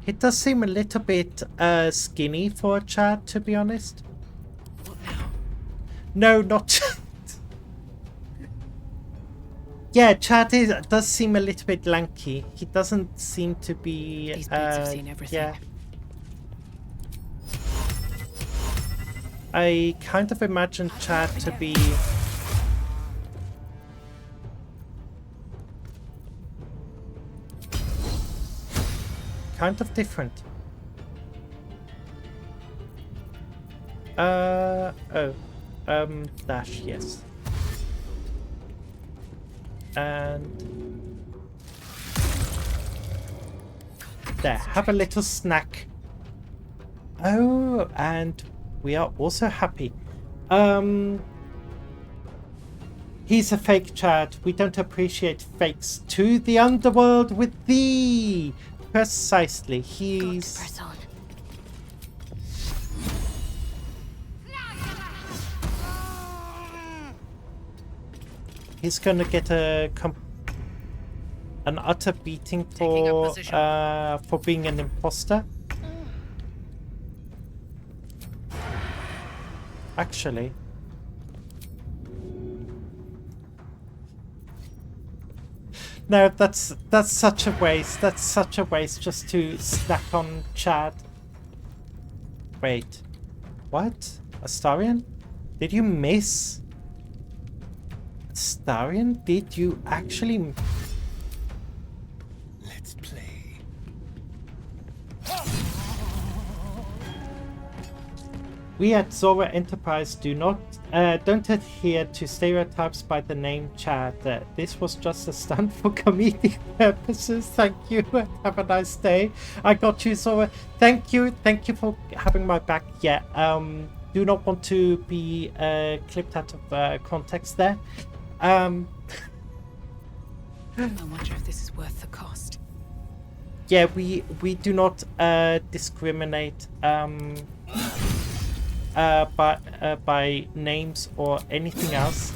He does seem a little bit skinny for a Chad, to be honest. No, not Chad. Yeah, Chad does seem a little bit lanky. He doesn't seem to be. These boots have seen everything. Yeah. I kind of imagine Chad to be. Kind of different. Dash, yes. And there, have a little snack. Oh, and we are also happy. He's a fake, Chad. We don't appreciate fakes. To the underworld with thee. Precisely. He's. Press on. He's gonna get an utter beating for being an imposter. Actually, no, that's such a waste. That's such a waste just to snack on Chad. Wait, what? Astarion? Did you miss? Astarion, did you actually? Let's play. We at Zora Enterprise don't adhere to stereotypes by the name Chad. This was just a stunt for comedic purposes. Thank you. Have a nice day. I got you, Zora. Thank you for having my back. Yeah. Do not want to be clipped out of context there. I wonder if this is worth the cost. Yeah, we do not discriminate by names or anything else.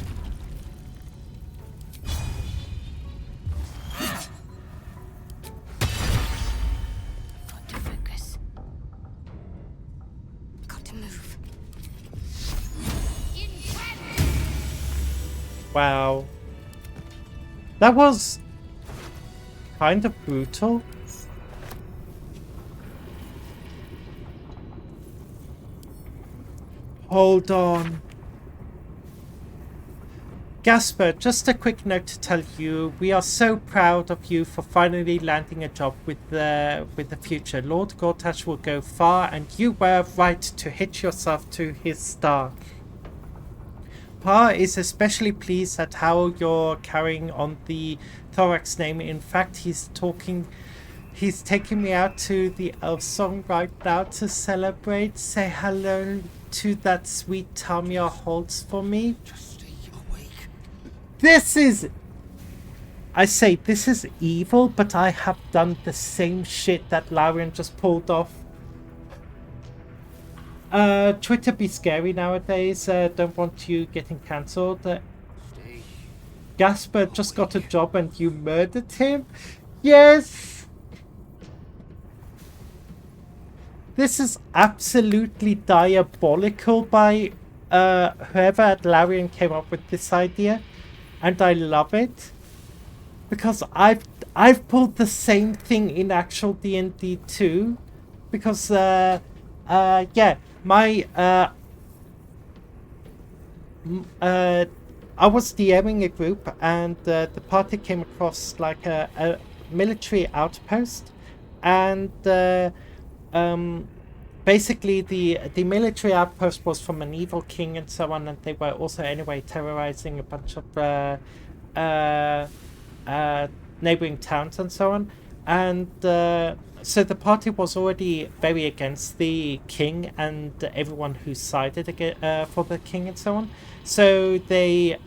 Got to focus. Got to move. Wow. That was kind of brutal. Hold on. Gasper, just a quick note to tell you, we are so proud of you for finally landing a job with the future. Lord Gortash will go far, and you were right to hitch yourself to his star. Pa is especially pleased at how you're carrying on the Thorax name. In fact, he's taking me out to the elf song right now to celebrate. Say hello to that sweet Tamia holds for me. This is... I say this is evil, but I have done the same shit that Larian just pulled off. Twitter be scary nowadays. Don't want you getting cancelled. Gasper just got a job and you murdered him? Yes! This is absolutely diabolical by whoever at Larian came up with this idea. And I love it. Because I've pulled the same thing in actual D&D too. Because, yeah, my, I was DMing a group and the party came across like a military outpost, and basically the military outpost was from an evil king and so on, and they were also anyway terrorizing a bunch of neighboring towns and so on, and so the party was already very against the king and everyone who sided for the king and so on. So they,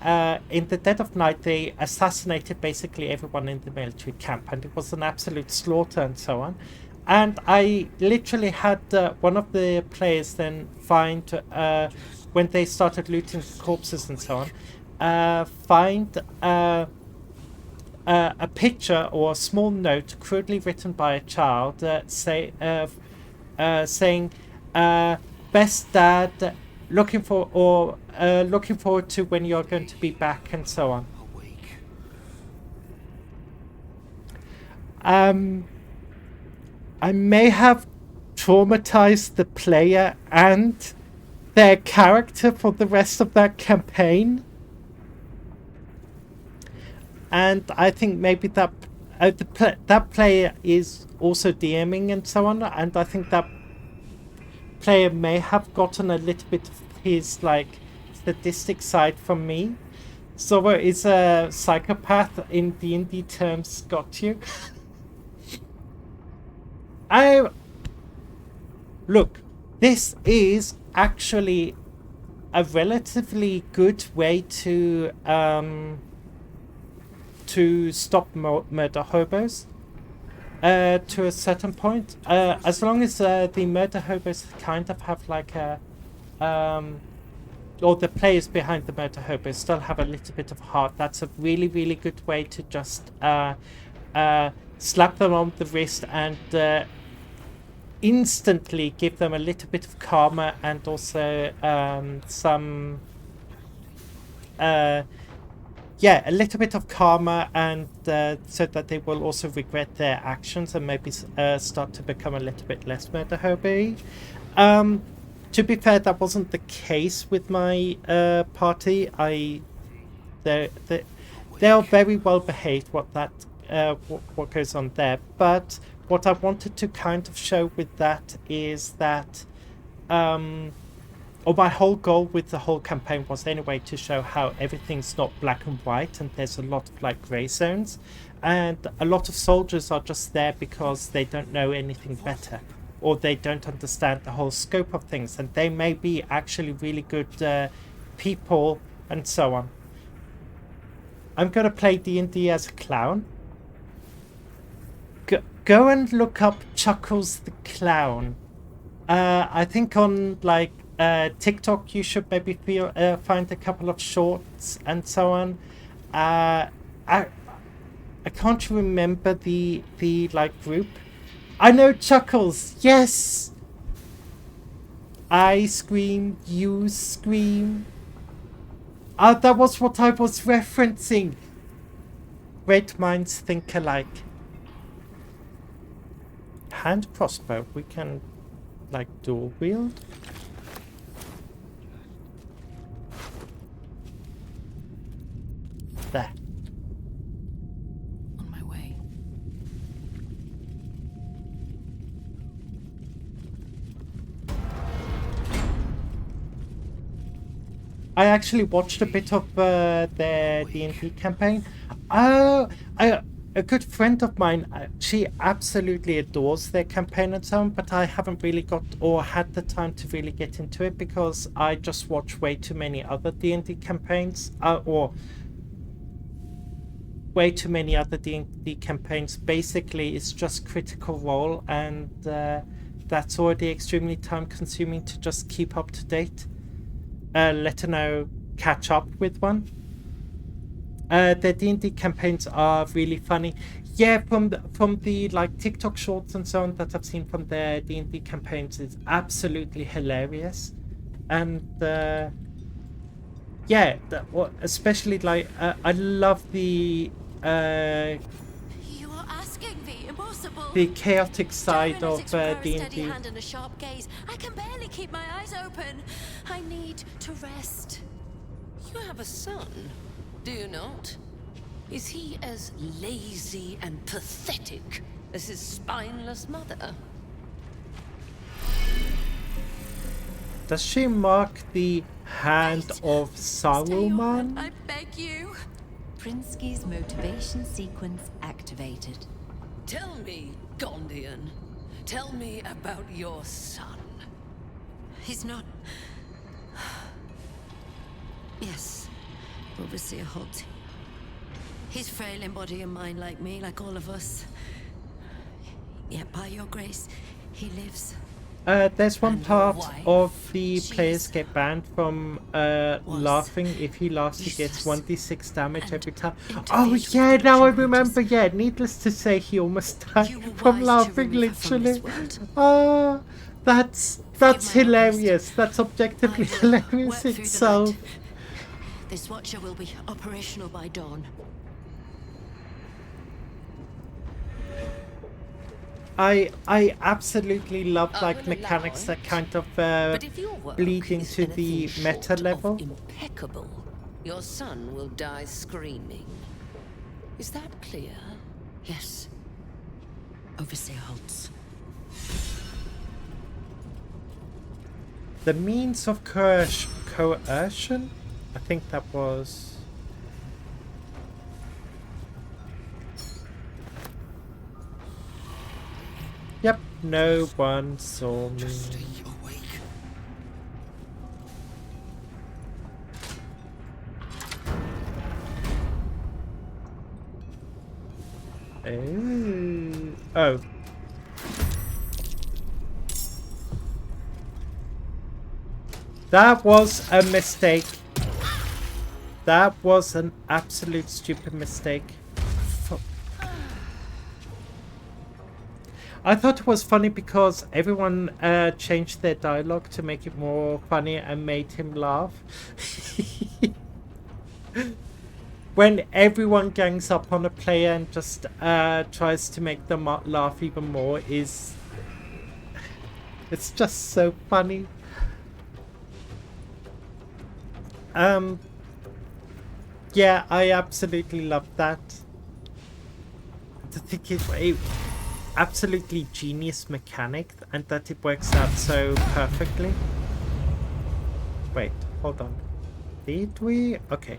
in the dead of night, they assassinated basically everyone in the military camp, and it was an absolute slaughter and so on. And I literally had one of the players then find, when they started looting corpses and so on, find a picture or a small note crudely written by a child saying, best dad, looking forward to when you're going to be back and so on. I may have traumatized the player and their character for the rest of that campaign. And I think maybe that that player is also DMing and so on, and I think that player may have gotten a little bit of his like sadistic side from me. Zora is a psychopath in D&D terms. Got you. Look, this is actually a relatively good way to stop murder hobos to a certain point, as long as the murder hobos kind of have like a or the players behind the murder hobos still have a little bit of heart. That's a really, really good way to just slap them on the wrist and instantly give them a little bit of karma, and also some yeah, a little bit of karma, and so that they will also regret their actions and maybe start to become a little bit less murder hobo-y. To be fair, that wasn't the case with my party. They are very well behaved. What goes on there, but what I wanted to kind of show with that is that, or my whole goal with the whole campaign was anyway to show how everything's not black and white, and there's a lot of like grey zones, and a lot of soldiers are just there because they don't know anything better, or they don't understand the whole scope of things, and they may be actually really good people and so on. I'm gonna play D&D as a clown. Go and look up Chuckles the Clown. I think on like TikTok you should maybe find a couple of shorts and so on. I can't remember the like group. I know Chuckles. Yes. I scream, you scream. That was what I was referencing. Great minds think alike. Hand crossbow, we can like dual wield. There. On my way. I actually watched a bit of their D&D campaign. A good friend of mine, she absolutely adores their campaign and so on, but I haven't really got or had the time to really get into it because I just watch way too many other D&D campaigns, or way too many other D&D campaigns. Basically, it's just Critical Role, and that's already extremely time consuming to just keep up to date. Let alone catch up with one. Their D&D campaigns are really funny. Yeah, from the like TikTok shorts and so on that I've seen from their D&D campaigns, is absolutely hilarious. And yeah, especially like I love the You are asking the impossible. the chaotic side of It requires a steady D&D. hand and a sharp gaze. I can barely keep my eyes open. I need to rest. You have a son, do you not? Is he as lazy and pathetic as his spineless mother? Does she mark the hand of Saruman? I beg you. Prinsky's motivation sequence activated. Tell me, Gondian. Tell me about your son. He's not. Yes, Overseer Holt. He's frail in body and mind like me, like all of us. Yet by your grace, he lives. There's one part of the players get banned from laughing. If he laughs, he gets 1d6 damage every time. Oh yeah, now I remember. Yeah, needless to say, he almost died from laughing, literally. Oh, that's hilarious. That's objectively hilarious itself. This Watcher will be operational by dawn. I absolutely love like mechanics that kind of bleed into the meta level. Impeccable. Your son will die screaming. Is that clear? Yes. Overseer Holtz. The means of coercion? I think that was... Yep, no one saw me. Just stay awake. Oh. That was a mistake. That was an absolute stupid mistake. I thought it was funny because everyone changed their dialogue to make it more funny and made him laugh. When everyone gangs up on a player and just tries to make them laugh even more, it's just so funny. Yeah, I absolutely love that. I think it's a absolutely genius mechanic, and that it works out so perfectly. Wait, hold on. Did we? Okay.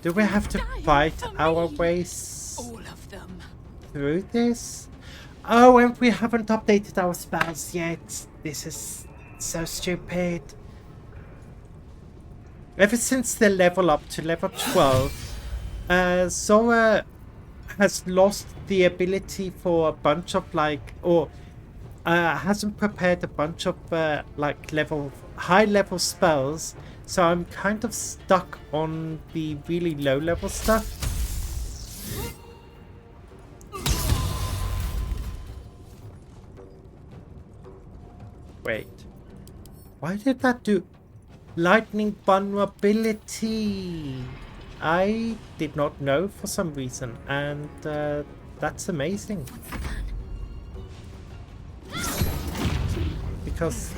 Do we have to fight our way through this? Oh, and we haven't updated our spells yet. This is so stupid. Ever since the level up to level 12, Zora has lost the ability for a bunch of like, or hasn't prepared a bunch of like high level spells, so I'm kind of stuck on the really low level stuff. Wait, why did that do? Lightning vulnerability. I did not know for some reason, and that's amazing. Because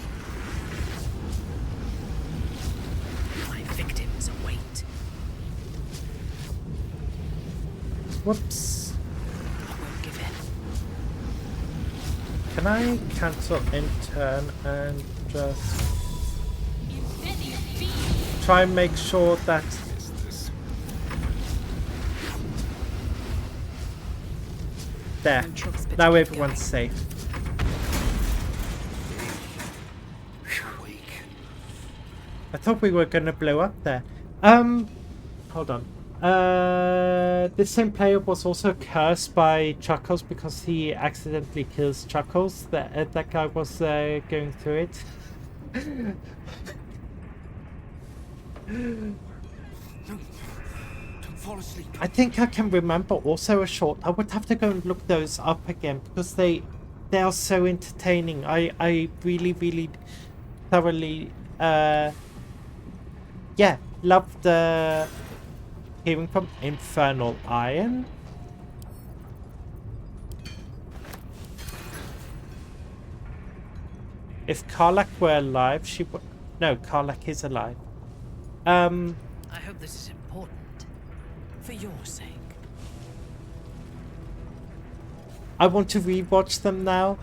Whoops. I won't give in. Can I cancel in turn and just try and make sure that there. Now everyone's safe. I thought we were gonna blow up there. Hold on. This same player was also cursed by Chuckles because he accidentally kills Chuckles. That guy was going through it. Don't fall asleep. I think I can remember also a short. I would have to go and look those up again because they are so entertaining. I really thoroughly yeah, loved hearing from Infernal Iron. If Karlach were alive, she would. No, Karlach is alive. I hope this is important. For your sake. I want to rewatch them now.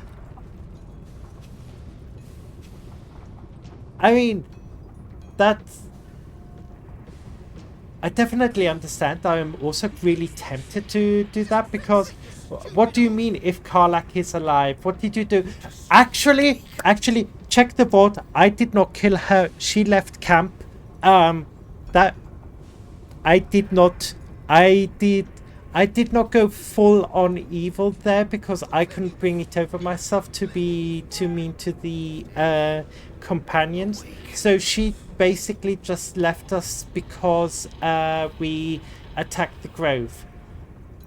I mean, that's... I definitely understand. I am also really tempted to do that because what do you mean if Karlach is alive? What did you do? Actually, check the vote. I did not kill her. She left camp. That I did not. I did not go full on evil there because I couldn't bring it over myself to be too mean to the companions. So she basically just left us because we attacked the grove.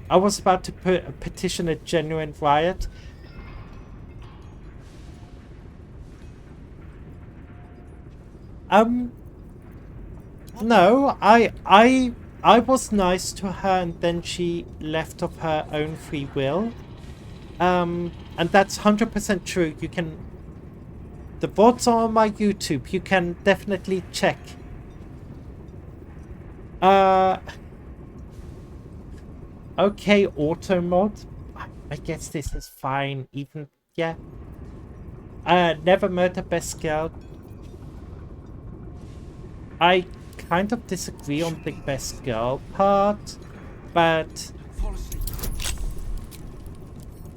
I was about to petition a genuine riot. No, I was nice to her and then she left of her own free will. And that's 100% true. You can... The votes are on my YouTube. You can definitely check. Okay, auto mod. I guess this is fine. Even, yeah. Never murder best girl. I kind of disagree on the best girl part, but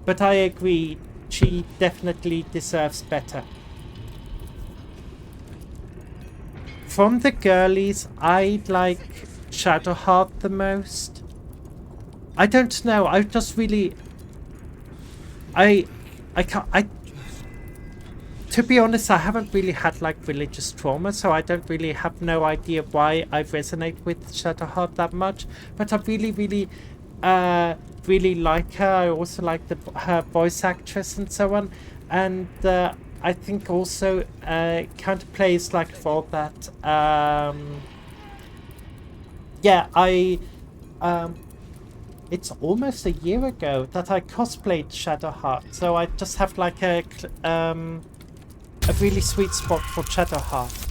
I agree. She definitely deserves better. From the girlies, I like Shadowheart the most. I don't know. I just really... I can't... To be honest, I haven't really had like religious trauma, so I don't really have no idea why I resonate with Shadowheart that much. But I really like her. I also like her voice actress and so on. And I think also kind of plays like for that. Yeah, it's almost a year ago that I cosplayed Shadowheart, so I just have like a really sweet spot for Shadowheart.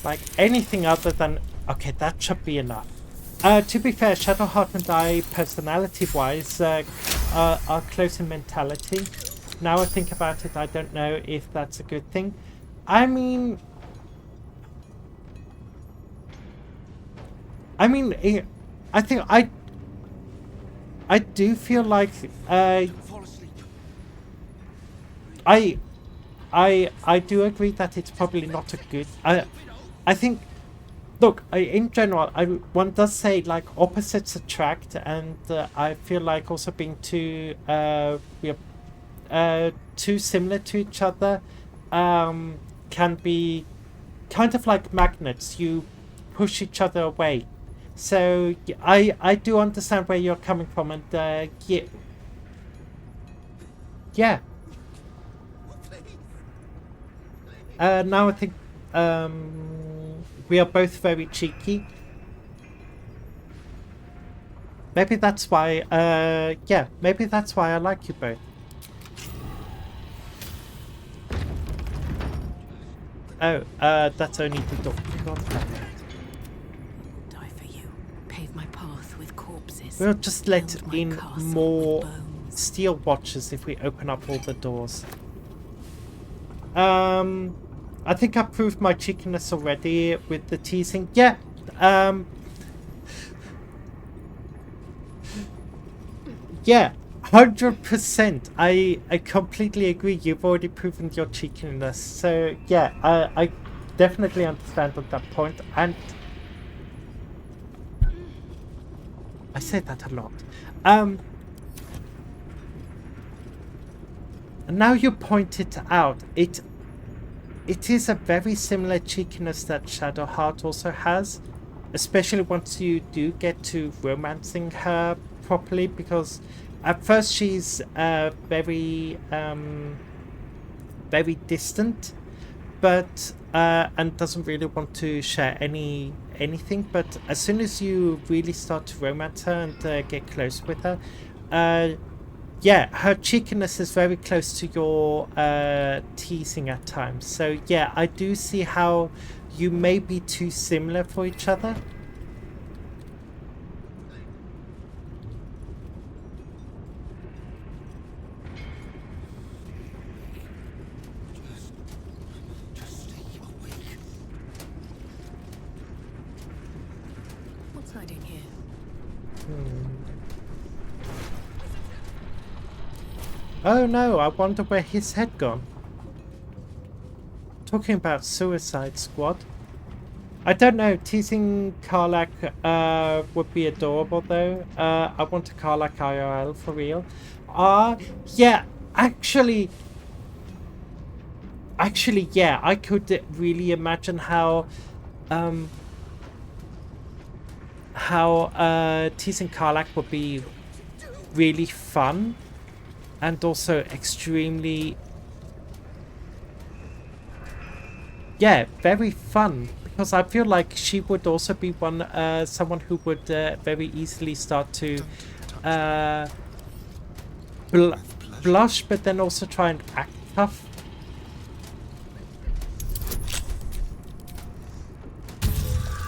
Like anything other than... Okay, that should be enough. To be fair, Shadowheart and I, personality-wise, are close in mentality. Now I think about it, I don't know if that's a good thing. I mean, I think I do feel like I do agree that it's probably not a good... I think, look, in general, one does say like opposites attract, and I feel like also being too similar to each other can be kind of like magnets. You push each other away. So I do understand where you're coming from, and yeah. Now I think we are both very cheeky. maybe that's why, yeah, maybe that's why I like you both. Oh, that's only the door. God damn it. Die for you. Pave my path with corpses. We'll just let Build my in castle more with bones. steel watchers if we open up all the doors. I think I proved my cheekiness already with the teasing. Yeah, yeah, 100%. I completely agree. You've already proven your cheekiness. So yeah, I definitely understand on that point. And I say that a lot. And now you point it out, it is a very similar cheekiness that Shadowheart also has, especially once you do get to romancing her properly, because at first she's very distant, but and doesn't really want to share anything. But as soon as you really start to romance her and get close with her, yeah, her cheekiness is very close to your teasing at times. So yeah, I do see how you may be too similar for each other. What's hiding here? Oh no, I wonder where his head gone. Talking about Suicide Squad. I don't know, teasing Karlach would be adorable though. I want a Karlach IRL for real. Yeah, actually, yeah, I could really imagine how teasing Karlach would be really fun and also extremely, yeah, very fun, because I feel like she would also be someone who would very easily start to blush, but then also try and act tough.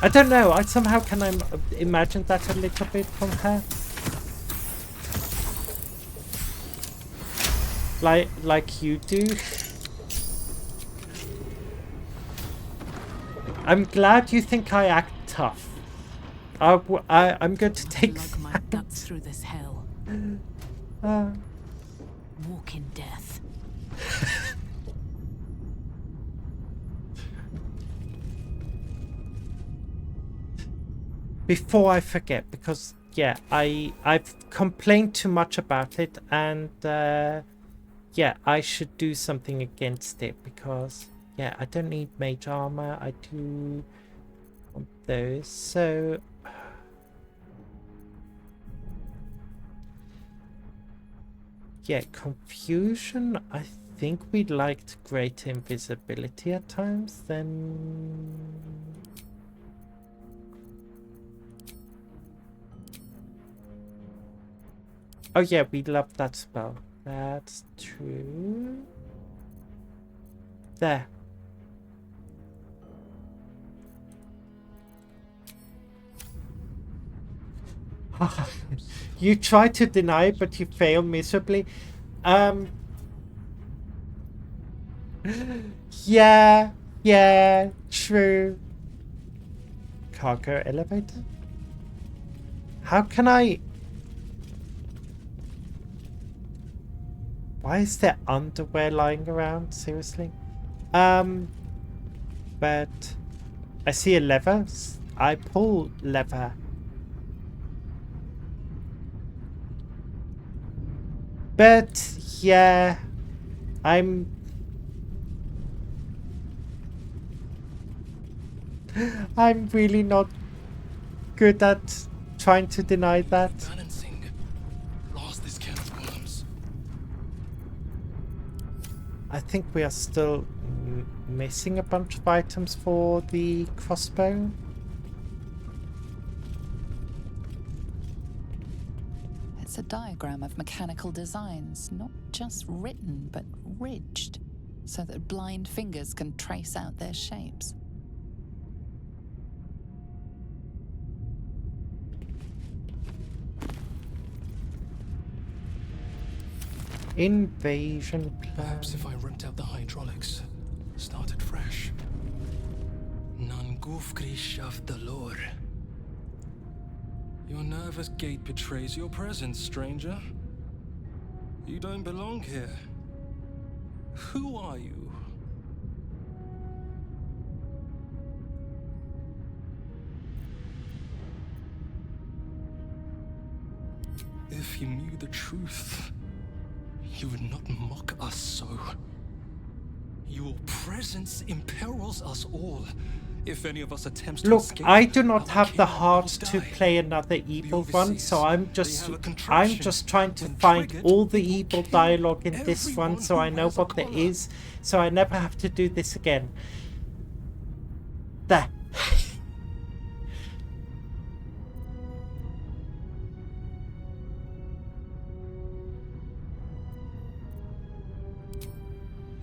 I don't know, I somehow can imagine that a little bit from her. Like you do. I'm glad you think I act tough. I'm going to take Lug my guts through this hell. Walk in death. Before I forget, because yeah, I've complained too much about it, and yeah, I should do something against it, because yeah, I don't need mage armor. I do want those. So yeah, confusion. I think we liked greater invisibility at times. Then oh yeah, we love that spell. That's true. There. You try to deny, but you fail miserably. Yeah, true. Cargo elevator? How can I... Why is there underwear lying around? Seriously? But I see a lever. I pull lever. But yeah, I'm really not good at trying to deny that. Lost this can of worms. I think we are still missing a bunch of items for the crossbow. a diagram of mechanical designs, not just written, but ridged, so that blind fingers can trace out their shapes. Invasion plan. Perhaps if I ripped out the hydraulics, started fresh. Nangufgrish of the lore. Your nervous gait betrays your presence, stranger. You don't belong here. Who are you? If you knew the truth, you would not mock us so. Your presence imperils us all. If any of us attempts to Look, escape, I do not have the heart to play another evil one, so I'm just trying to find all the evil dialogue in this one so I know what there is, so I never have to do this again. There.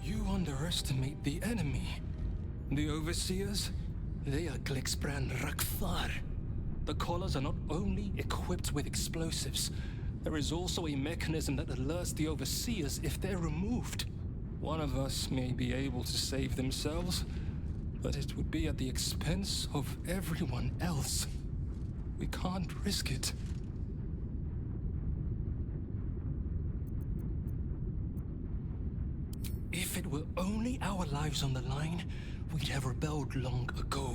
You underestimate the enemy. The overseers, they are Glixbran Rakthar. The collars are not only equipped with explosives, there is also a mechanism that alerts the overseers if they're removed. One of us may be able to save themselves, but it would be at the expense of everyone else. We can't risk it. If it were only our lives on the line, we'd have rebelled long ago.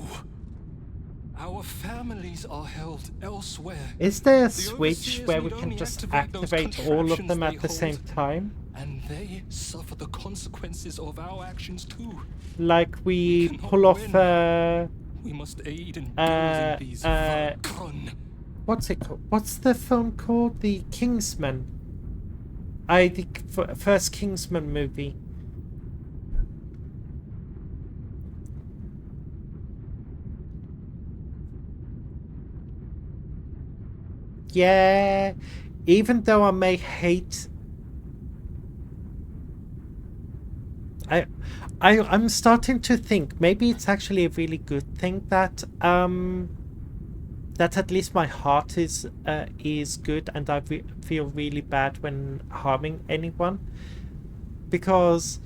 Our families are held elsewhere. Is there a switch where we can just activate all of them at the same time? And they suffer the consequences of our actions too. Like we pull off we must aid in building these Valkron. What's it called? What's the film called? The Kingsman. The first Kingsman movie. Yeah, even though I may hate, I'm starting to think maybe it's actually a really good thing that that at least my heart is good, and I feel really bad when harming anyone, because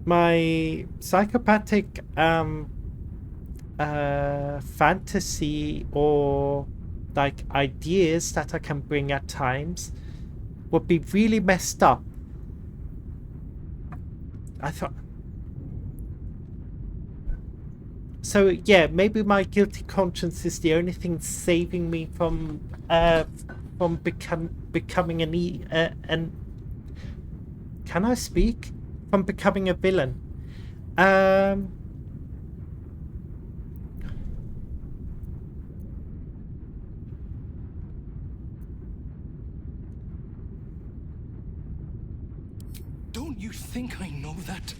my psychopathic fantasy or like ideas that I can bring at times would be really messed up. I thought so. Yeah, maybe my guilty conscience is the only thing saving me from becoming an can I speak? From becoming a villain. Don't you think I know that?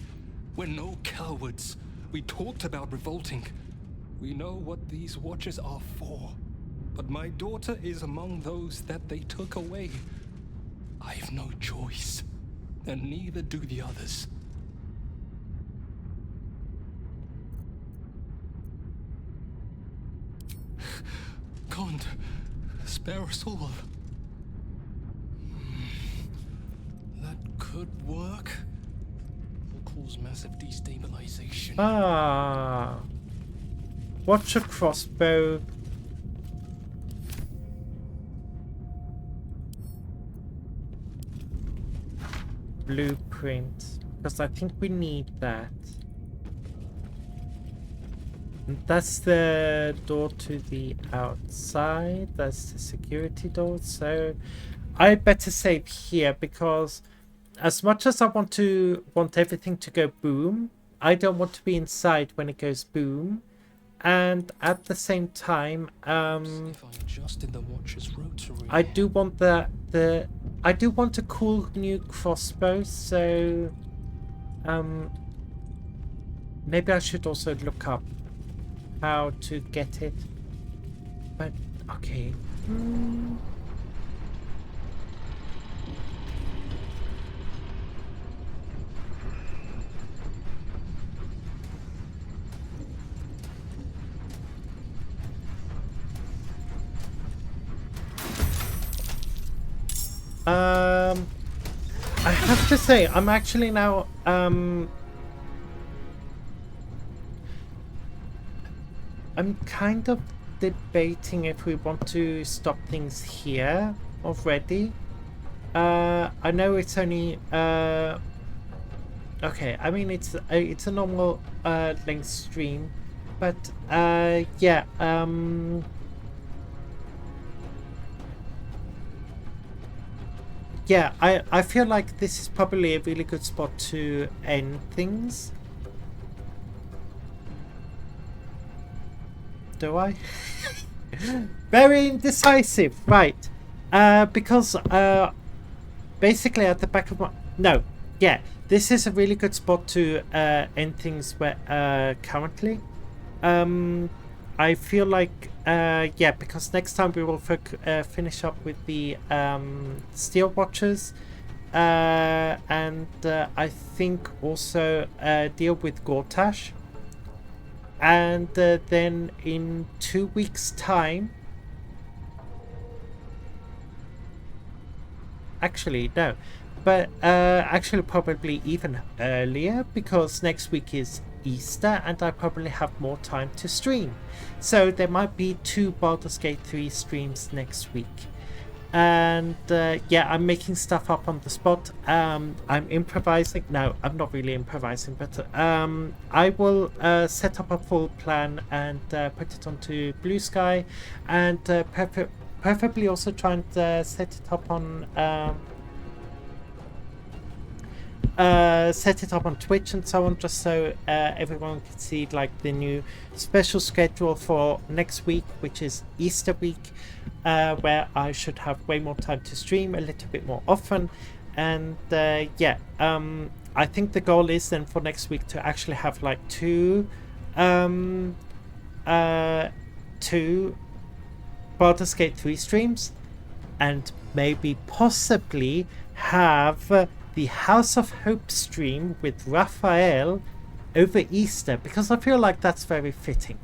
We're no cowards. We talked about revolting. We know what these watchers are for. But my daughter is among those that they took away. I have no choice, and neither do the others. God, spare us all. That could work. Will cause massive destabilization. Watch a crossbow. Blueprint, because I think we need that. And that's the door to the outside. That's the security door. So I better save here, because as much as I want everything to go boom, I don't want to be inside when it goes boom. And at the same time, I do want I do want a cool new crossbow, so maybe I should also look up how to get it. But okay. I have to say, I'm actually now, I'm kind of debating if we want to stop things here already. I know it's only, okay, I mean, it's a normal, length stream, but, yeah, yeah, I feel like this is probably a really good spot to end things. Do I? Very indecisive, right? Because basically at the back of my this is a really good spot to end things where currently. I feel like because next time we will finish up with the Steel Watchers, and I think also deal with Gortash. And then in 2 weeks' time... Actually, no. But actually probably even earlier, because next week is Easter and I probably have more time to stream. So there might be 2 Baldur's Gate 3 streams next week. And I'm making stuff up on the spot. I'm improvising. No, I'm not really improvising, but I will set up a full plan and put it onto Blue Sky, and preferably also try and set it up on Twitch and so on, just so everyone can see like the new special schedule for next week, which is Easter week, where I should have way more time to stream a little bit more often. And I think the goal is then for next week to actually have like two Baldur's Gate 3 streams, and maybe possibly have the House of Hope stream with Raphael over Easter, because I feel like that's very fitting.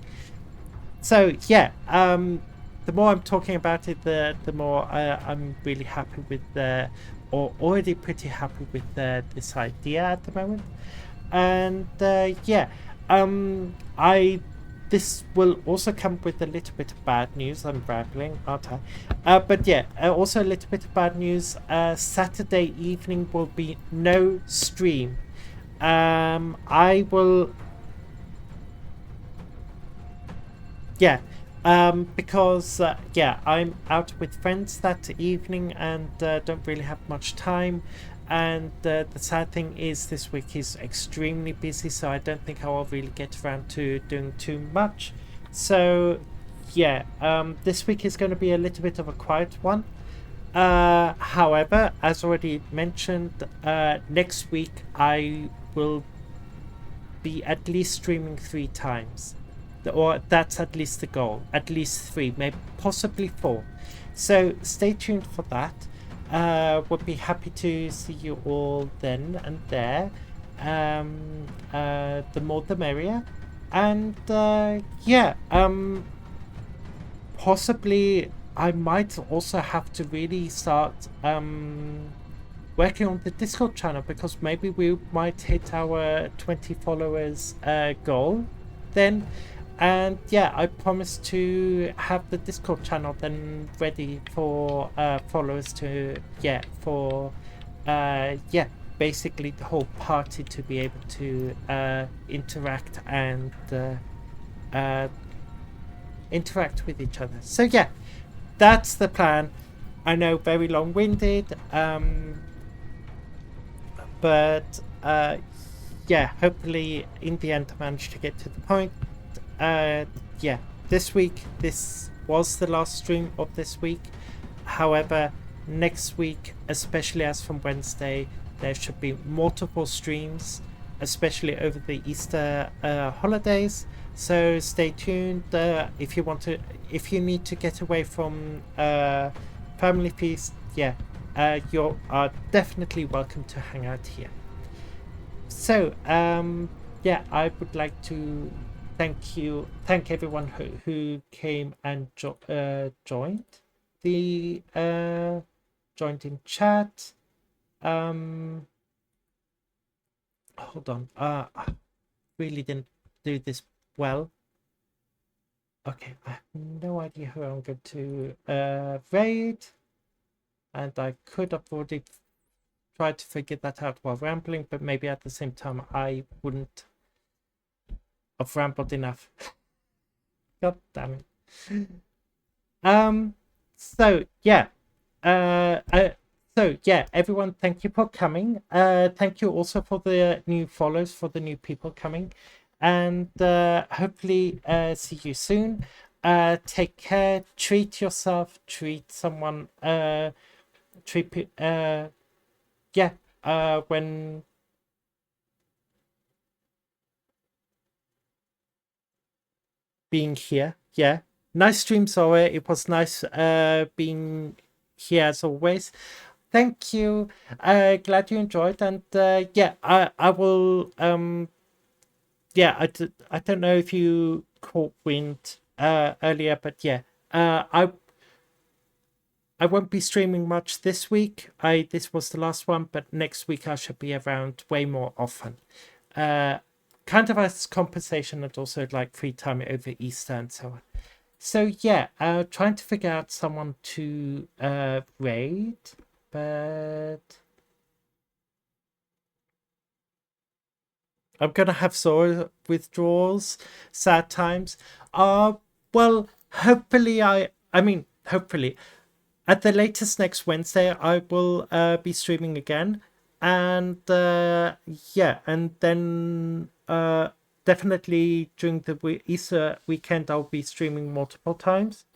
So yeah, the more I'm talking about it, the more I'm really happy with or already pretty happy with this idea at the moment. And this will also come with a little bit of bad news. I'm rambling, aren't I? But yeah, also a little bit of bad news. Saturday evening will be no stream. I will... Yeah, because I'm out with friends that evening and don't really have much time. And the sad thing is this week is extremely busy, so I don't think I will really get around to doing too much. So yeah, this week is going to be a little bit of a quiet one. However, as already mentioned, next week I will be at least streaming 3 times. Or that's at least the goal. At least 3, maybe possibly 4. So stay tuned for that. Would be happy to see you all then and there. The more the merrier. And possibly I might also have to really start working on the Discord channel, because maybe we might hit our 20 followers goal then. And yeah, I promise to have the Discord channel then ready for followers to basically the whole party to be able to interact and interact with each other. So yeah, that's the plan. I know, very long-winded, but hopefully in the end I managed to get to the point. This week, this was the last stream of this week. However, next week, especially as from Wednesday, there should be multiple streams, especially over the Easter holidays. So stay tuned. If you need to get away from family feast, you are definitely welcome to hang out here. So I would like to thank everyone who came and joined the joined in chat. Hold on. I really didn't do this well. Okay, I have no idea who I'm going to raid. And I could have already tried to figure that out while rambling, but maybe at the same time I wouldn't have rambled enough. God damn it. So yeah. So yeah, everyone, thank you for coming. Thank you also for the new follows, for the new people coming. And hopefully see you soon. Take care, treat yourself, treat someone, when being here. Yeah, nice stream, Zora. It was nice being here as always. Thank you. Glad you enjoyed. And yeah, I will. Yeah, I don't know if you caught wind earlier, but yeah, I won't be streaming much this week. This was the last one, but next week I should be around way more often. Kind of as compensation and also like free time over Easter and so on. So yeah, trying to figure out someone to raid, but I'm gonna have sore withdrawals, sad times. Well, hopefully hopefully at the latest next Wednesday I will be streaming again, and yeah, and then definitely during the Easter weekend I'll be streaming multiple times.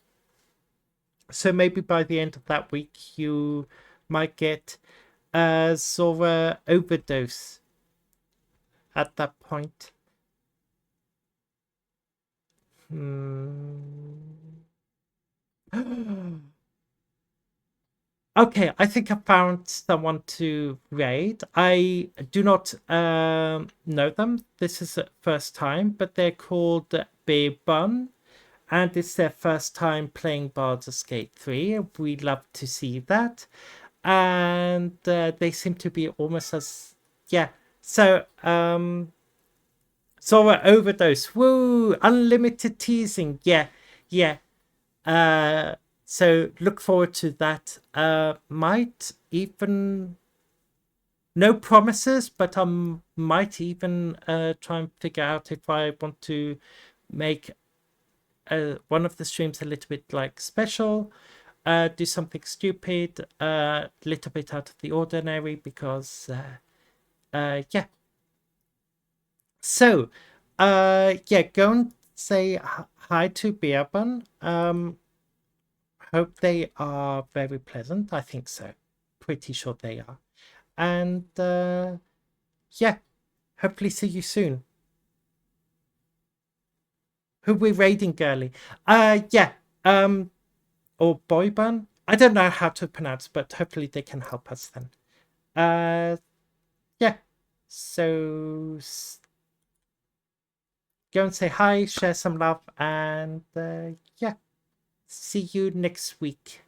So maybe by the end of that week you might get Zora Overdose at that point. Okay, I think I found someone to raid. I do not know them. This is the first time, but they're called Beer Bun, and it's their first time playing Baldur's Gate 3. We'd love to see that. And they seem to be almost as... Yeah, so... Zora Overdose. Woo! Unlimited teasing. Yeah, yeah. So look forward to that. Might even... No promises, but I might even try and figure out if I want to make one of the streams a little bit like special. Do something stupid, a little bit out of the ordinary, because yeah. So yeah, go and say hi to Beerbun. Hope they are very pleasant. I think so. Pretty sure they are. And yeah, hopefully see you soon. Who we raiding, girly? Yeah. Or boy bun? I don't know how to pronounce, but hopefully they can help us then. Yeah. So go and say hi, share some love, and yeah. See you next week.